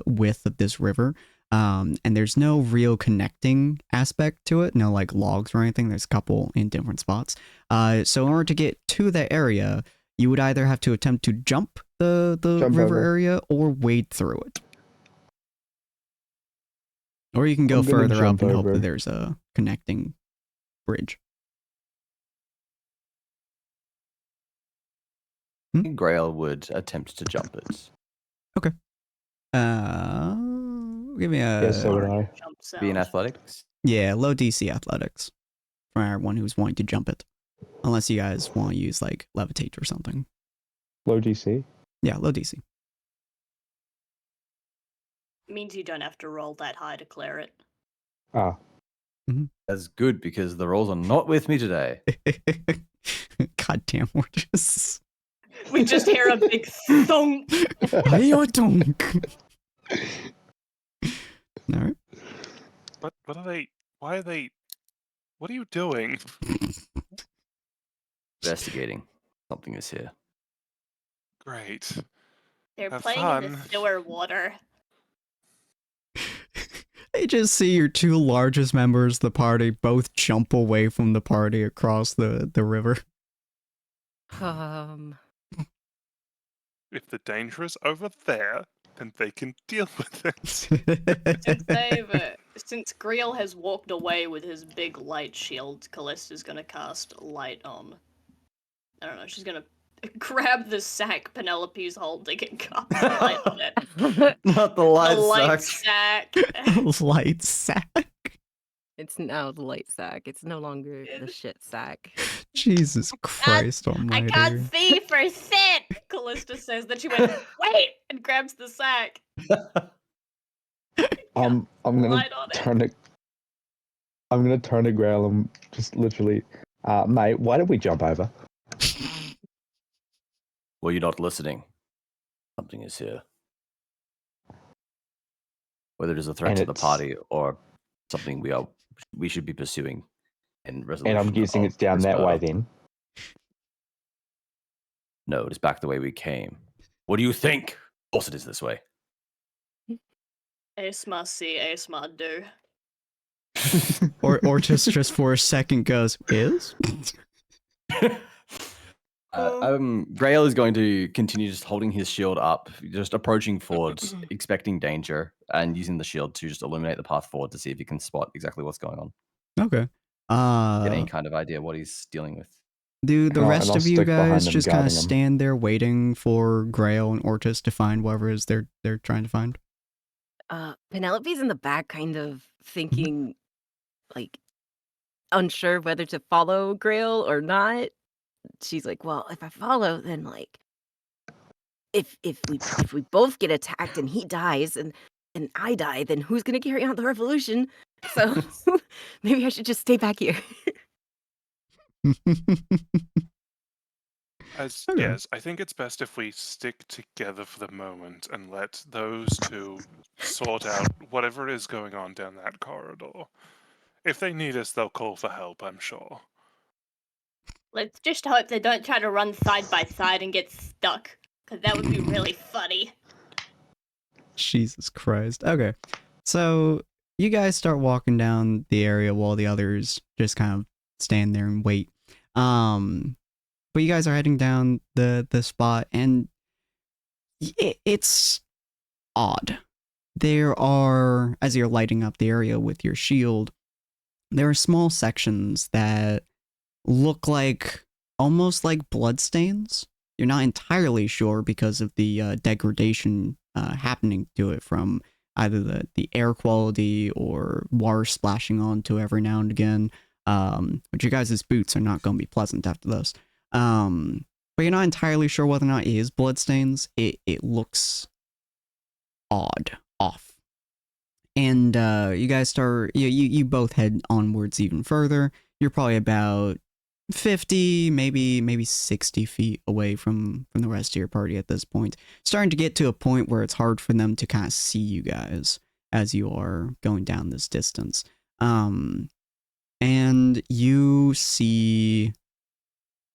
width of this river. And there's no real connecting aspect to it, no like logs or anything. There's a couple in different spots. So in order to get to the area, you would either have to attempt to jump the Jump river over. area or wade through it. Or you can go I'm gonna further up jump and hope over. that there's a connecting bridge. I think Grail would attempt to jump it. Give me a Yeah, so would I. Jump Be in sound. athletics. low DC athletics for everyone who's wanting to jump it, unless you guys want to use like levitate or something. Low DC. Yeah, low DC. Means you don't have to roll that high to clear it. Ah, That's good because the rolls are not with me today. Goddamn, we're just We just hear a big thump. Hey-o-dunk. All right. What are they? Why are they? What are you doing? Investigating. Something is here. Great. They're Have playing in the fun. sewer water. They just see your two largest members of the party both jump away from the party across the river. If the danger is over there, then they can deal with it. Since Griel has walked away with his big light shield, Callista's gonna cast light on. I don't know, she's gonna grab the sack Penelope's holding and cast light on it. Not the The light light sack. sack. Light sack. It's now the light sack. It's no longer the shit sack. Jesus Christ I almighty. can't see for shit! Callista says that she went, wait! And grabs the sack. I'm gonna Light on it. turn it. I'm gonna turn to Grail and just literally, mate, why did we jump over? Well, you're not listening. Something is here. Whether it is a threat And to the it's- party or something we should be pursuing in resolution. And I'm guessing of it's down this that way battle. then. No, it is back the way we came. What do you think? Of course it is this way. Ace must see, Ace must do. Or just for a second goes, is? Grail is going to continue just holding his shield up, just approaching forwards, expecting danger, and using the shield to just illuminate the path forward to see if he can spot exactly what's going on. Okay. Get any kind of idea what he's dealing with. Do the And rest I'll of you stick behind guys him, just kind of guarding him. stand there waiting for Grail and Ortis to find whatever it is they're trying to find? Penelope's in the back, kind of thinking, like, unsure whether to follow Grail or not. She's like, well, if I follow, then, like, if we both get attacked and he dies and I die, then who's gonna carry on the revolution? So maybe I should just stay back here. Okay. Yes, I think it's best if we stick together for the moment and let those two sort out whatever is going on down that corridor. If they need us, they'll call for help, I'm sure. Let's just hope they don't try to run side by side and get stuck, because that would be really funny. Jesus Christ. Okay. So you guys start walking down the area while the others just kind of stand there and wait. But you guys are heading down the spot, and it's odd. There are, as you're lighting up the area with your shield, there are small sections that look like almost like bloodstains. You're not entirely sure because of the degradation happening to it from either the air quality or water splashing onto every now and again. But your guys' boots are not going to be pleasant after this. But you're not entirely sure whether or not it is bloodstains. It looks odd, off. And you guys start, you both head onwards even further. You're probably about 50, maybe 60 feet away from the rest of your party at this point. Starting to get to a point where it's hard for them to kind of see you guys as you are going down this distance. And you see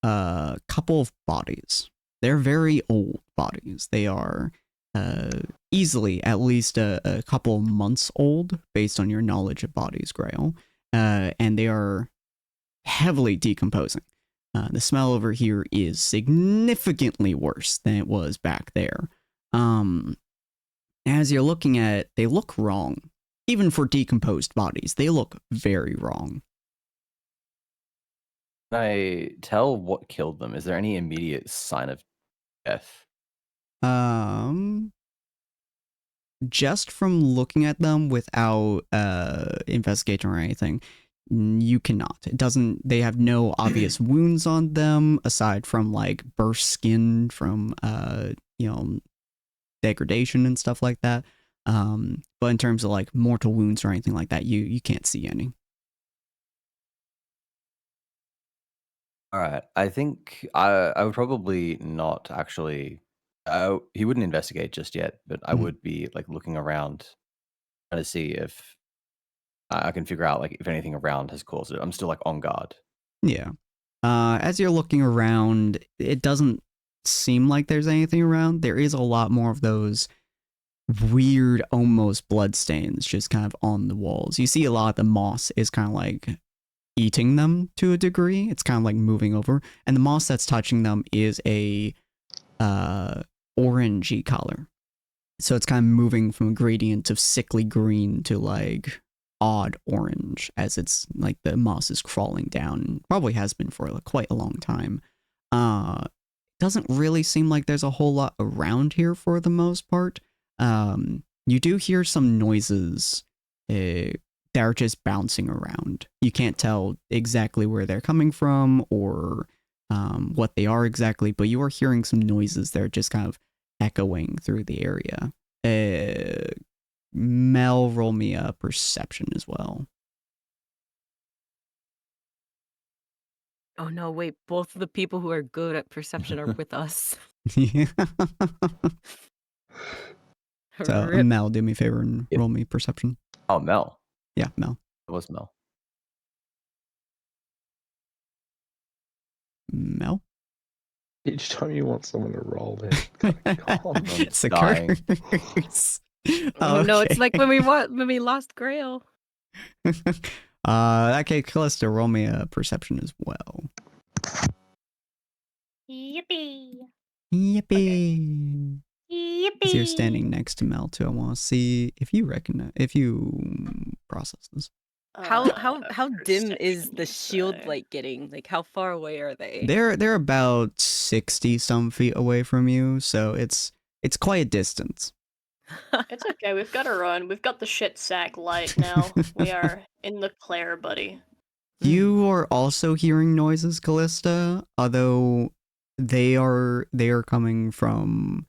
a couple of bodies. They're very old bodies. They are easily at least a couple months old based on your knowledge of bodies, Grail. And they are heavily decomposing. The smell over here is significantly worse than it was back there. As you're looking at it, they look wrong. Even for decomposed bodies, they look very wrong. Can I tell what killed them? Is there any immediate sign of death? Just from looking at them without investigation or anything, you cannot. It doesn't. They have no obvious wounds on them aside from like burst skin from degradation and stuff like that. But in terms of like mortal wounds or anything like that, you can't see any. All right. I think I would probably not actually. He wouldn't investigate just yet, but I would be like looking around, trying to see if I can figure out like if anything around has caused it. I'm still like on guard. Yeah. As you're looking around, it doesn't seem like there's anything around. There is a lot more of those weird, almost bloodstains just kind of on the walls. You see a lot of the moss is kind of like eating them to a degree. It's kind of like moving over, and the moss that's touching them is a orangey color. So it's kind of moving from a gradient of sickly green to like odd orange as it's like the moss is crawling down. Probably has been for like quite a long time. Doesn't really seem like there's a whole lot around here for the most part. You do hear some noises that are just bouncing around. You can't tell exactly where they're coming from or what they are exactly, but you are hearing some noises that are just kind of echoing through the area. Mel, roll me a perception as well. Oh no, wait, both of the people who are good at perception are with us. Yeah. So Rip. Mel, do me a favor and Yep. roll me perception. Oh, Mel. Yeah, Mel. It was Mel. Mel? Each time you want someone to roll it, calm them. It's a dying. curse. Oh no, it's Okay. like when we lost Grail. Okay, Callista, roll me a perception as well. Yippee! Yippee! Yippee! So you're standing next to Mel too. I want to see if you recognize, if you process this. How dim is perception, the you shield say? light getting? Like how far away are they? They're about 60 some feet away from you, so it's quite a distance. It's okay, we've got our own. We've got the shit sack light now. We are in the clear, buddy. You are also hearing noises, Callista, although they are coming from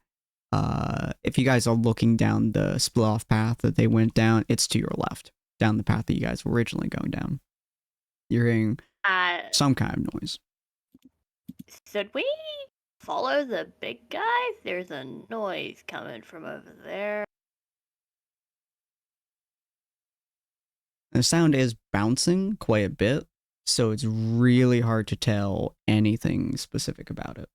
if you guys are looking down the split off path that they went down, it's to your left, down the path that you guys were originally going down. You're hearing some kind of noise. Should we follow the big guy? There's a noise coming from over there. The sound is bouncing quite a bit, so it's really hard to tell anything specific about it.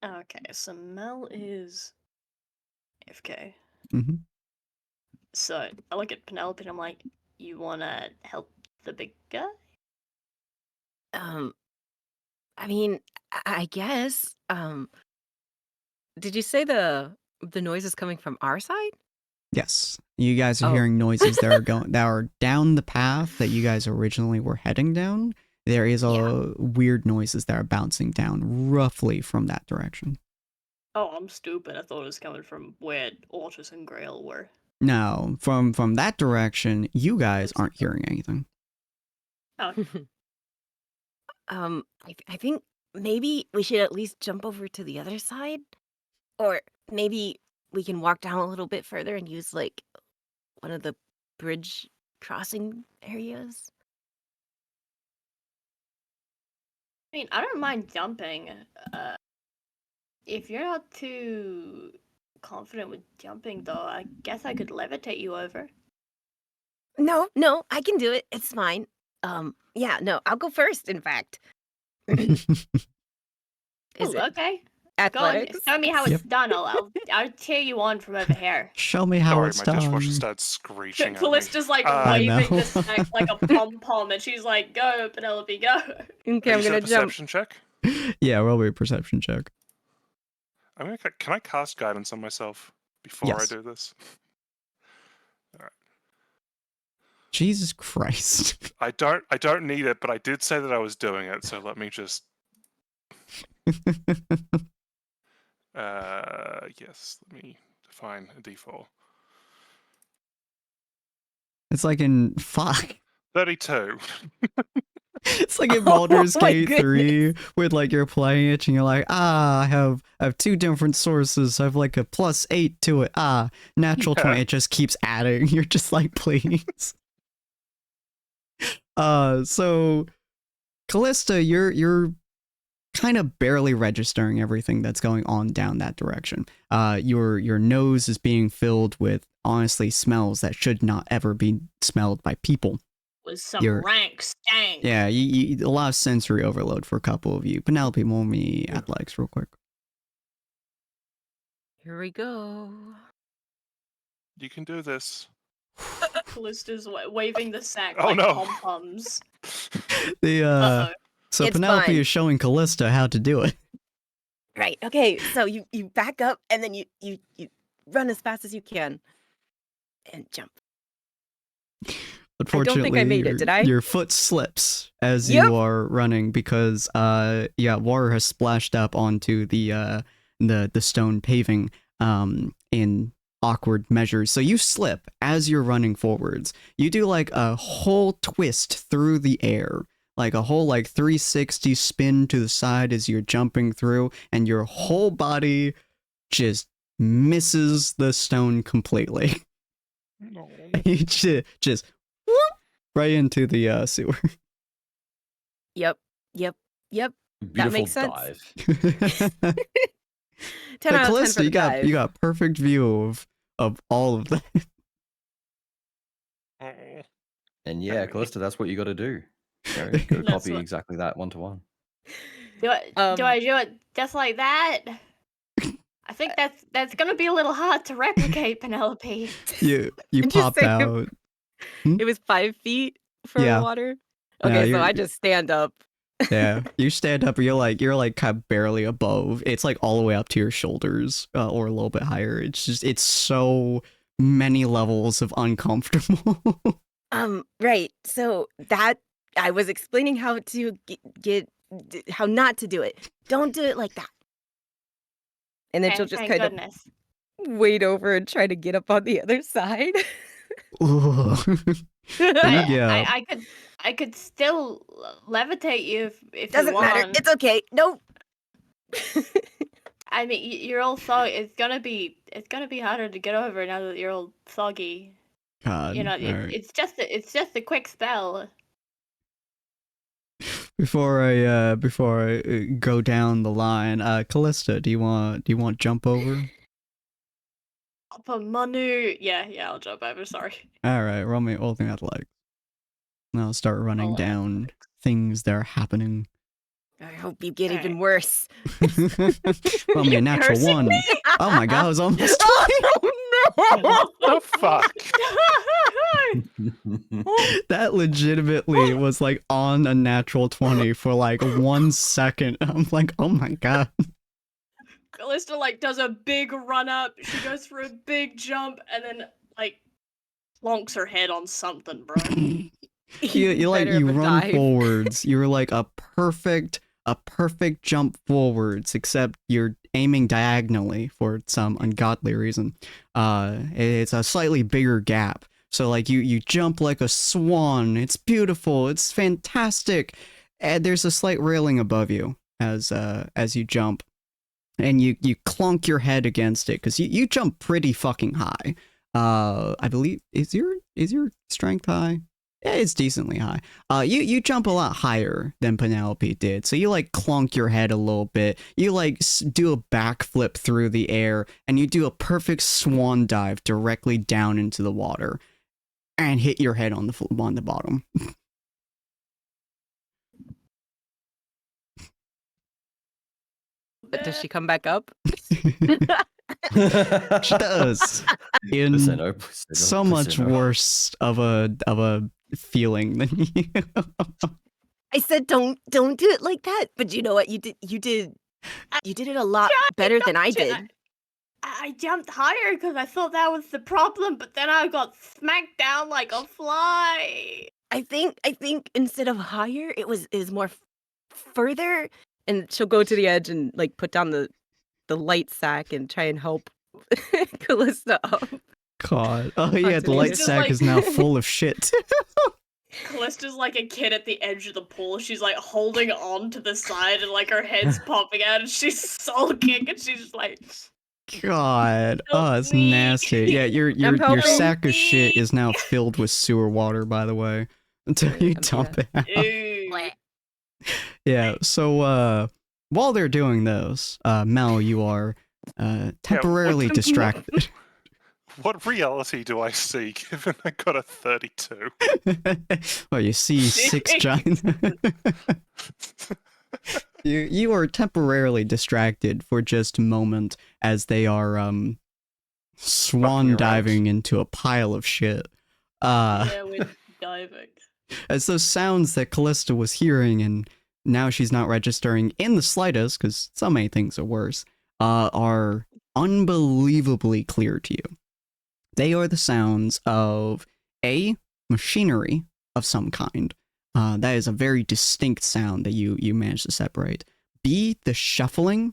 Okay, so Mel is AFK. Mm-hmm. So I look at Penelope and I'm like, you wanna help the big guy? I mean, I guess. Did you say the noise is coming from our side? Yes, you guys are Oh. hearing noises that are down the path that you guys originally were heading down. There is weird noises that are bouncing down roughly from that direction. Oh, I'm stupid. I thought it was coming from where Ortis and Grail were. No, from that direction, you guys aren't hearing anything. Oh, I think maybe we should at least jump over to the other side, or maybe we can walk down a little bit further and use like one of the bridge crossing areas. I mean, I don't mind jumping. If you're not too confident with jumping, though, I guess I could levitate you over. No, I can do it. It's fine. Yeah, no, I'll go first. In fact, is Ooh, it okay. Go on, athletics? show me how it's Yep. done. I'll cheer you on from over here. Show me how Sorry, it's my dishwasher done. started screeching at me. Callista's like I waving know. the sack like a pom pom, and she's like, "Go, Penelope, go!" Okay, I'm Is it a gonna jump. perception check? Yeah, roll me a perception check. Can I cast guidance on myself before Yes. I do this? Jesus Christ. I don't need it, but I did say that I was doing it, so let me just yes, let me define a D4. It's like in fuck. 32. It's like in Baldur's Oh my Gate 3 with like you're playing it and you're like, I have two different sources. I have like a +8 to it. Natural 20. It just keeps adding. You're just like, please. So Callista, you're kind of barely registering everything that's going on down that direction. Your nose is being filled with honestly smells that should not ever be smelled by people. Was some You're- rank stank. Yeah, you a lot of sensory overload for a couple of you. Penelope, roll me athletics real quick. Here we go. You can do this. Callista's waving the sack Oh, like no. pom poms. The Uh-oh. so It's Penelope fine. is showing Callista how to do it. Right. Okay. So you back up and then you run as fast as you can and jump. Unfortunately, think I made it, did I? Your foot slips as Yep. you are running because water has splashed up onto the stone paving in awkward measures. So you slip as you're running forwards. You do like a whole twist through the air, like a whole like 360 spin to the side as you're jumping through, and your whole body just misses the stone completely. No. You just whoop, right into the sewer. Yep. Beautiful makes sense. dive. 10 But out of 10 for Callista, the you dive. got perfect view of all of that. Oh. And yeah, Henry. Callista, that's what you got to do. Go That's copy what- exactly that 1-to-1. Do I do it just like that? I think that's gonna be a little hard to replicate, Penelope. You Did you pop say- out. It was 5 feet from Yeah. the water. Yeah, Okay, so you're- I just stand up. Yeah, you stand up. You're like kind of barely above. It's like all the way up to your shoulders, or a little bit higher. It's so many levels of uncomfortable. Right. So that I was explaining how to get how not to do it. Don't do it like that. And then she'll just Thank kind goodness. of wade over and try to get up on the other side. Ooh. I, Yeah. I could still levitate you if you Doesn't matter. want. It's okay. Nope. I mean, you're all soggy. It's gonna be harder to get over now that you're all soggy. God. You know, All right. it's just a quick spell. Before I go down the line, Callista, do you want jump over? Upper Manu. Yeah, I'll jump over. Sorry. All right, roll me all thing athletics. And I'll start running Roll down athletics. things that are happening. I hope you get even Alright. worse. Roll me a You natural cursing 1. me? Oh my god, I was almost 20. What the fuck? That legitimately was like on a natural 20 for like 1 second. I'm like, oh my god. Callista like does a big run up. She goes for a big jump and then like plonks her head on something, bro. You like Better you of a run dive. forwards. You're like a perfect jump forwards, except you're aiming diagonally for some ungodly reason. It's a slightly bigger gap. So like you jump like a swan. It's beautiful. It's fantastic. And there's a slight railing above you as you jump. And you clunk your head against it because you jump pretty fucking high. I believe is your strength high? Yeah, it's decently high. You jump a lot higher than Penelope did, so you like clunk your head a little bit. You like do a backflip through the air, and you do a perfect swan dive directly down into the water, and hit your head on the bottom. But does she come back up? She does. In Listen up, so much worse of a feeling than you. I said don't do it like that. But you know what? You did it a lot better than I did. I jumped higher because I thought that was the problem, but then I got smacked down like a fly. I think instead of higher, it was more further. And she'll go to the edge and like put down the light sack and try and help Callista up. God. Oh yeah, the Onto light the- sack is now full of shit. Callista's like a kid at the edge of the pool. She's like holding on to the side and like her head's popping out and she's sulking and she's just like, God. Oh, Help it's me. nasty. Yeah, your I'm helping. sack of shit is now filled with sewer water, by the way. Until you I'm dump it out. ew. Yeah, so while they're doing those, Mel, you are temporarily what- distracted. What reality do I see given I got a 32? Well, you see 6 giants. You are temporarily distracted for just a moment as they are swan around. diving into a pile of shit. Yeah, we're diving. As those sounds that Callista was hearing and now she's not registering in the slightest, because so many things are worse, are unbelievably clear to you. They are the sounds of A, machinery of some kind. That is a very distinct sound that you managed to separate. B, the shuffling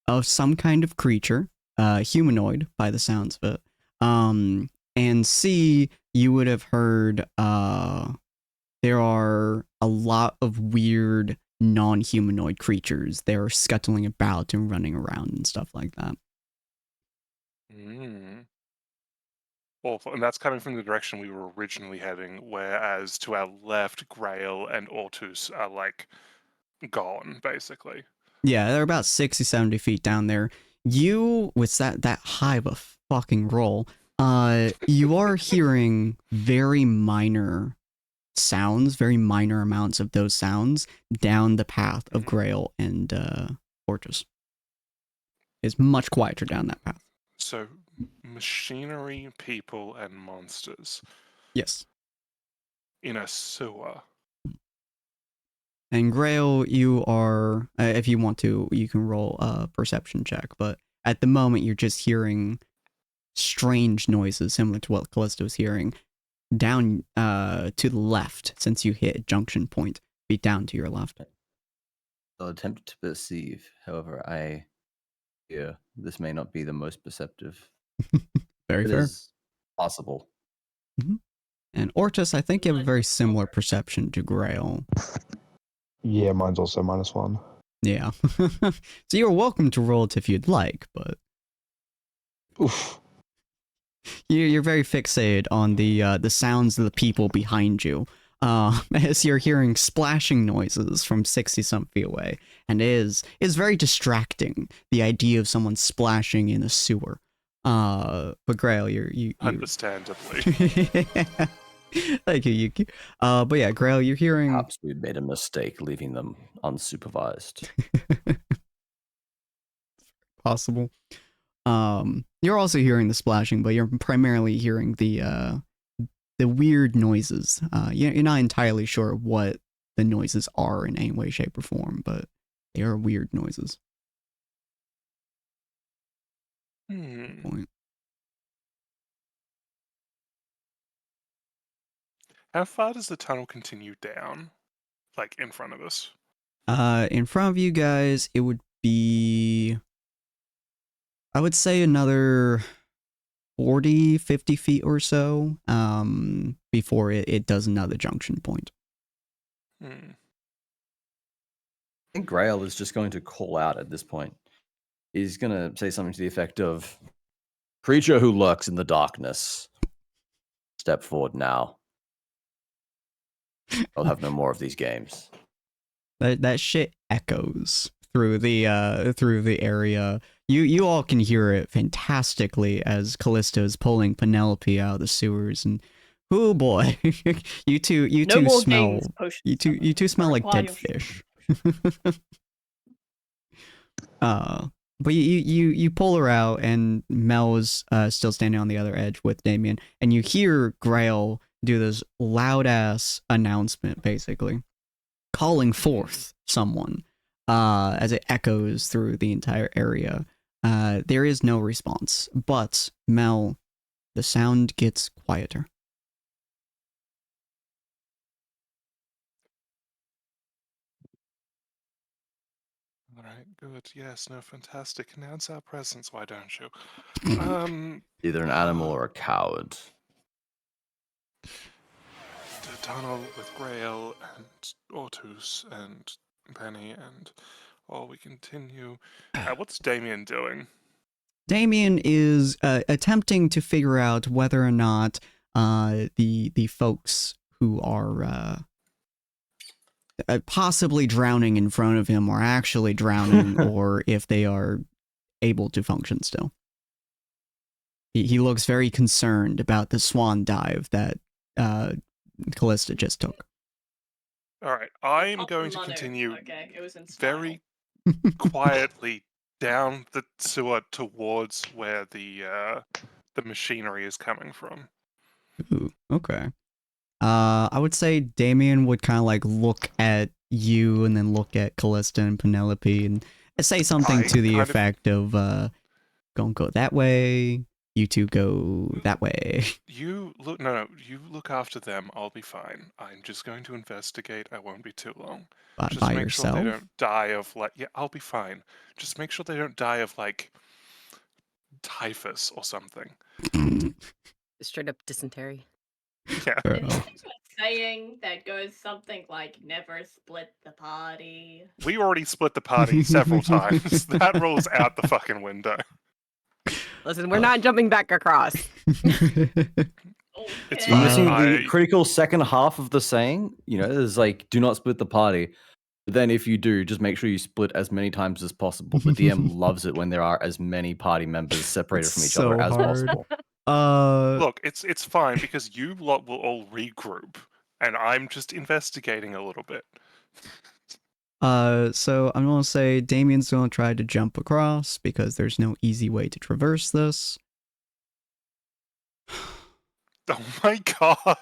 of some kind of creature, humanoid by the sounds of it. And C, you would have heard there are a lot of weird non-humanoid creatures. They're scuttling about and running around and stuff like that. Awful. And that's coming from the direction we were originally heading, whereas to our left, Grail and Ortus are like gone, basically. Yeah, they're about 60, 70 feet down there. You, with that high of a fucking roll, you are hearing very minor sounds, very minor amounts of those sounds down the path of Grail and Ortus. It's much quieter down that path. So, machinery, people, and monsters Yes. in a sewer. And Grail, you are, if you want to, you can roll a perception check, but at the moment you're just hearing strange noises similar to what Callista was hearing down to the left, since you hit a junction point, be down to your left. I'll attempt to perceive. However, I fear this may not be the most perceptive. Very It fair. is possible. And Ortus, I think you have a very similar perception to Grail. Yeah, mine's also -1. Yeah. So you're welcome to roll it if you'd like, but Oof. you're very fixated on the sounds of the people behind you. As you're hearing splashing noises from 60-some feet away, and is very distracting, the idea of someone splashing in a sewer. But Grail, you Understandably. Thank you, Yuki. But yeah, Grail, you're hearing Perhaps we made a mistake leaving them unsupervised. possible. You're also hearing the splashing, but you're primarily hearing the weird noises. You're not entirely sure what the noises are in any way, shape, or form, but they are weird noises. Point. How far does the tunnel continue down? Like in front of us? In front of you guys, it would be, I would say, another 40, 50 feet or so, before it does another junction point. Hmm. I think Grail is just going to call out at this point. He's going to say something to the effect of, "Creature who lurks in the darkness, step forward now. I'll have no more of these games." That shit echoes through the area. You all can hear it fantastically as Callista is pulling Penelope out of the sewers, and oh boy, you two No more smell games, potions. you two smell like dead Require- fish. But you pull her out, and Mel is still standing on the other edge with Damien, and you hear Grail do this loud ass announcement, basically calling forth someone, as it echoes through the entire area. There is no response, but Mel, the sound gets quieter. All right, good. Yes, no, fantastic. Announce our presence, why don't you? Either an animal or a coward. The tunnel with Grail and Ortus and Penny and we continue. What's Damien doing? Damien is attempting to figure out whether or not the folks who are possibly drowning in front of him are actually drowning, or if they are able to function still. He looks very concerned about the swan dive that Callista just took. All right, I'm Up going to Manu. continue Okay, it was in style. very quietly down the sewer towards where the machinery is coming from. Ooh, okay. I would say Damien would kind of like look at you and then look at Callista and Penelope and say something I to the kind of- effect of, don't go that way, you two go that way. You look no, you look after them. I'll be fine. I'm just going to investigate. I won't be too long. Just By make yourself? sure they don't die of I'll be fine. Just make sure they don't die of typhus or something. Straight up dysentery. Yeah. Fair Is enough. there a saying that goes something like "never split the party"? We already split the party several times. That rules out the fucking window. Listen, we're not jumping back across. It's You're fine. missing I- the critical second half of the saying. You know, there's like, do not split the party. But then if you do, just make sure you split as many times as possible. The DM loves it when there are as many party members separated It's from each so other as hard. possible. Look, it's fine because you lot will all regroup, and I'm just investigating a little bit. So I'm gonna say Damien's gonna try to jump across because there's no easy way to traverse this. Oh my god!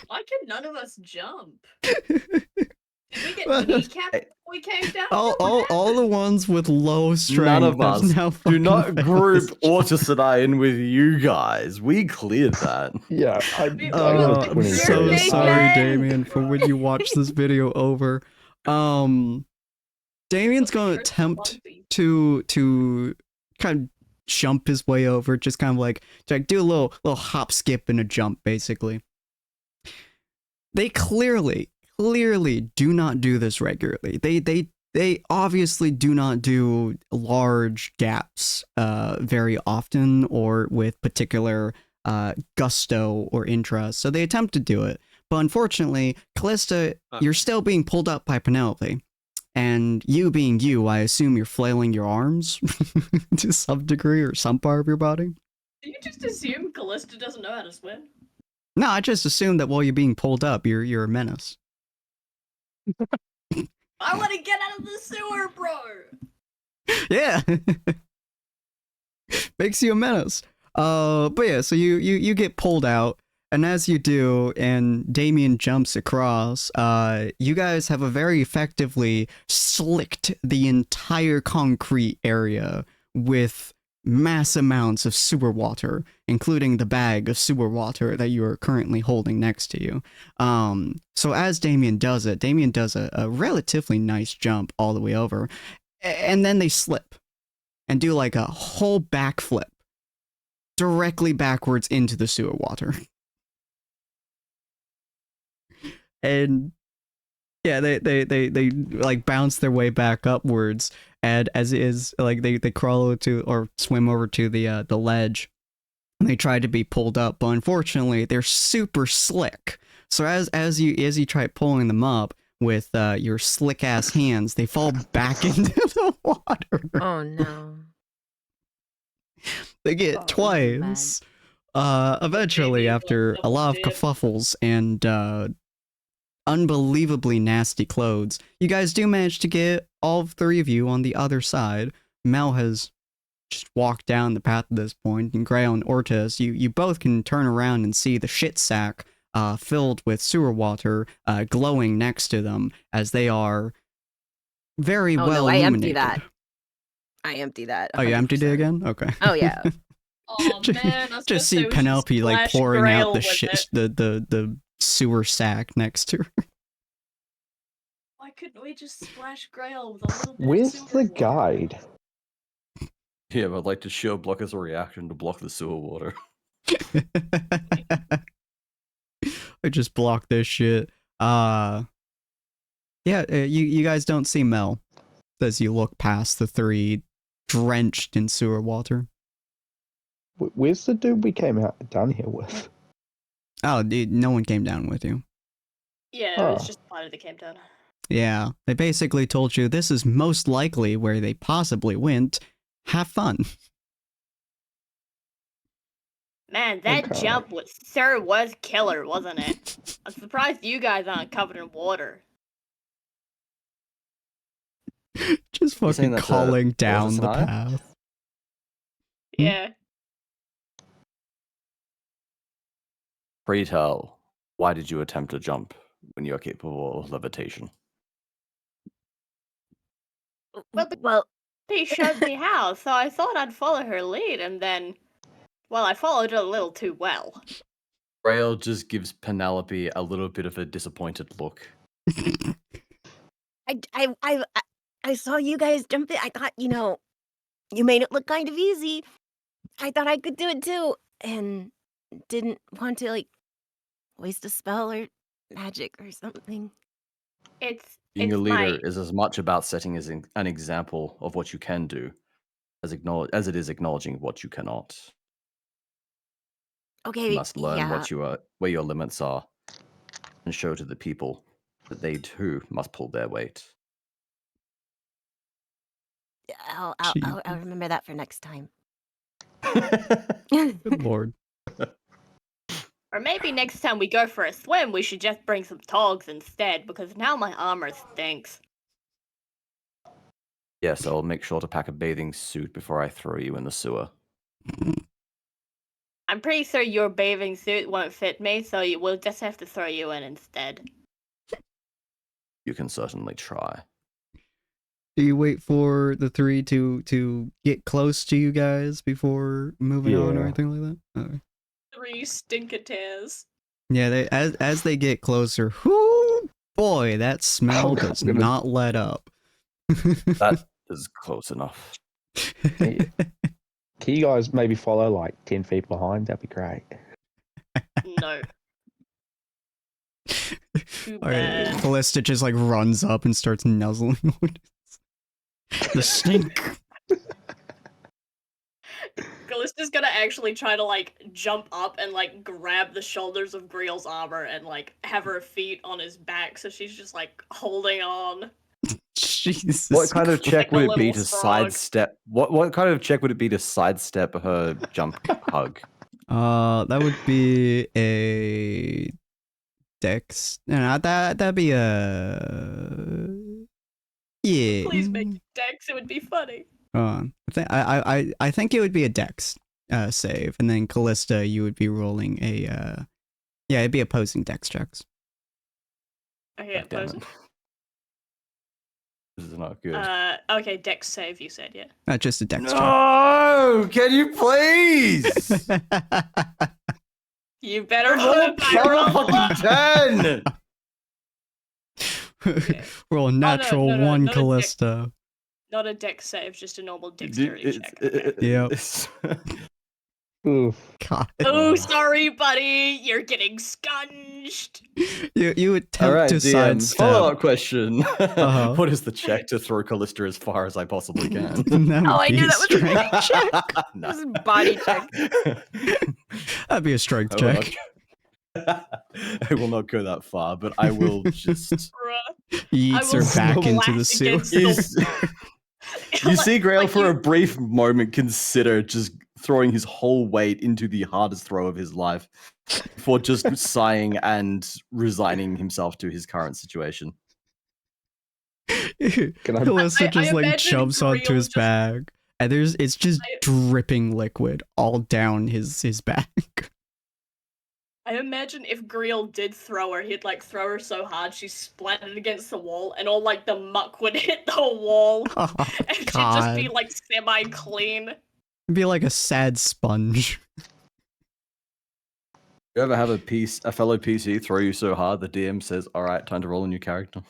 Why could none of us jump? Did we get kneecapped before we came down? all the ones with low strength. None of have us. now Do fucking not failed group this. Ortus and I in with you guys. We cleared that. Yeah, I Oh, was I'm 20 so years. sorry, Nathan! Damien, for when you watch this video over. Damien's gonna attempt to kind of jump his way over, just kind of like do a little hop, skip, and a jump, basically. They clearly clearly do not do this regularly. They obviously do not do large gaps very often or with particular gusto or interest. So they attempt to do it. But unfortunately, Callista, you're still being pulled up by Penelope. And you being you, I assume you're flailing your arms to some degree or some part of your body. Do you just assume Callista doesn't know how to swim? No, I just assumed that while you're being pulled up, you're a menace. I want to get out of the sewer, bro! Yeah. Makes you a menace. But yeah, so you get pulled out, and as you do, and Damien jumps across, you guys have a very effectively slicked the entire concrete area with mass amounts of sewer water, including the bag of sewer water that you are currently holding next to you. So as Damien does it, Damien does a relatively nice jump all the way over, and then they slip and do like a whole backflip directly backwards into the sewer water. And yeah, they like bounce their way back upwards, and as is like they crawl over to or swim over to the ledge, and they try to be pulled up, but unfortunately they're super slick. So as you try pulling them up with your slick ass hands, they fall back into the water. Oh no. They get twice. Eventually, after a lot of kerfuffles and unbelievably nasty clothes, you guys do manage to get all three of you on the other side. Mel has just walked down the path at this point, and Grail and Ortiz, you both can turn around and see the shit sack filled with sewer water glowing next to them as they are very well no, I empty illuminated. that. I empty that. Oh, you emptied it 100%. again? Okay. Oh yeah. Oh man, I was Just gonna see say we should Penelope like splash pouring Grail out the with shit, it. the sewer sack next to her. Why couldn't we just splash Grail with a little bit Where's of sewer the water? guide? Yeah, but I'd like to show block as a reaction to block the sewer water. I just blocked this shit. Yeah, you guys don't see Mel as you look past the three drenched in sewer water. Where's the dude we came out down here with? Oh, dude, no one came down with you. Yeah, it was Oh. just the party that came down. Yeah, they basically told you this is most likely where they possibly went. Have fun. Man, that Okay. jump was killer, wasn't it? I'm surprised you guys aren't covered in water. Just You're saying fucking that to calling down Ortiz the and I? path. Yeah. Pray tell, why did you attempt to jump when you are capable of levitation? Well, She showed me how, so I thought I'd follow her lead, and then, well, I followed it a little too well. Rail just gives Penelope a little bit of a disappointed look. I saw you guys jump it. I thought, you made it look kind of easy. I thought I could do it too, and didn't want to waste a spell or magic or something. Being a It's leader my is as much about setting as an example of what you can do as it is acknowledging what you cannot. Okay, You must learn yeah. where your limits are, and show to the people that they too must pull their weight. I'll Gee. remember that for next time. Good lord. Or maybe next time we go for a swim, we should just bring some togs instead, because now my armor stinks. Yes, I'll make sure to pack a bathing suit before I throw you in the sewer. I'm pretty sure your bathing suit won't fit me, so we'll just have to throw you in instead. You can certainly try. Do you wait for the three to get close to you guys before moving on or Yeah. anything like that? Okay. 3 stinkatares. Yeah, they as they get closer, whoo boy, that smell God, does I'm gonna- not let up. That is close enough. Can you guys maybe follow like 10 feet behind? That'd be great. No. too Okay, bad. Callista just like runs up and starts nuzzling on the stink. Callista's gonna actually try to like jump up and like grab the shoulders of Griel's armor and like have her feet on his back, so she's just like holding on. Jesus. What kind of check Like a would it be little to frog. sidestep? What kind of check would it be to sidestep her jump hug? That would be a dex. No, that'd be a yeah. Please make it Dex, it would be funny. I think it would be a dex save, and then Callista, you would be rolling a yeah, it'd be opposing dex checks. Okay, God damn opposing. it. This is not good. Okay, Dex save, you said, yeah. Just a dex No! Can you please? check. You better Roll a hope I roll fucking 10! Okay. Roll a natural no, one, not a dex. Callista. Not a Dex save, just a normal dexterity check. Yep. Oof. God. Oh, sorry, buddy. You're getting scunged. You attempt Alright, to DM, sidestep. follow-up question. Uh-huh. What is the check to throw Callista as far as I possibly can? That would Oh, I be knew a that was a strength check. No. This is body check. That'd be a strength I will check. I will not go that far, but I will just. Bruh. He I eats will her back into the splash sewer. against the- You Like- see Grail like for you- a brief moment consider just throwing his whole weight into the hardest throw of his life before just sighing and resigning himself to his current situation. Can I- Callista I just like imagine jumps onto Griel his just- bag, and it's just I- dripping liquid all down his back. I imagine if Griel did throw her, he'd like throw her so hard she splattered against the wall, and all like the muck would hit the wall, Oh, and she'd just be God. like semi-clean. It'd be like a sad sponge. You ever have a fellow PC throw you so hard the DM says, "All right, time to roll a new character."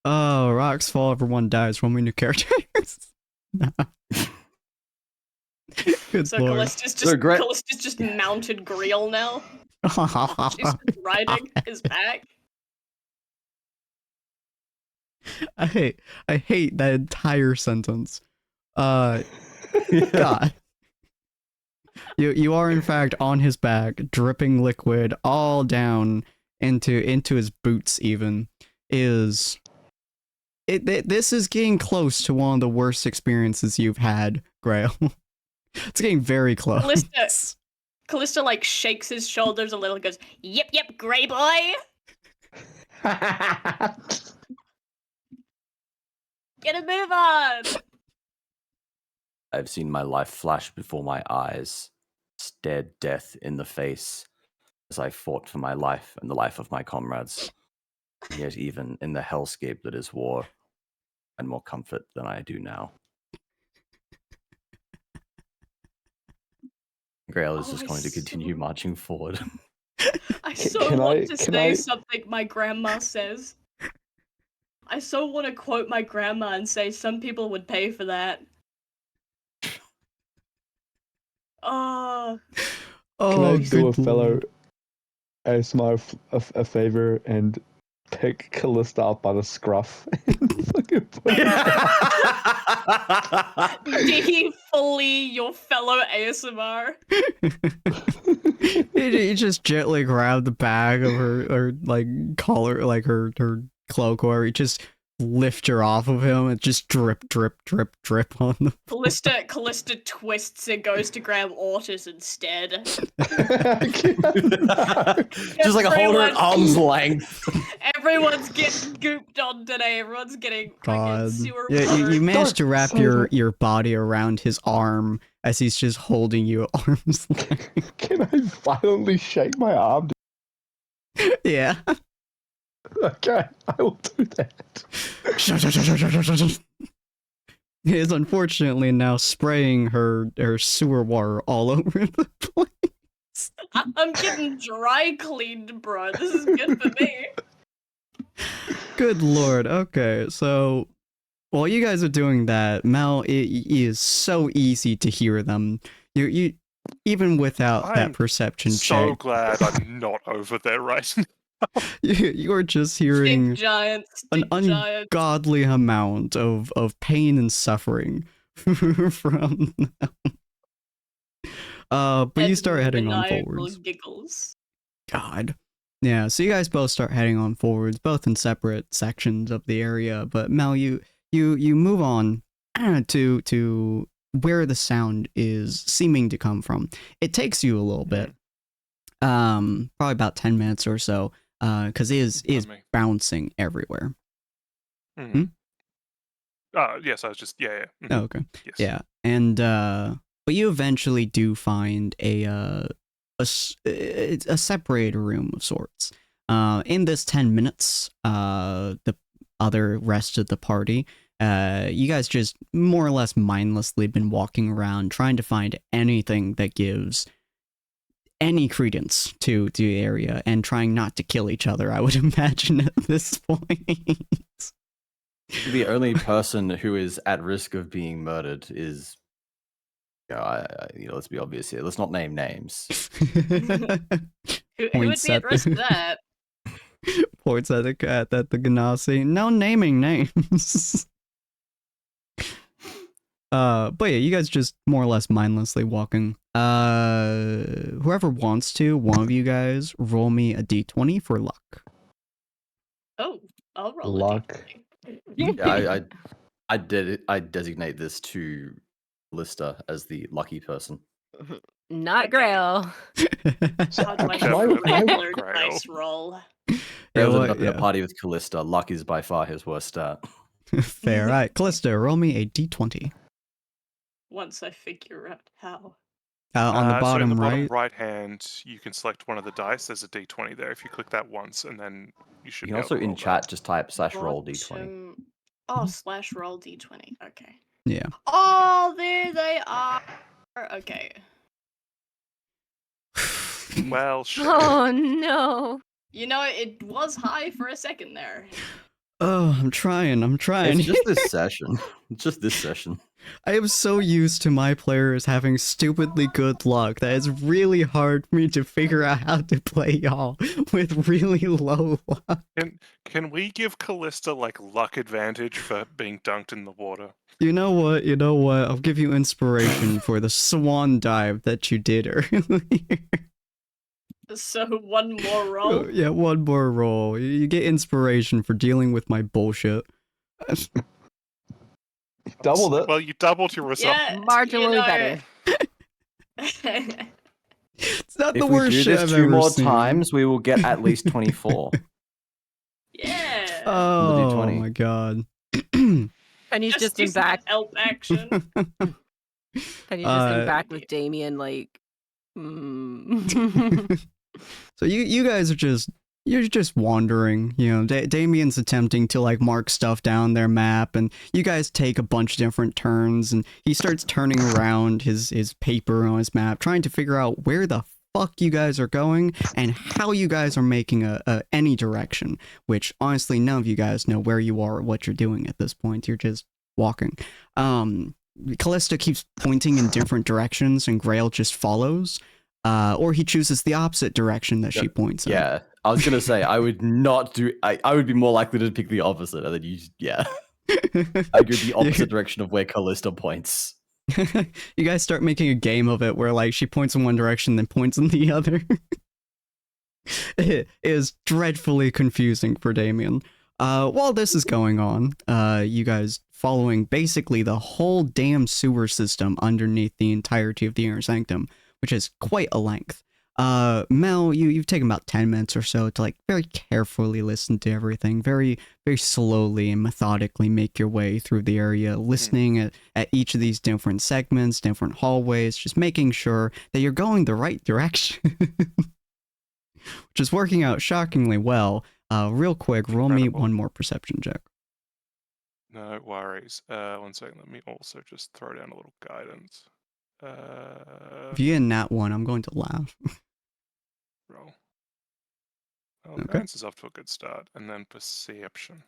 Oh, rocks fall, everyone dies. Roll me new characters. Good So lord. Callista's just mounted Griel now. She's just riding his back. I hate that entire sentence. God. You are in fact on his back, dripping liquid all down into his boots. Even this is getting close to one of the worst experiences you've had, Grail. It's getting very close. Callista like shakes his shoulders a little and goes, "Yep, grey boy. Get a move on." I've seen my life flash before my eyes, stared death in the face as I fought for my life and the life of my comrades. And yet, even in the hellscape that is war, and more comfort than I do now. Grail is Oh, just I going to continue so- marching forward. I so can want I- to can say I- something my grandma says. I so want to quote my grandma and say some people would pay for that. Oh, Can I do a good fellow lord. ASMR a favor and pick Callista up by the scruff and fucking put did he fully your fellow ASMR? He just gently grabbed the bag of her like collar, like her cloak, or he just lift her off of him and just drip on the Callista twists and goes to grab Ortis instead. Just like hold her at arm's length. Everyone's getting gooped on today. Everyone's getting fucking God. sewer Yeah, you water. managed to wrap your Sorry. body around his arm as he's just holding you at arm's length. Can I violently shake my arm? Yeah. Okay, I will do that. He is unfortunately now spraying her sewer water all over the place. I'm getting dry cleaned, bro. This is good for me. Good lord. Okay, so while you guys are doing that, Mel, it is so easy to hear them. even without that I'm perception So check, glad I'm not over there right now. you're just Stink hearing giant, an stink giant. ungodly amount of pain and suffering from them. But you And start heading on maniacal forwards. giggles. God. Yeah, so you guys both start heading on forwards, both in separate sections of the area. But Mel, you move on to where the sound is seeming to come from. It takes you a little bit, probably about 10 minutes or so, because it is bouncing everywhere. Yes, I was just Oh, okay. Yes. Yeah, and but you eventually do find a separated room of sorts. In this 10 minutes, the other rest of the party, you guys just more or less mindlessly been walking around trying to find anything that gives any credence to the area and trying not to kill each other, I would imagine at this point. The only person who is at risk of being murdered is, let's be obvious here. Let's not name names. Who would be at risk of that? Points at the Ganassi. No naming names. But yeah, you guys just more or less mindlessly walking. Whoever wants to, one of you guys, roll me a d20 for luck. Oh, I'll roll Luck. Yeah, I designate this to Lister as the lucky person. Not Grail. How do I Can I- roll can I- regular Grail. dice roll? Rather what- than up in yeah. a party with Callista, luck is by far his worst stat. Fair. All right, Callista, roll me a d20. Once I figure out how. On the So in bottom the bottom right. right hand, you can select one of the dice. There's a d20 there. If you click that once, and then you should. You can be also able to in roll chat that. just type /roll d20. Bottom- Oh, /roll d20. Okay. Yeah. Oh, there they are. Okay. Well, shit. Oh no. You know, it was high for a second there. Oh, I'm trying. It's just this session. It's just this session. I am so used to my players having stupidly good luck that it's really hard for me to figure out how to play y'all with really low luck. Can we give Callista like luck advantage for being dunked in the water? You know what? I'll give you inspiration for the swan dive that you did earlier. So one more roll. Yeah, one more roll. You get inspiration for dealing with my bullshit. Doubled it. Well, you doubled your result. Yeah, Marginally better. It's not If the we worst do shit this I've 2 ever more seen. times, we will get at least 24. Yeah. Oh D20. my god. Penny's just do in some back. help action. Penny's just in back Thank with you. Damien, like. So you guys are you're just wandering, you know. Damien's attempting to like mark stuff down their map, and you guys take a bunch of different turns, and he starts turning around his paper on his map, trying to figure out where the fuck you guys are going and how you guys are making any direction, which honestly none of you guys know where you are or what you're doing at this point. You're just walking. Callista keeps pointing in different directions, and Grail just follows. Or he chooses the opposite direction that she points in. Yeah, I was gonna say I would not do. I would be more likely to pick the opposite, and then I go the opposite direction of where Callista points. You guys start making a game of it where like she points in one direction, then points in the other. It is dreadfully confusing for Damien. While this is going on, you guys following basically the whole damn sewer system underneath the entirety of the Inner Sanctum, which is quite a length. Mel, you've taken about 10 minutes or so to like very carefully listen to everything, very, very slowly and methodically make your way through the area, listening at each of these different segments, different hallways, just making sure that you're going the right direction. Which is working out shockingly well. Real quick, roll me Incredible. one more perception check. No worries. 1 second. Let me also just throw down a little guidance. If you get a nat one, I'm going to laugh. Roll. Well, Okay. guidance is off to a good start, and then perception.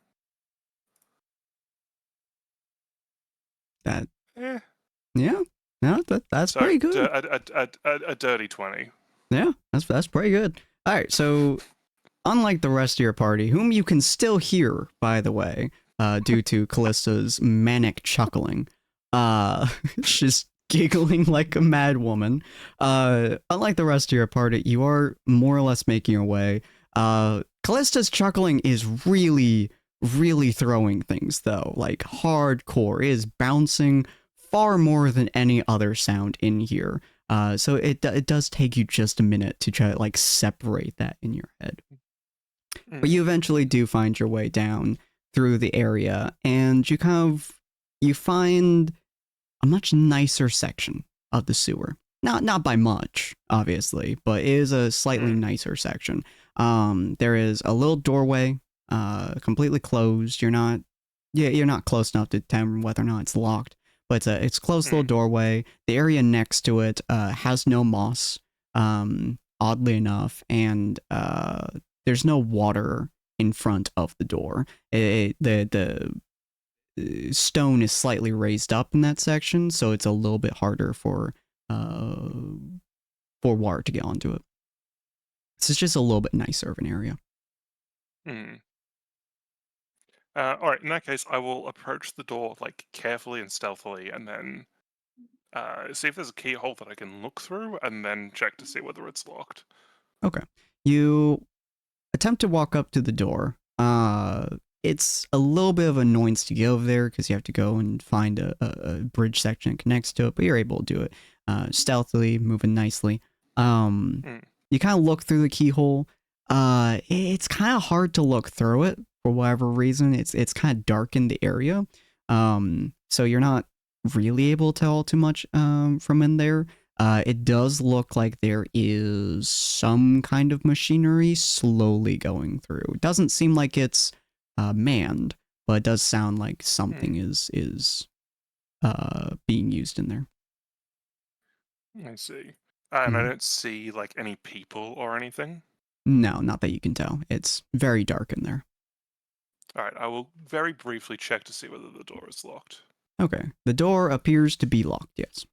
That, Eh, yeah, No, that's So pretty good. a dirty 20. Yeah, that's pretty good. All right, so unlike the rest of your party, whom you can still hear, by the way, due to Callista's manic chuckling, she's giggling like a mad woman. Unlike the rest of your party, you are more or less making your way. Callista's chuckling is really, really throwing things, though, like hardcore. It is bouncing far more than any other sound in here. So it does take you just a minute to try to like separate that in your head. But you eventually do find your way down through the area, and you find a much nicer section of the sewer. Not by much, obviously, but it is a slightly nicer section. There is a little doorway, completely closed. You're not close enough to determine whether or not it's locked, but it's a closed little doorway. The area next to it has no moss, oddly enough, and there's no water in front of the door. The stone is slightly raised up in that section, so it's a little bit harder for water to get onto it. So it's just a little bit nicer of an area. All right, in that case, I will approach the door like carefully and stealthily, and then see if there's a keyhole that I can look through, and then check to see whether it's locked. Okay. You attempt to walk up to the door. It's a little bit of annoyance to get over there because you have to go and find a bridge section that connects to it, but you're able to do it stealthily, moving nicely. You kind of look through the keyhole. It's kind of hard to look through it for whatever reason. It's kind of dark in the area, so you're not really able to tell too much from in there. It does look like there is some kind of machinery slowly going through. It doesn't seem like it's manned, but it does sound like something is being used in there. I see. And I don't see like any people or anything. No, not that you can tell. It's very dark in there. All right, I will very briefly check to see whether the door is locked. Okay, the door appears to be locked, yes.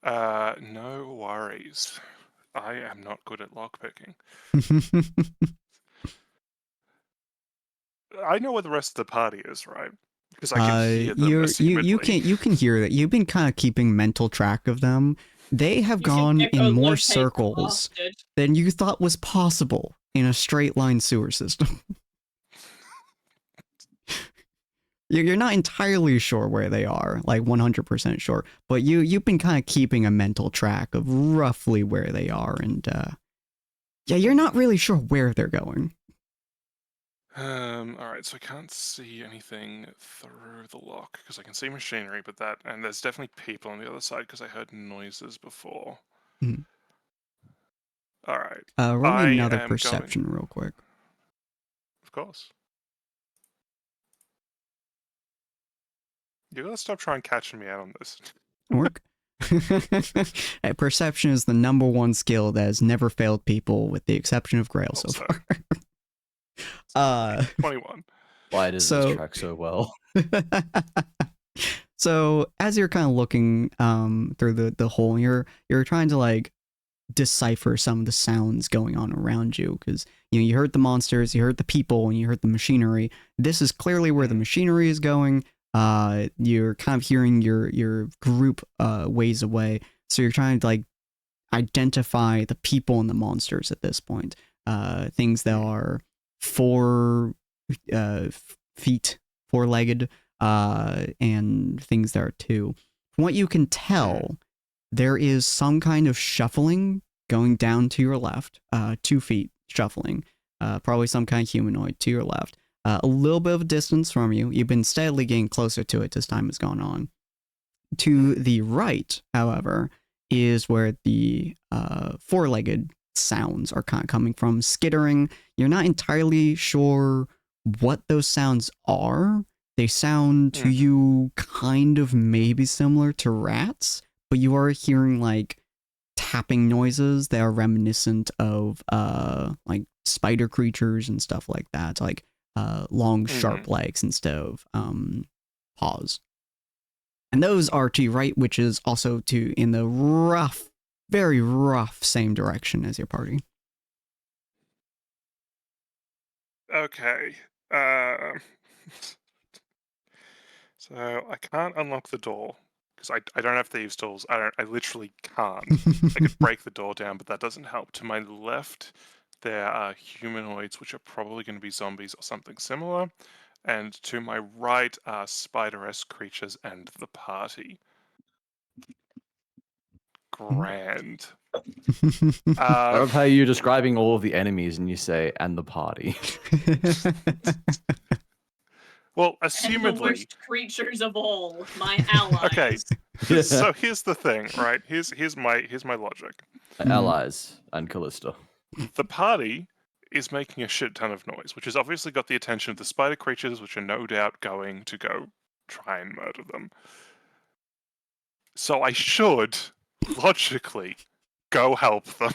No worries. I am not good at lockpicking. I know where the rest of the party is, right? Because I can hear them. You can hear that. You've been kind of keeping mental track of them. They have gone in more circles than you thought was possible in a straight line sewer system. You're not entirely sure where they are, like 100% sure, but you've been kind of keeping a mental track of roughly where they are, and yeah, you're not really sure where they're going. All right, so I can't see anything through the lock because I can see machinery, and there's definitely people on the other side because I heard noises before. All right. Roll me another perception real quick. Of course. You gotta stop trying catching me out on this. Work. Perception is the #1 skill that has never failed people, with the exception of Grail so far. 21. Why does this track so well? So as you're kind of looking through the hole, you're trying to like decipher some of the sounds going on around you, because you heard the monsters, you heard the people, and you heard the machinery. This is clearly where the machinery is going. You're kind of hearing your group ways away, so you're trying to like identify the people and the monsters at this point. Things that are 4 feet, 4-legged, and things that are 2. From what you can tell, there is some kind of shuffling going down to your left, 2 feet shuffling, probably some kind of humanoid to your left. A little bit of a distance from you. You've been steadily getting closer to it as time has gone on. To the right, however, is where the 4-legged sounds are kind of coming from, skittering. You're not entirely sure what those sounds are. They sound to you kind of maybe similar to rats, but you are hearing like tapping noises that are reminiscent of like spider creatures and stuff like that, like long sharp legs instead of paws. And those are to your right, which is also to in the rough, very rough same direction as your party. Okay. So I can't unlock the door because I don't have thieves' tools. I literally can't. I could break the door down, but that doesn't help. To my left, there are humanoids, which are probably going to be zombies or something similar. And to my right are spider-esque creatures and the party. Grand. I love how you're describing all of the enemies and you say, and the party. Well, And the assumedly. worst creatures of all, my allies. Okay. So here's the thing, right? Here's my logic. Allies and Callista. The party is making a shit ton of noise, which has obviously got the attention of the spider creatures, which are no doubt going to go try and murder them. So I should, logically, go help them.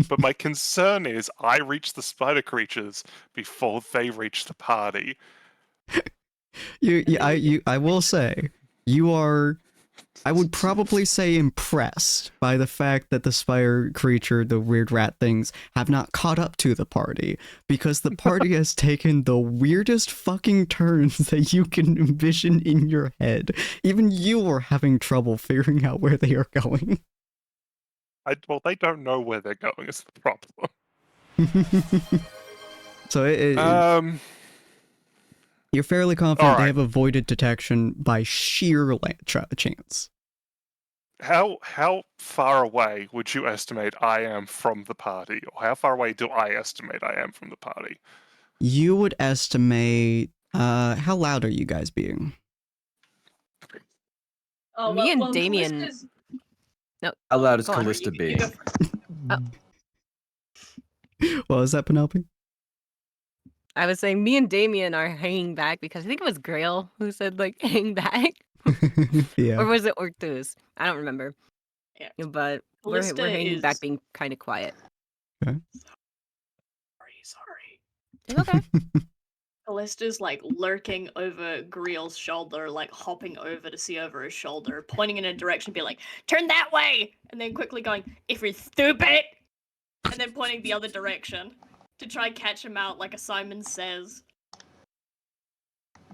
But my concern is I reach the spider creatures before they reach the party. I will say, you are, I would probably say, impressed by the fact that the spider creature, the weird rat things, have not caught up to the party, because the party has taken the weirdest fucking turns that you can envision in your head. Even you are having trouble figuring out where they are going. Well, they don't know where they're going is the problem. So you're fairly confident they have avoided detection by sheer chance. How far away would you estimate I am from the party? Or how far away do I estimate I am from the party? You would estimate, how loud are you guys being? Oh, Me and well, Damien- Callista's- No. How loud is Go on. Callista You being? go first. What was that, Penelope? I was saying me and Damien are hanging back because I think it was Grail who said like hang back. Yeah. Or was it Orctus? I don't remember. Yeah. But we're Callista hanging back is- being kind of quiet. Sorry. It's okay. Callista's like lurking over Griel's shoulder, like hopping over to see over his shoulder, pointing in a direction, be like, "Turn that way!" And then quickly going, "If you're stupid!" And then pointing the other direction to try and catch him out, like a Simon Says.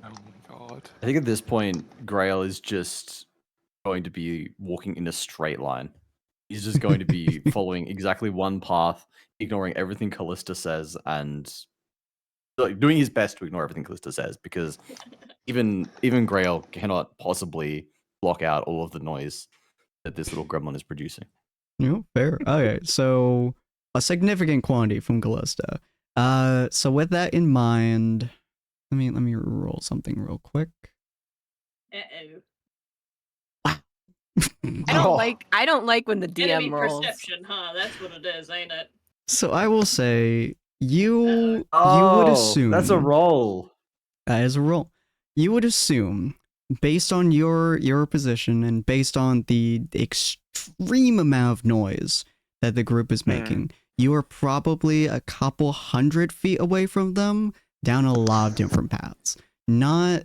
Oh my god. I think at this point, Grail is just going to be walking in a straight line. He's just going to be following exactly one path, ignoring everything Callista says, and like, doing his best to ignore everything Callista says, because even Grail cannot possibly block out all of the noise that this little gremlin is producing. Yeah, fair. Okay, so a significant quantity from Callista. So with that in mind, let me roll something real quick. Uh-oh. I don't like when the Enemy DM rolls. perception, huh? That's what it is, ain't it? So I will say you would assume That's a roll. as a roll. You would assume, based on your position and based on the extreme amount of noise that the group is making, you are probably a couple 100 feet away from them down a lot of different paths. Not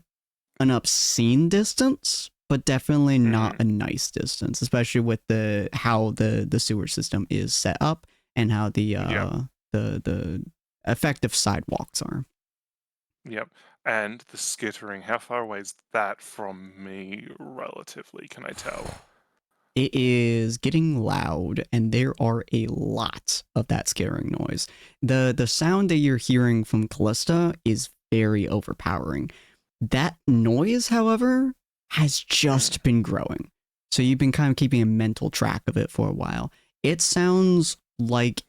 an obscene distance, but definitely not a nice distance, especially with how the sewer system is set up and how the effective sidewalks are. Yep. And the skittering, how far away is that from me relatively, can I tell? It is getting loud, and there are a lot of that skittering noise. The sound that you're hearing from Callista is very overpowering. That noise, however, has just been growing. So you've been kind of keeping a mental track of it for a while. It sounds like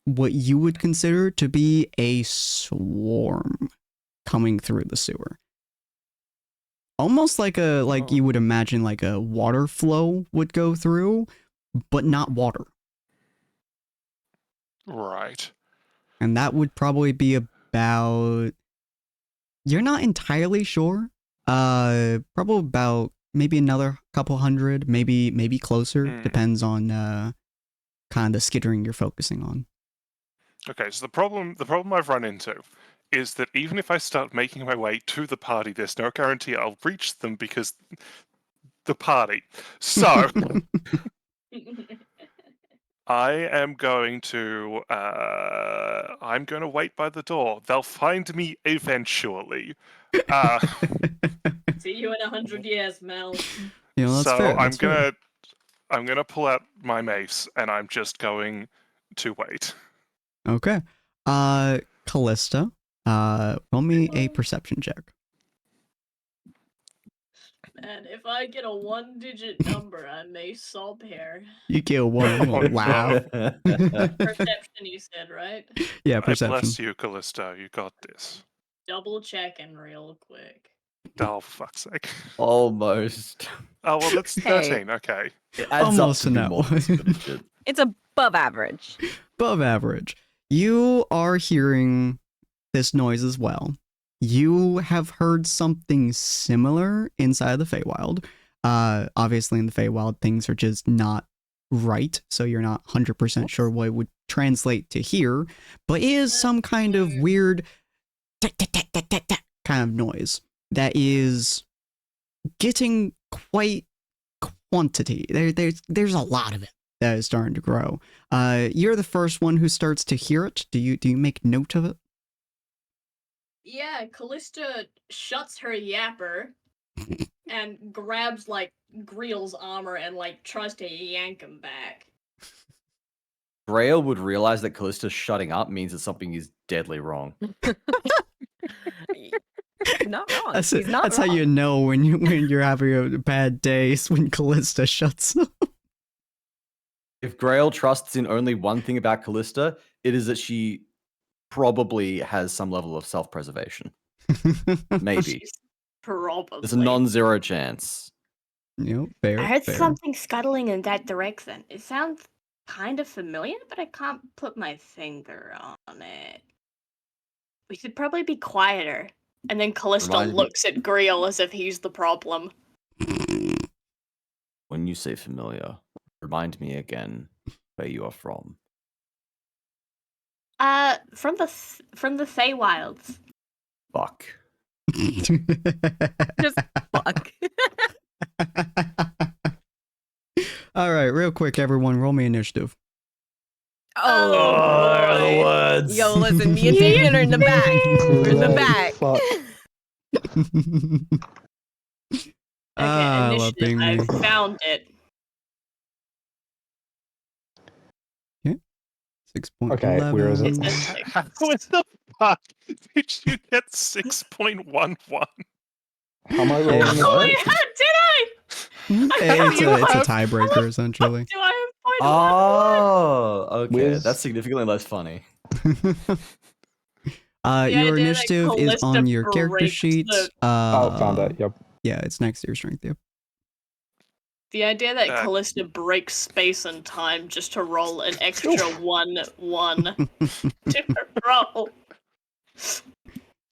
what you would consider to be a swarm coming through the sewer. Almost like you would imagine like a water flow would go through, but not water. Right. And that would probably be about, you're not entirely sure. Probably about maybe another couple hundred, maybe closer. Depends on kind of the skittering you're focusing on. Okay, so the problem I've run into is that even if I start making my way to the party, there's no guarantee I'll reach them because the party. So I am going to wait by the door. They'll find me eventually. See you in 100 years, Mel. You know, that's So fair. That's fair. I'm gonna pull out my mace and I'm just going to wait. Okay. Callista, roll me a perception check. And if I get a 1-digit number, I may sob here. You kill one. Oh, Wow. Perception, you said, right? Yeah, I perception. bless you, Callisto. You got this. Double checking real quick. Oh, for fuck's sake. Almost. Oh, well, that's Hey. 13. Okay. It adds Almost up a to be nat more one. than good shit. It's above average. Above average. You are hearing this noise as well. You have heard something similar inside the Feywild. Obviously in the Feywild, things are just not right, so you're not 100% sure what it would translate to here, but it is some kind of weird kind of noise that is getting quite quantity. There's a lot of it that is starting to grow. You're the first one who starts to hear it. Do you make note of it? Yeah, Callista shuts her yapper and grabs, like, Greel's armor and, like, tries to yank him back. Grail would realize that Callista's shutting up means that something is deadly wrong. Not wrong. That's, He's not that's wrong. how you know when you're having a bad day, is when Callista shuts up. If Grail trusts in only one thing about Callista, it is that she probably has some level of self-preservation. Maybe. Probably. There's a non-zero chance. Yep, fair. I heard fair. something scuttling in that direction. It sounds kind of familiar, but I can't put my finger on it. We should probably be quieter. And then Callista Remind me- looks at Greel as if he's the problem. When you say familiar, remind me again where you are from. From the Feywilds. Fuck. Just fuck. All right, real quick, everyone, roll me initiative. Oh, the boy. words. Yo, listen, me and Damien are in the back. We're in the back. Fuck. Okay, I love initiative. being I me. found it. 6.11. Okay, where is it? It says six. How in the fuck did you get 6.11? How am I rolling Yeah. this? Oh, out? yeah, did I? It's You a have- tiebreaker, essentially. Do I have point Oh, okay. Where's- That's significantly less funny. idea Your that initiative is on Callista your character breaks sheet. the- Oh, found it. Yep. Yeah, it's next to your strength. Yep. The idea that Uh, Callista breaks space and time just to roll an extra 1-1 to her roll.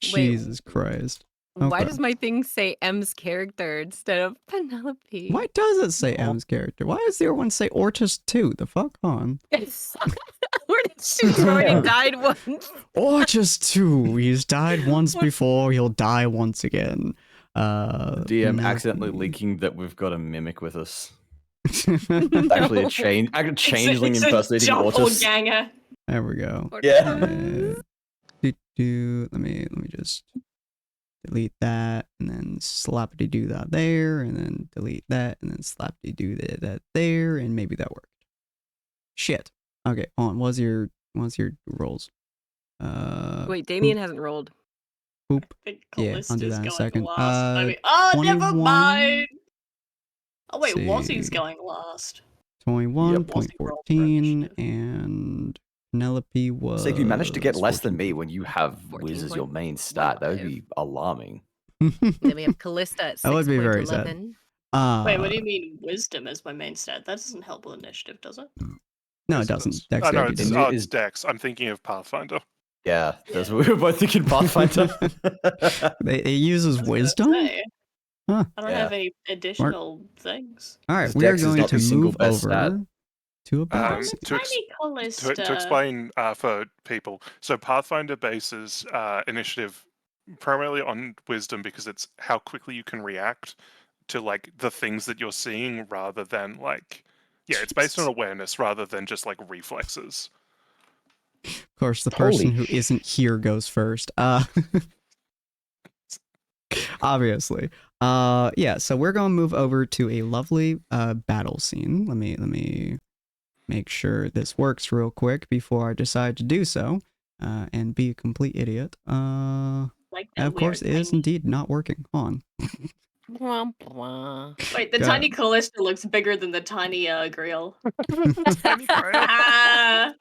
Jesus Christ. Why Okay. does my thing say M's character instead of Penelope? Why does it say M's character? Why does the other one say Ortis 2? The fuck on? Where did she already died once? Ortis 2. He's died once before. He'll die once again. DM accidentally leaking that we've got a mimic with us. It's actually a changeling It's a impersonating Ortis. doppelganger. There we go. Yeah. Let me just delete that, and then slappity do that there, and then delete that, and then slappity do that there, and maybe that worked. Shit. Okay, on. What's your rolls? Wait, Damien hasn't rolled. Poop. I think Yeah, I'll Callista's do that in a going second. last. I mean, never 21. mind. Oh wait, See. Wozzie's going last. 21, Yep, point Wozzy rolled for 14, initiative. and Penelope was. So if you manage to get less than me when you have 14 Wiz as your point main stat, that would 15. be alarming. Then we have Callista at 6.11. That would be very sad. Wait, what do you mean wisdom is my main stat? That doesn't help with initiative, does it? No, Yes, it doesn't. does. Dexterity no, doesn't. doesn't. it's Dex. I'm thinking of Pathfinder. Yeah, that's what we were both thinking Pathfinder. It uses I was gonna wisdom? say, Huh. I don't Yeah. have any additional things. All right, His we are dex is going not to the single move best over stat. to a battle Um, scene. to ex- Tiny Callista. To explain for people, so Pathfinder bases initiative primarily on wisdom because it's how quickly you can react to like the things that you're seeing rather than like it's based on Jesus. awareness rather than just like reflexes. Of course, the person Holy who isn't here goes first. Obviously. Yeah, so we're gonna move over to a lovely battle scene. Let me make sure this works real quick before I decide to do so. And be a complete idiot. Like that Of course, weird it is thing. indeed not working. Hold on. Blah, blah. Wait, the God. tiny Callista looks bigger than the tiny Grill. Tiny Grail. Ah,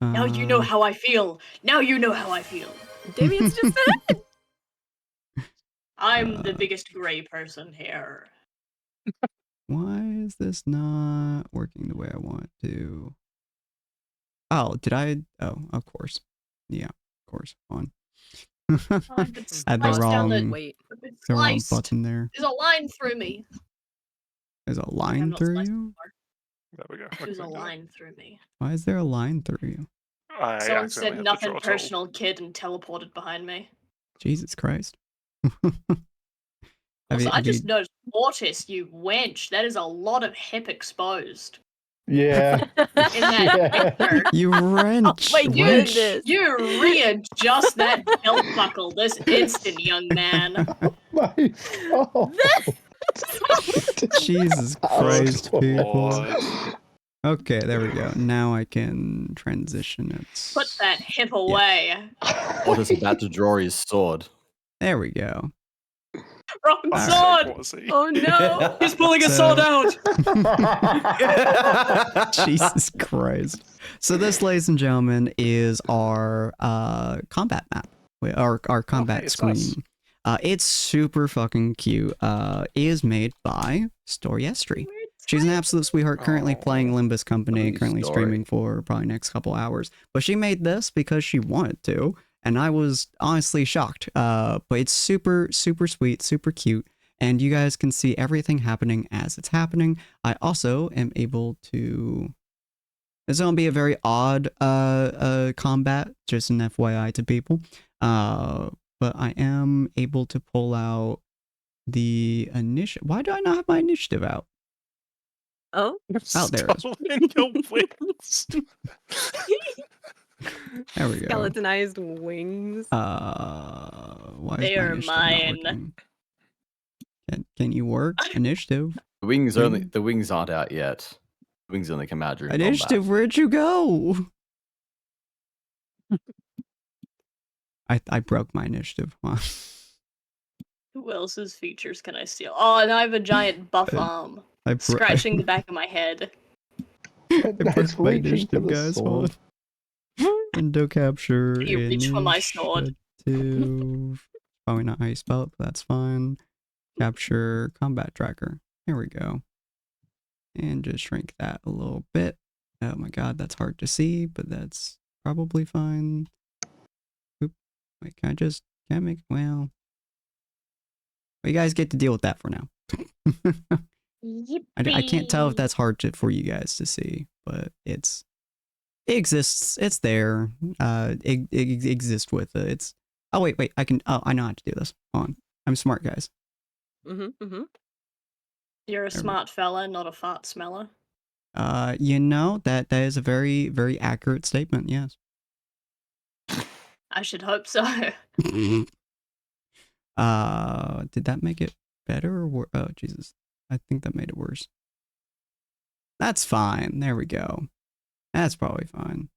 now you know Uh, how I feel. Now you know how I feel. Damien's just ahead. I'm the biggest gray person here. Why is this not working the way I want it to? Oh, did I? Oh, of course. Yeah, of course. Hold on. I've been I had the sliced down wrong, Wait. I've been the wrong sliced. button there. There's a line through me. There's a I'm line not through sliced you? anymore. There we go. There's a Okay, line through me. Why is there a line through you? I Someone accidentally said had to nothing draw a tool. personal, kid, and teleported behind me. Jesus Christ. Also, I have just you- noticed Mortis, you wench. That is a lot of hip exposed. Yeah. In that Yeah. picture. You wrench. my You, wench. goodness. you readjust that belt buckle this instant, young man. My God. Jesus Oh, Christ, people. Lord. Okay, there we go. Now I can transition it. Put that hip away. Otis about to draw his sword. There we go. Wrong All Fuck's sword! sake, was he? Oh no. He's pulling a So- sword out! Jesus Christ. So this, ladies and gentlemen, is our combat map. Our combat it's screen. nice. It's super fucking cute. It is made by Storyestry. She's an absolute sweetheart, currently playing Limbus Company, Lovely currently story. streaming for probably next couple hours. But she made this because she wanted to, and I was honestly shocked. But it's super, super sweet, super cute, and you guys can see everything happening as it's happening. I also am able to... This is going to be a very odd combat, just an FYI to people. But I am able to pull out the initiative. Why do I not have my initiative out? Oh. Oh, there it is. Stolen your wings. There we go. Skeletonized wings. Why They is my are initiative not mine. working? Can you work initiative? The wings aren't out yet. The wings only come out during Initiative, combat. where'd you go? I broke my initiative. Huh? Who else's features can I steal? Oh, and I have a giant buff arm. Scratching the back of my head. I broke Nice my reaching for initiative, the guys. sword. Hold on. Window capture. You reach for my sword. Initiative. Probably not how you spell it, but that's fine. Capture combat tracker. There we go. And just shrink that a little bit. Oh my god, that's hard to see, but that's probably fine. Oop. Wait, can I make, well, you guys get to deal with that for now. I can't tell if that's hard for you guys to see, but it exists. It's there. It exists with it. It's, oh wait, I know how to do this. Hold on. I'm smart, guys. You're a There we- smart fella, not a fart smeller. You know, that is a very, very accurate statement, yes. I should hope so. Did that make it better or worse? Oh, Jesus. I think that made it worse. That's fine. There we go. That's probably fine.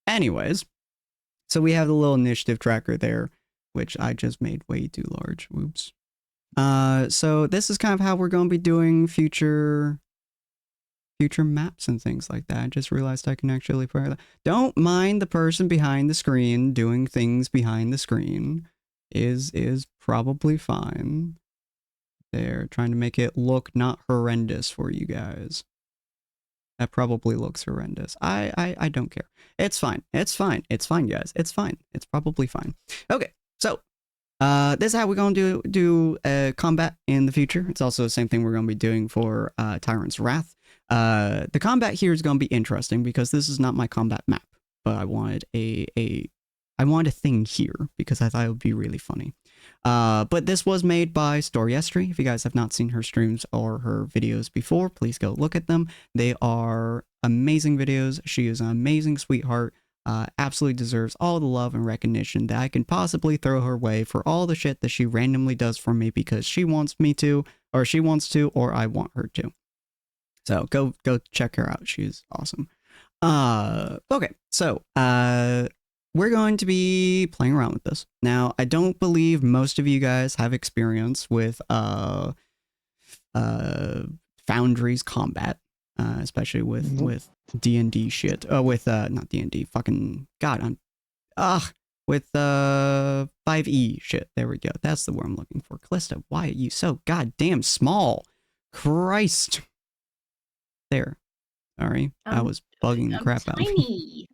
Anyways, so we have the little initiative tracker there, which I just made way too large. Whoops. So this is kind of how we're going to be doing future maps and things like that. I just realized I can actually play that. Don't mind the person behind the screen doing things behind the screen. Is probably fine. They're trying to make it look not horrendous for you guys. That probably looks horrendous. I don't care. It's fine. It's fine. It's fine, guys. It's fine. It's probably fine. Okay, so this is how we're going to do combat in the future. It's also the same thing we're going to be doing for Tyrant's Wrath. The combat here is going to be interesting because this is not my combat map, but I wanted I wanted a thing here because I thought it would be really funny. But this was made by Story Estrie. If you guys have not seen her streams or her videos before, please go look at them. They are amazing videos. She is an amazing sweetheart. Absolutely deserves all the love and recognition that I can possibly throw her way for all the shit that she randomly does for me because she wants me to, or she wants to, or I want her to. So go check her out. She's awesome. Okay, so we're going to be playing around with this. Now, I don't believe most of you guys have experience with Foundry's combat, especially with D&D shit. With not D&D, fucking god, with 5e shit. There we go. That's the word I'm looking for. Callista, why are you so goddamn small? Christ. There. Sorry, I was bugging the crap out of me.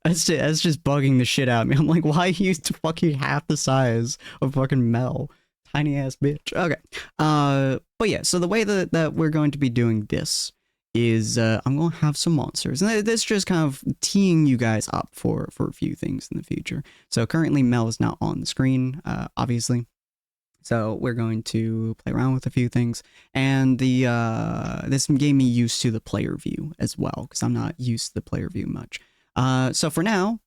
That's just bugging the shit out of me. I'm like, why are you fucking half the size of fucking Mel? Tiny ass bitch. Okay. But yeah, so the way that we're going to be doing this is I'm going to have some monsters. And this just kind of teeing you guys up for a few things in the future. So currently Mel is not on the screen, obviously. So we're going to play around with a few things. And this gave me used to the player view as well, because I'm not used to the player view much. So for now,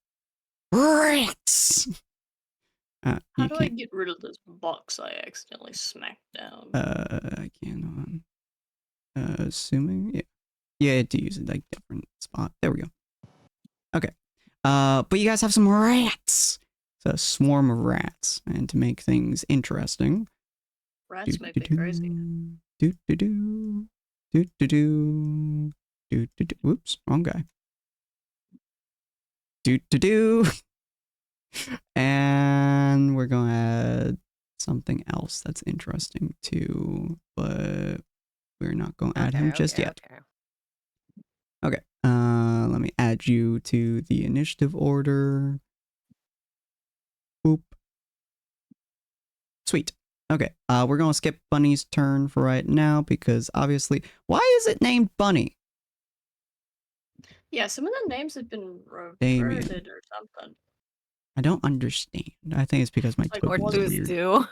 rats! How do I get rid of this box I accidentally smacked down? I can't. Assuming, yeah, to use it like different spot. There we go. Okay. But you guys have some rats. It's a swarm of rats, and to make things interesting, Rats make me crazy. Whoops, wrong guy. And we're going to add something else that's interesting too, but we're not going to add him just yet. Okay. Let me add you to the initiative order. Boop. Sweet. Okay. We're going to skip Bunny's turn for right now because obviously, why is it named Bunny? Yeah, some of the names have been reverted or something. I don't understand. I think it's because my token is weird. Do.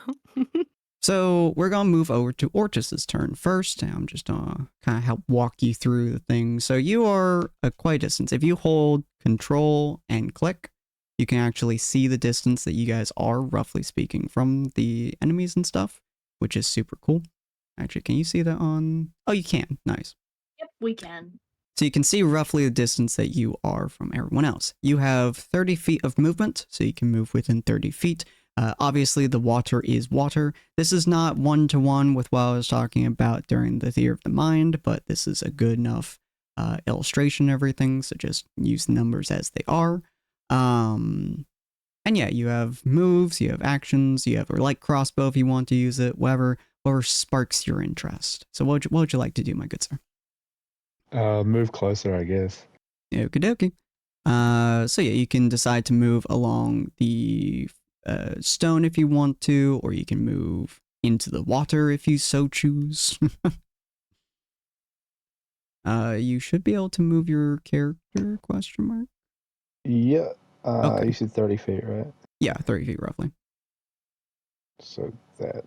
So we're going to move over to Ortis's turn first. I'm just going to kind of help walk you through the things. So you are at quite a distance. If you hold Control and click, you can actually see the distance that you guys are, roughly speaking, from the enemies and stuff, which is super cool. Actually, can you see that on? Oh, you can. Nice. Yep, we can. So you can see roughly the distance that you are from everyone else. You have 30 feet of movement, so you can move within 30 feet. Obviously, the water is water. This is not one-to-one with what I was talking about during the Theater of the Mind, but this is a good enough illustration and everything, so just use the numbers as they are. And yeah, you have moves, you have actions, you have a light crossbow if you want to use it, whatever sparks your interest. So what would you like to do, my good sir? Move closer, I guess. Okie dokie. So yeah, you can decide to move along the stone if you want to, or you can move into the water if you so choose. You should be able to move your character, question mark? Yeah. Okay. You said 30 feet, right? Yeah, 30 feet roughly. So that.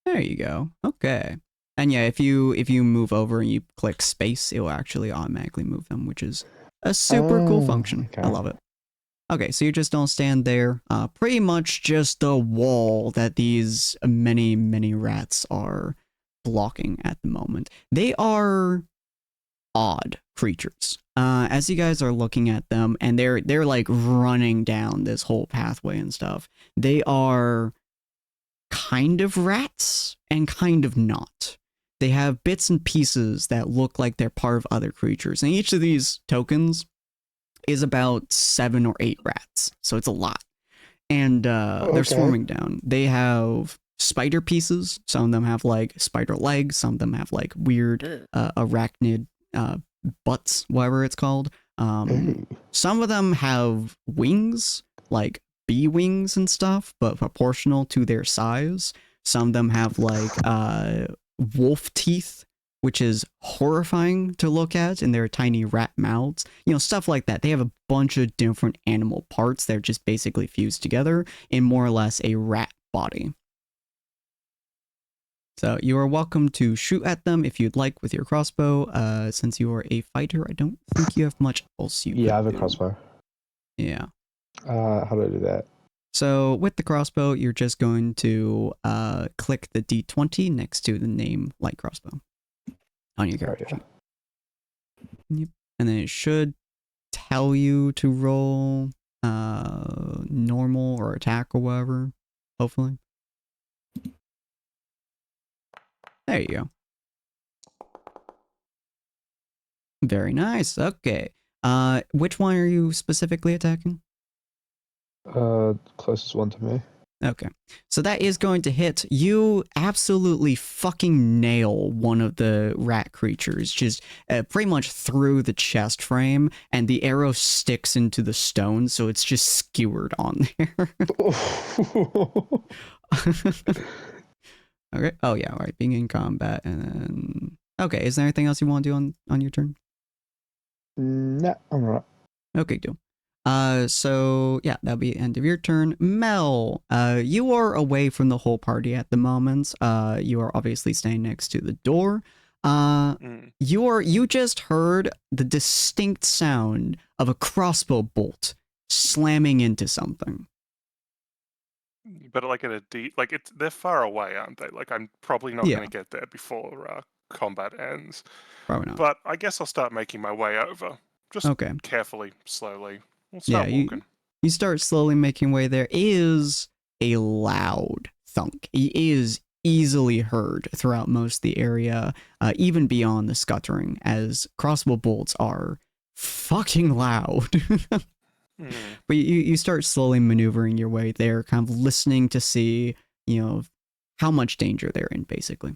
There you go. Okay. And yeah, if you move over and you click space, it will actually automatically move them, which is a super cool function. Okay. I love it. Okay, so you just don't stand there. Pretty much just a wall that these many, many rats are blocking at the moment. They are odd creatures. As you guys are looking at them, and they're like running down this whole pathway and stuff, they are kind of rats and kind of not. They have bits and pieces that look like they're part of other creatures. And each of these tokens is about 7 or 8 rats. So it's a lot. And they're swarming down. They have spider pieces. Some of them have like spider legs. Some of them have like weird arachnid butts, whatever it's called. Some of them have wings, like bee wings and stuff, but proportional to their size. Some of them have like wolf teeth which is horrifying to look at in their tiny rat mouths. Stuff like that. They have a bunch of different animal parts that are just basically fused together in more or less a rat body. So you are welcome to shoot at them if you'd like with your crossbow. Since you are a fighter, I don't think you have much else you Yeah, I have a could do. crossbow. Yeah. How do I do that? So with the crossbow, you're just going to click the D20 next to the name light crossbow on your character sheet. Yep. And then it should tell you to roll normal or attack or whatever, hopefully. There you go. Very nice. Okay. Which one are you specifically attacking? Closest one to me. Okay. So that is going to hit. You absolutely fucking nail one of the rat creatures, just pretty much through the chest frame, and the arrow sticks into the stone, so it's just skewered on there. Okay. Oh yeah, all right. Being in combat, and then okay. Is there anything else you want to do on your turn? Nah, I'm alright. Okay, deal. So yeah, that'll be the end of your turn. Mel, you are away from the whole party at the moment. You are obviously staying next to the door. You just heard the distinct sound of a crossbow bolt slamming into something. But like at a deep, like they're far away, aren't they? Like I'm probably not going to get there before combat ends. Probably not. But I guess I'll start making my way over, just Okay. carefully, slowly. We'll start walking. You start slowly making way. There is a loud thunk. It is easily heard throughout most of the area, even beyond the scuttering, as crossbow bolts are fucking loud. But you start slowly maneuvering your way there, kind of listening to see, how much danger they're in, basically.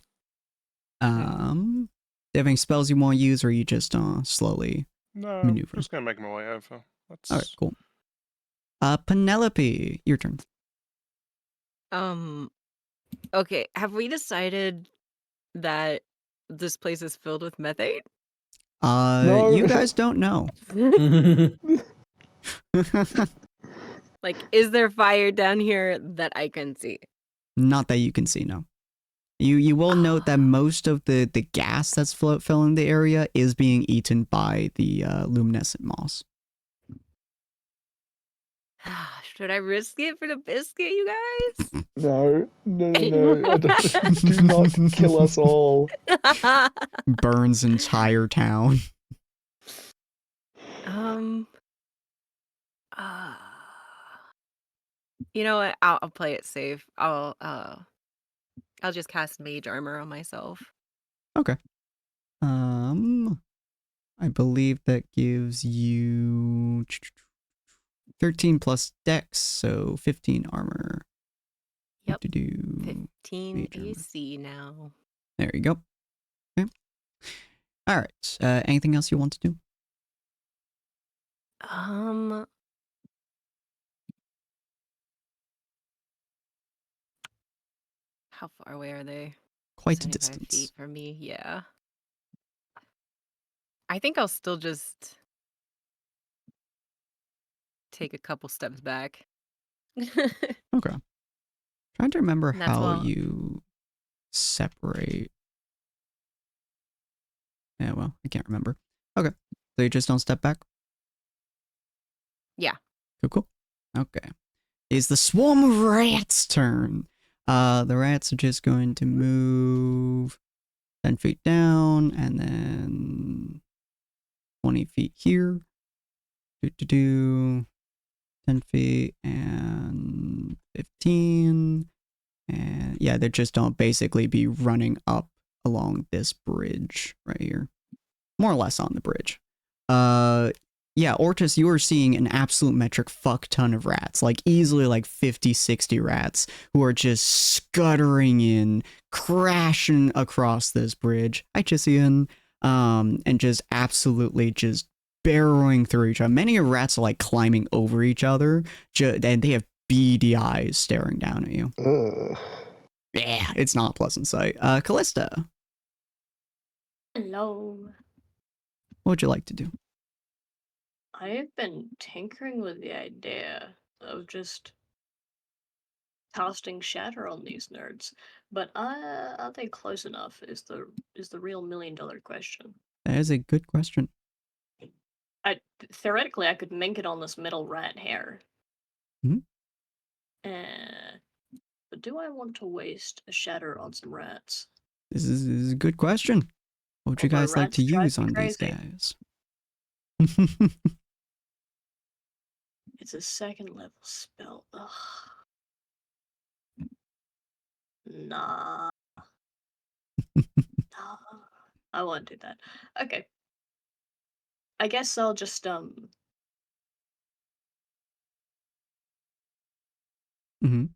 Do you have any spells you want to use, or are you just slowly No, maneuver? I'm just going to make my way over. All right, cool. Penelope, your turn. Okay, have we decided that this place is filled with methane? No. You guys don't know. Like, is there fire down here that I can see? Not that you can see, no. You will note that most of the gas that's filling the area is being eaten by the luminescent moss. Should I risk it for the biscuit, you guys? No. Do not kill us all. Burns entire town. You know what? I'll play it safe. I'll just cast mage armor on myself. Okay. I believe that gives you 13 plus dex, so 15 armor. Yep. 15 15 AC now. There you go. Okay. All right. Anything else you want to do? How far away are they? Quite a 75 distance. feet from me, yeah. I think I'll still just take a couple steps back. Okay. Trying to remember That's how well- you separate. Yeah, well, I can't remember. Okay. So you just don't step back? Yeah. Cool. Okay. It's the swarm of rats' turn. The rats are just going to move 10 feet down and then 20 feet here. 10 feet and 15. And yeah, they're just don't basically be running up along this bridge right here. More or less on the bridge. Yeah, Ortis, you are seeing an absolute metric fuck ton of rats, like easily like 50, 60 rats who are just scuttering in, crashing across this bridge. Hi, Chissian. And just absolutely just barreling through each other. Many rats are like climbing over each other, and they have beady eyes staring down at you. Ugh. Yeah, it's not a pleasant sight. Callista. Hello. What would you like to do? I've been tinkering with the idea of just casting shatter on these nerds, but are they close enough? Is the real $1,000,000 question. That is a good question. Theoretically, I could mink it on this middle rat hair. Mhm. But do I want to waste a shatter on some rats? This is a good question. What would you Although guys like to rats drive use me on these crazy. guys? It's a second level spell. Ugh. Nah. Nah. I won't do that. Okay. I guess I'll just hmm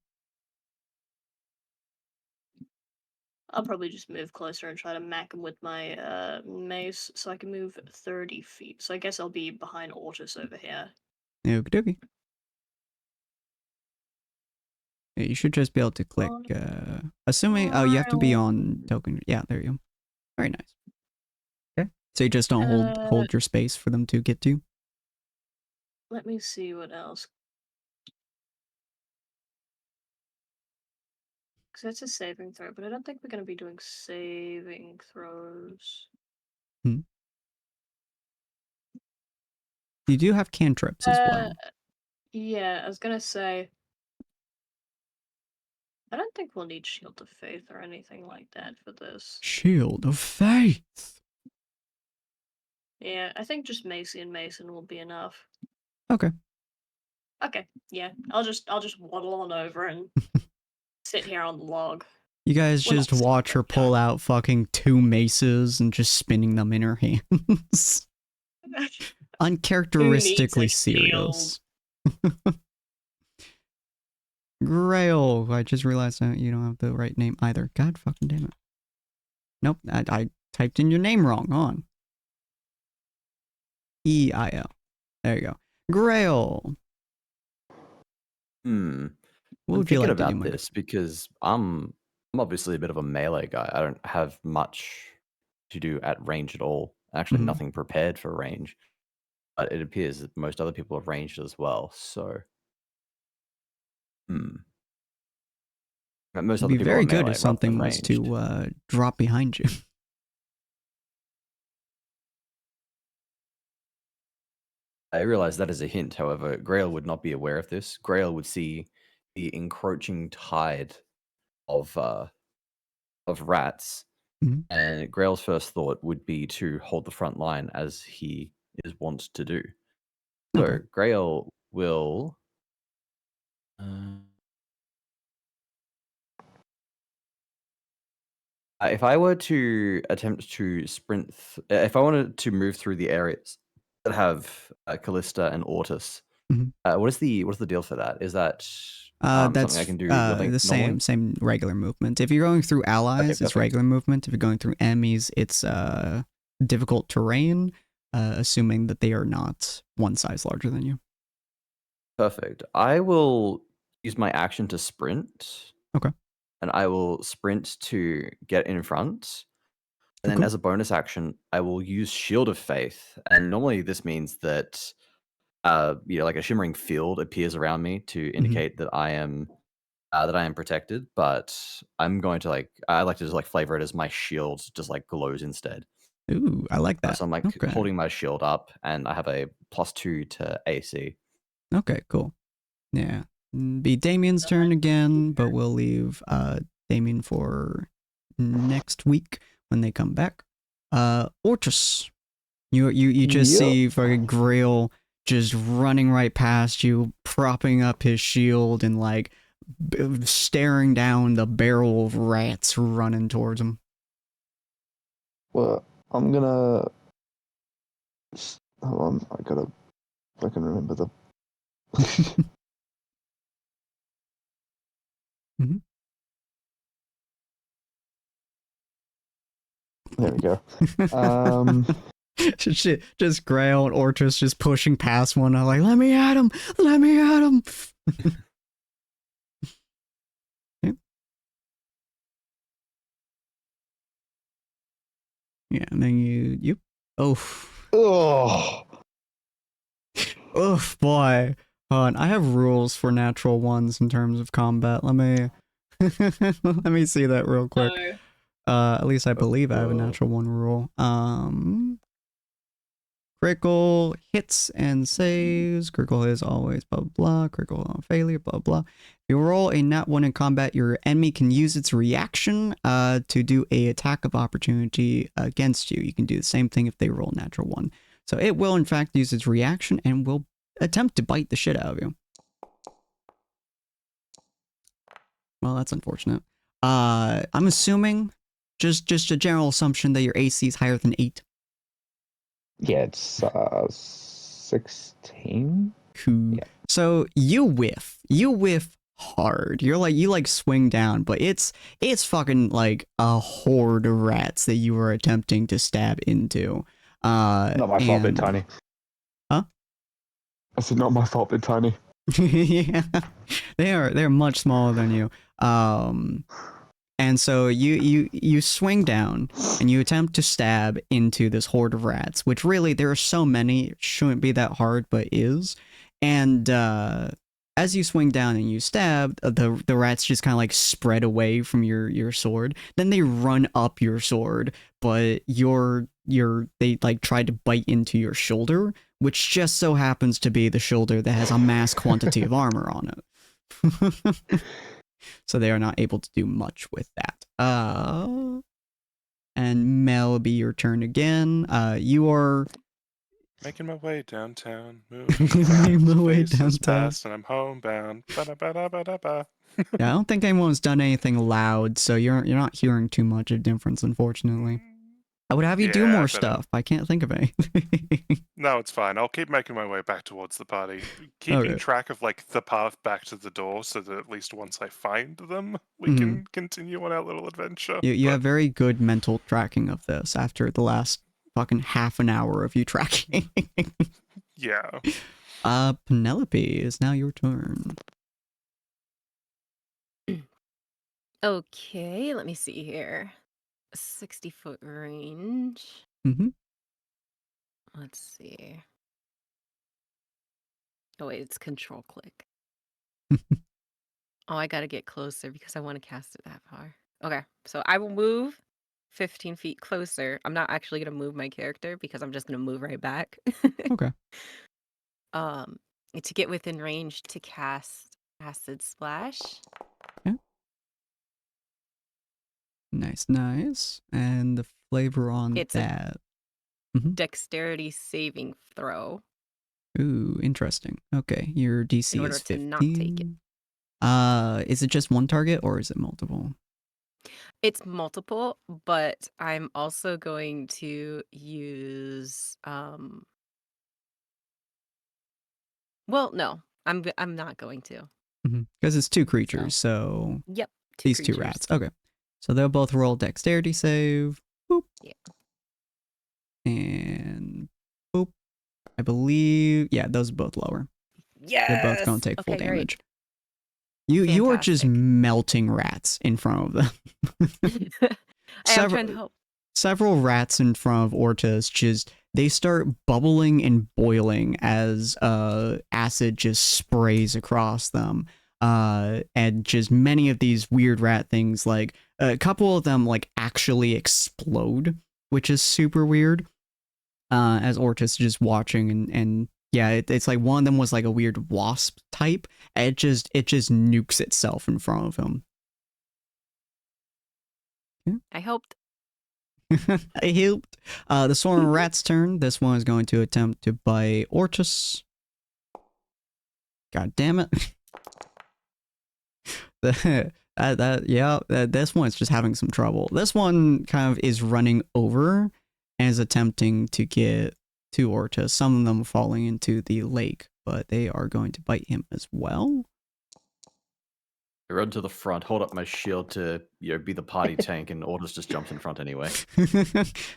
I'll probably just move closer and try to mack him with my mace so I can move 30 feet. So I guess I'll be behind Ortis over here. Okie dokie. Yeah, you should just be able to click, assuming, oh, you have to be on token. Yeah, there you go. Very nice. Okay. So you just don't hold your space for them to get to? Let me see what else. Because that's a saving throw, but I don't think we're going to be doing saving throws. You do have cantrips as well. Yeah, I was going to say, I don't think we'll need Shield of Faith or anything like that for this. Shield of Faith. Yeah, I think just Macy and Mason will be enough. Okay. Okay, yeah. I'll just waddle on over and sit here on the log. You guys We're not just watch her pull young. out fucking 2 maces and just spinning them in her hands. Uncharacteristically serious. Grail. I just realized that you don't have the right name either. God fucking damn it. Nope, I typed in your name wrong. On. E-I-L. There you go. Grail. What I'm would you thinking like about to do, my this because I'm obviously a bit of a melee guy. I don't have much to do at range at all. Actually, Mhm. nothing prepared for range. But it appears that most other people have ranged as well. So, most It'd other be people are very good melee if rather than something was ranged. to drop behind you. I realize that is a hint. However, Grail would not be aware of this. Grail would see the encroaching tide of rats, Mhm. and Grail's first thought would be to hold the front line as he is wont to do. So Okay. Grail will. If I were to attempt to sprint, if I wanted to move through the areas that have Callista and Ortis, Mhm. what is the deal for that? Is that something That's I can do wielding the normally? same regular movement. If you're going through allies, it's perfect. regular movement. If you're going through enemies, it's difficult terrain, assuming that they are not one size larger than you. Perfect. I will use my action to sprint. Okay. And I will sprint to get in front. And then Cool. as a bonus action, I will use Shield of Faith. And normally this means that like a shimmering field appears around me to indicate that I am protected. But I'm going to I like to just flavor it as my shield just glows instead. Ooh, I like that. So I'm Okay. holding my shield up, and I have a +2 to AC. Okay, cool. Yeah. Be Damien's turn again, but we'll leave Damien for next week when they come back. Ortus. You just Yep. see fucking Grail just running right past you, propping up his shield and staring down the barrel of rats running towards him. Well, I'm gonna. Hold on, I gotta. I can remember the. Mhm. There we go. Just Grail and Ortus just pushing past one another, like, let me at him! Let me at him! Yeah, and then you. Oh, Oh, oh boy. Hold on, I have rules for natural ones in terms of combat. Let me let me see that real quick. At least I believe I have a natural one rule. Critical hits and saves. Critical is always blah blah blah. Critical on failure blah blah. If you roll a nat 1 in combat, your enemy can use its reaction to do a attack of opportunity against you. You can do the same thing if they roll a natural 1. So it will in fact use its reaction and will attempt to bite the shit out of you. Well, that's unfortunate. I'm assuming just a general assumption that your AC is higher than 8. yeah, it's 16. Cool. Yeah. So you whiff hard. You like swing down, but it's fucking like a horde of rats that you were attempting to stab into. Not my fault, bit tiny. Huh? I said not my fault, bit tiny. Yeah, they're much smaller than you. And so you swing down and you attempt to stab into this horde of rats, which really there are so many, it shouldn't be that hard, but is. And as you swing down and you stab, the rats just kind of like spread away from your sword. Then they run up your sword, but they like try to bite into your shoulder, which just so happens to be the shoulder that has a mass quantity of armor on it. So they are not able to do much with that. And Mel, will be your turn again. You are Making my way downtown, Making moving my way faces downtown. past, and I'm homebound. Ba-da-ba-da-ba-da-ba. Yeah, I don't think anyone's done anything loud, so you're not hearing too much of difference, unfortunately. I would have you do Yeah, more but, stuff. I can't think of anything. No, it's fine. I'll keep making my way back towards the party, keeping Okay. track of like the path back to the door, so that at least once I find them, we Mhm. can continue on our little adventure. You But have very good mental tracking of this after the last fucking half an hour of you tracking. yeah, Penelope, is now your turn. Okay, let me see here. 60-foot range. Mm-hmm. Let's see. Oh wait, it's control click. Oh, I gotta get closer because I want to cast it that far. Okay, so I will move 15 feet closer. I'm not actually gonna move my character because I'm just gonna move right back. Okay. To get within range to cast Acid Splash. Nice. And the flavor on It's a that. dexterity saving throw Ooh, interesting. Okay, your DC in order is to 15. not take it. Is it just one target or is it multiple? It's multiple, but I'm also going to use well, no. I'm not going to. Because it's 2 creatures, so Yep. these 2 rats. Okay. So they'll both roll dexterity save. Boop. Yeah. And boop. I believe, yeah, those are both lower. Yes. They're both going to take full Okay, damage. You are just Fantastic. melting rats in front of them. I'm trying to help. Several rats in front of Ortis they start bubbling and boiling as acid just sprays across them. And just many of these weird rat things, like a couple of them like actually explode, which is super weird. As Ortis is just watching and yeah, it's like one of them was like a weird wasp type. It just nukes itself in front of him. I helped. I helped. The swarm of rats' turn. This one is going to attempt to bite Ortis. God damn it. This one's just having some trouble. This one kind of is running over and is attempting to get to Ortis. Some of them falling into the lake, but they are going to bite him as well. I run to the front, hold up my shield to be the party tank, and Ortis just jumps in front anyway.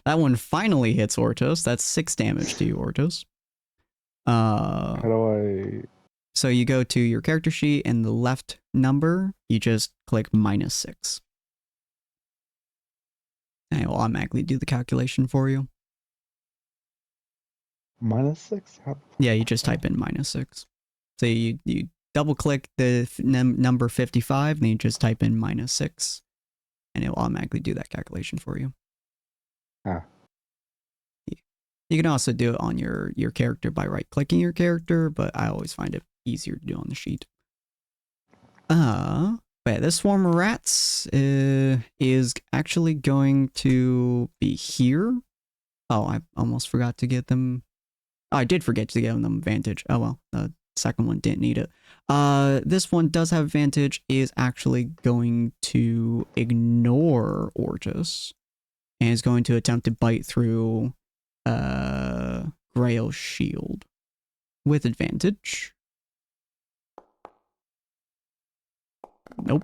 That one finally hits Ortis. That's 6 damage to you, Ortis. How do I? So you go to your character sheet and the left number, you just click -6. And it will automatically do the calculation for you. -6? Yeah, you just type in -6. So you double click the number 55, and then you just type in -6, and it will automatically do that calculation for you. Ah. You can also do it on your character by right clicking your character, but I always find it easier to do on the sheet. But this swarm of rats is actually going to be here. Oh, I almost forgot to get them. Oh, I did forget to give them advantage. Oh well, the second one didn't need it. This one does have advantage, is actually going to ignore Ortis and is going to attempt to bite through Grail's shield with advantage. Nope.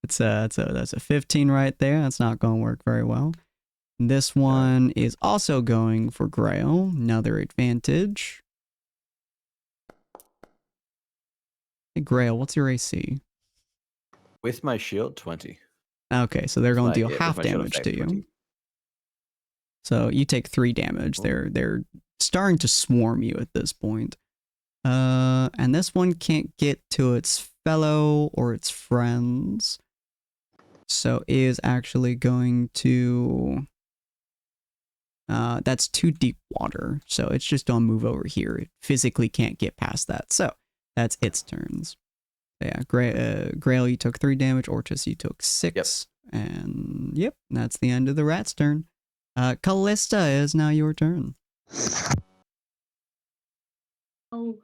That's a 15 right there. That's not going to work very well. This one is also going for Grail. Another advantage. Hey, Grail, what's your AC? With my shield, 20. Okay, so they're going to deal With half my shield damage effect, to you. 20. So you take 3 damage. They're starting to swarm you at this point. And this one can't get to its fellow or its friends. So is actually going to... that's too deep water, so it's just gonna move over here. It physically can't get past that, so that's its turns. Yeah, Grail, you took 3 damage. Ortis, you took 6. Yep. And yep, that's the end of the rat's turn. Callista, is now your turn. Oh.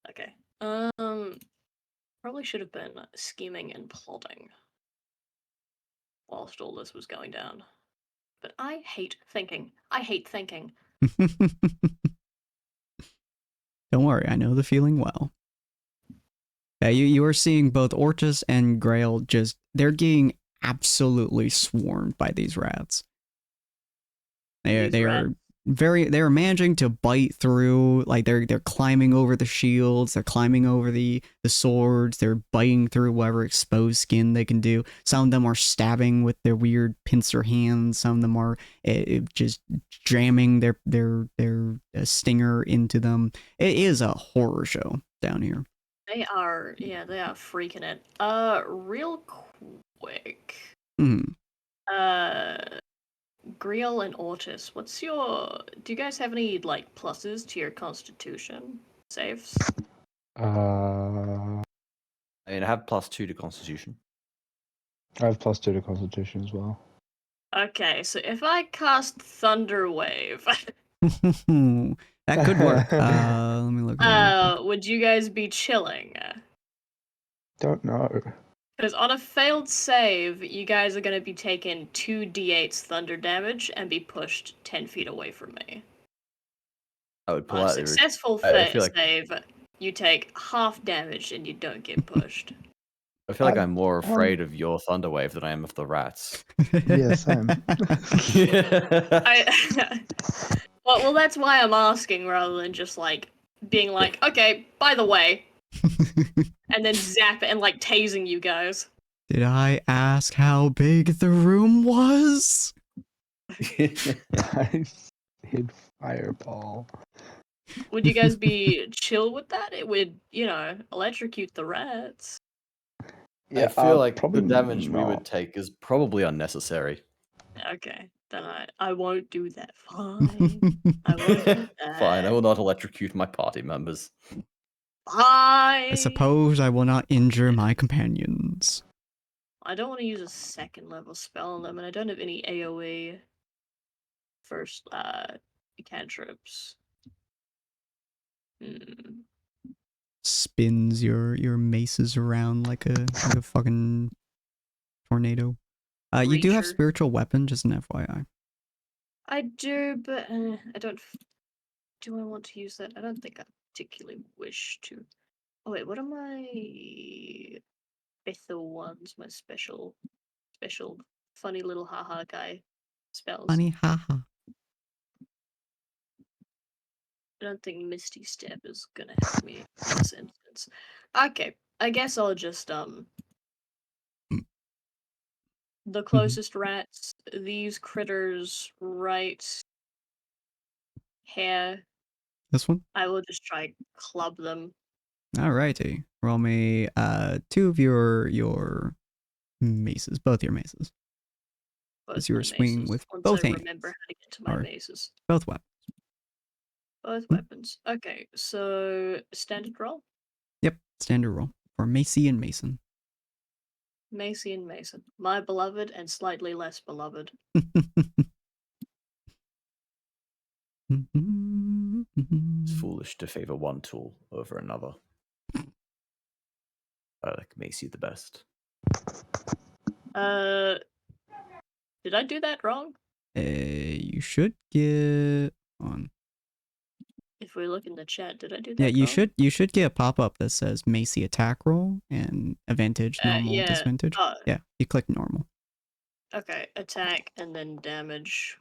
Okay. Probably should have been scheming and plotting whilst all this was going down. But I hate thinking. I hate thinking. Don't worry, I know the feeling well. Yeah, you are seeing both Ortis and Grail they're getting absolutely swarmed by these rats. They are managing to bite through, like they're climbing over the shields, they're climbing over the swords, they're biting through whatever exposed skin they can do. Some of them are stabbing with their weird pincer hands, some of them are just jamming their stinger into them. It is a horror show down here. They are freaking it. Real quick. Mm. Griel and Ortis, do you guys have any, like, pluses to your constitution saves? I mean, I have +2 to Constitution. I have +2 to Constitution as well. Okay, so if I cast Thunder Wave, That could work. Let me look. would you guys be chilling? Don't know. Because on a failed save, you guys are going to be taking 2d8s thunder damage and be pushed 10 feet away from me. I would pull On a out. successful I feel like- save, you take half damage and you don't get pushed. I feel like I'm more afraid of your thunder wave than I am of the rats. Yeah, same. Well, that's why I'm asking rather than just like being like, okay, by the way, and then zap it and like tasing you guys. Did I ask how big the room was? I hit fireball. Would you guys be chill with that? It would, electrocute the rats. I feel like the probably damage we not. would take is probably unnecessary. Okay, then I won't do that. Fine. I won't do that. Fine, I will not electrocute my party members. Fine. I suppose I will not injure my companions. I don't want to use a second level spell on them, and I don't have any AoE first cantrips. Spins your maces around like a fucking tornado. You do have Creature. spiritual weapon, just an FYI. I do, but I don't. Do I want to use that? I don't think I particularly wish to. Oh wait, what are my Bethel ones? My special, funny little haha guy spells. Funny haha. I don't think Misty Step is gonna help me in this instance. Okay, I guess I'll just the closest rats, these critters right here, This one? I will just try club them. Alrighty. Roll me 2 of your maces, both your maces. Both As you were my swinging maces, with once both I hands. remember how to get to my Or- maces. Both weapons. Both weapons. Okay, so standard roll. Yep, standard roll for Macy and Mason. Macy and Mason. My beloved and slightly less beloved. It's foolish to favor one tool over another. I like Macy the best. Did I do that wrong? You should get on. If we look in the chat, did I do that Yeah, wrong? you should get a pop-up that says Macy attack roll and advantage, normal, yeah. disadvantage. Oh. Yeah, you click normal. Okay, attack and then damage.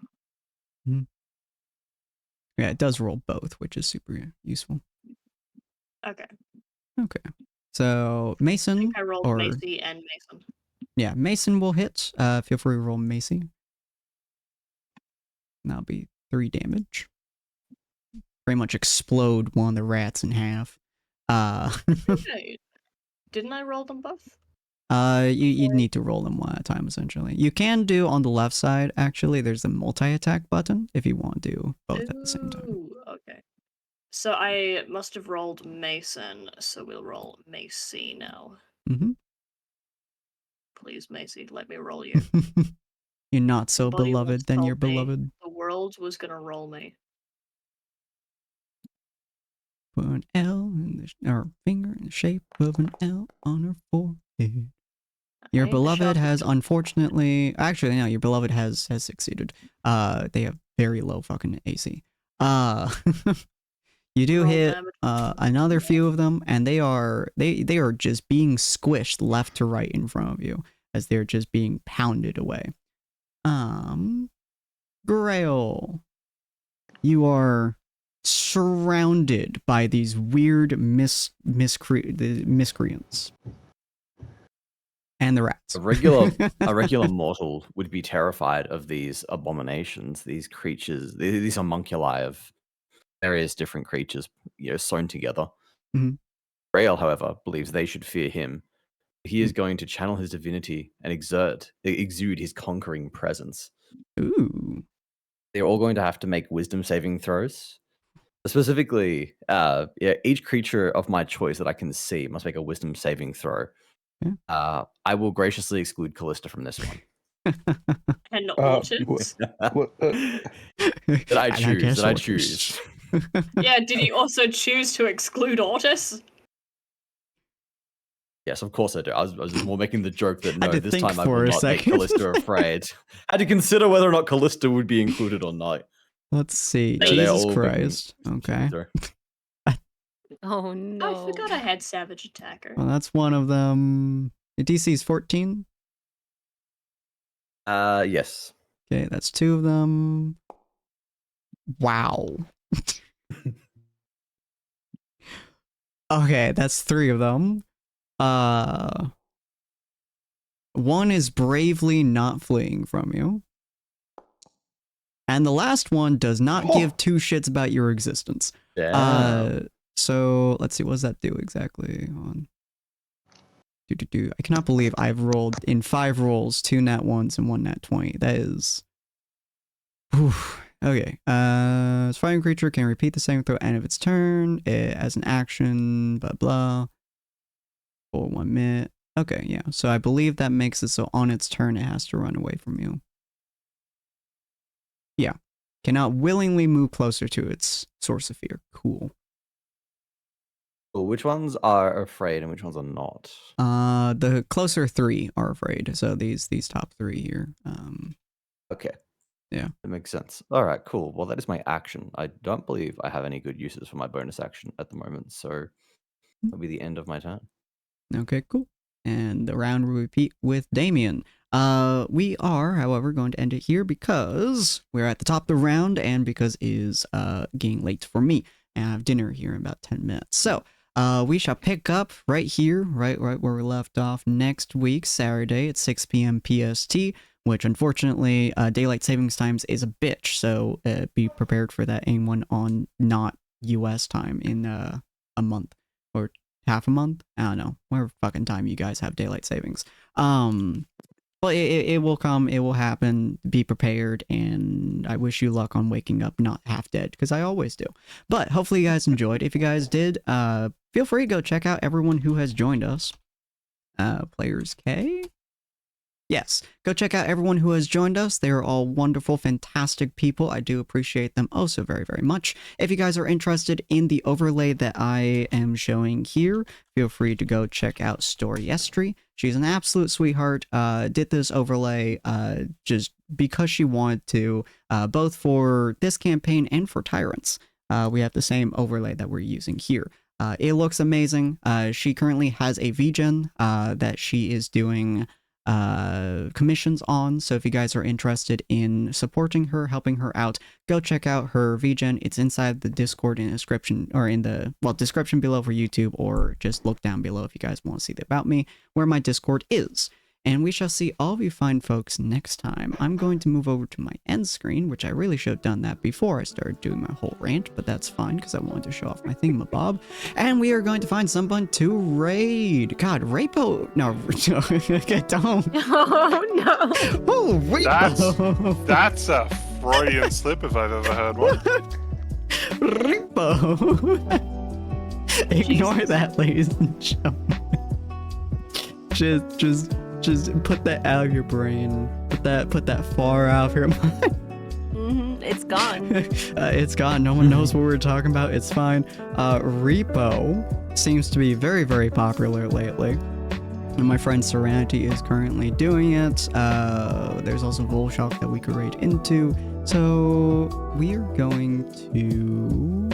Yeah, it does roll both, which is super useful. Okay. Okay. So I Mason think I rolled or Macy and Mason. yeah, Mason will hit. Feel free to roll Macy. That'll be 3 damage. Pretty much explode one of the rats in half. Okay. Didn't I roll them both? You need to roll them one at a time, essentially. You can do on the left side, actually, there's a multi-attack button if you want to do both at the same time. Ooh, okay. So I must have rolled Mason, so we'll roll Macy now. Mm-hmm. Please, Macy, let me roll you. You're not so Somebody once beloved, then you're told me beloved. The world was gonna roll me. Put an L in her finger in the shape of an L on her forehead. Your I ain't beloved shocked has at all. unfortunately, actually no, your beloved has succeeded. They have very low fucking AC. You do Roll hit damage. another few of them, and they are just being squished left to right in front of you as they're just being pounded away. Grail, you are surrounded by these weird miscreants. And the rats. A regular mortal would be terrified of these abominations, these creatures, these homunculi of various different creatures, sewn together. Mhm. Grail, however, believes they should fear him. He is going to channel his divinity and exude his conquering presence. Ooh. They're all going to have to make wisdom saving throws. Specifically, each creature of my choice that I can see must make a wisdom saving throw. Yeah. I will graciously exclude Callista from this one. And Orchis. That I choose. Yeah, did he also choose to exclude Ortis? Yes, of course I do. I was more making the joke that no, had to this think time I for will a not make second. Callista afraid. I had to consider whether or not Callista would be included or not. Let's see. No, they're Jesus all being Christ. Okay. through. Oh no. I forgot I had Savage Attacker. Well, that's one of them. The DC is 14. Yes. Okay, that's 2 of them. Wow. Okay, that's 3 of them. One is bravely not fleeing from you. And the last one does not give 2 shits about your existence. Damn. So let's see, what does that do exactly? I cannot believe I've rolled in 5 rolls 2 nat 1s and 1 nat 20. That is. Whew. Okay. Fighting creature can repeat the same throw end of its turn as an action. Blah blah. For 1 minute. Okay, yeah. So I believe that makes it so on its turn it has to run away from you. Yeah. Cannot willingly move closer to its source of fear. Cool. Well, which ones are afraid and which ones are not? The closer 3 are afraid. So these top 3 here. Okay. Yeah. That makes sense. All right, cool. Well, that is my action. I don't believe I have any good uses for my bonus action at the moment, so that'll be the end of my turn. Okay, cool. And the round will repeat with Damien. We are, however, going to end it here because we're at the top of the round and because it is getting late for me. And I have dinner here in about 10 minutes. So, We shall pick up right here, right where we left off next week, Saturday at 6 p.m. PST, which unfortunately, daylight savings times is a bitch, so be prepared for that anyone on not US time in a month or half a month. I don't know, whatever fucking time you guys have daylight savings. Well, it will come, it will happen, be prepared, and I wish you luck on waking up not half dead, because I always do. But hopefully you guys enjoyed. If you guys did, feel free to go check out everyone who has joined us. Players K? Yes, go check out everyone who has joined us. They are all wonderful, fantastic people. I do appreciate them oh so very, very much. If you guys are interested in the overlay that I am showing here, feel free to go check out Storyestry. She's an absolute sweetheart. Did this overlay just because she wanted to, both for this campaign and for Tyrants. We have the same overlay that we're using here. It looks amazing. She currently has a VGen that she is doing commissions on, so if you guys are interested in supporting her, helping her out, go check out her VGen. It's inside the Discord in the description, or in the description below for YouTube, or just look down below if you guys want to see the about me, where my Discord is. And we shall see all of you fine folks next time. I'm going to move over to my end screen, which I really should have done that before I started doing my whole rant, but that's fine because I wanted to show off my thingamabob. And we are going to find someone to raid. God, Rapo. No, don't. Oh no. Oh, Rapo. That's a Freudian slip if I've ever heard one. Repo. Ignore that, ladies and gentlemen. Just put that out of your brain. Put that far out of your mind. It's gone. It's gone. No one knows what we're talking about. It's fine. Repo seems to be very, very popular lately. And my friend Serenity is currently doing it. There's also Volshock that we could raid into. So we're going to...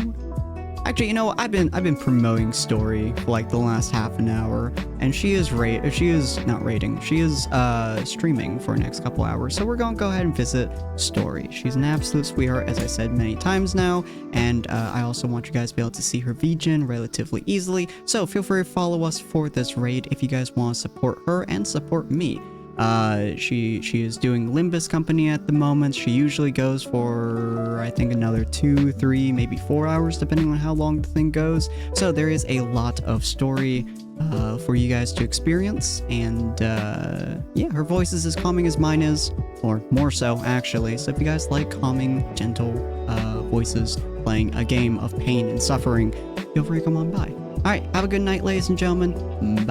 Actually, you know, I've been promoting Story for like the last half an hour, and she is streaming for the next couple hours. So we're gonna go ahead and visit Story. She's an absolute sweetheart, as I said many times now, and I also want you guys to be able to see her VGen relatively easily. So feel free to follow us for this raid if you guys want to support her and support me. She is doing Limbus Company at the moment. She usually goes for, I think, another 2, 3, maybe 4 hours, depending on how long the thing goes. So there is a lot of story for you guys to experience, and yeah, her voice is as calming as mine is, or more so, actually. So if you guys like calming, gentle voices playing a game of pain and suffering, feel free to come on by. Alright, have a good night, ladies and gentlemen. Bye.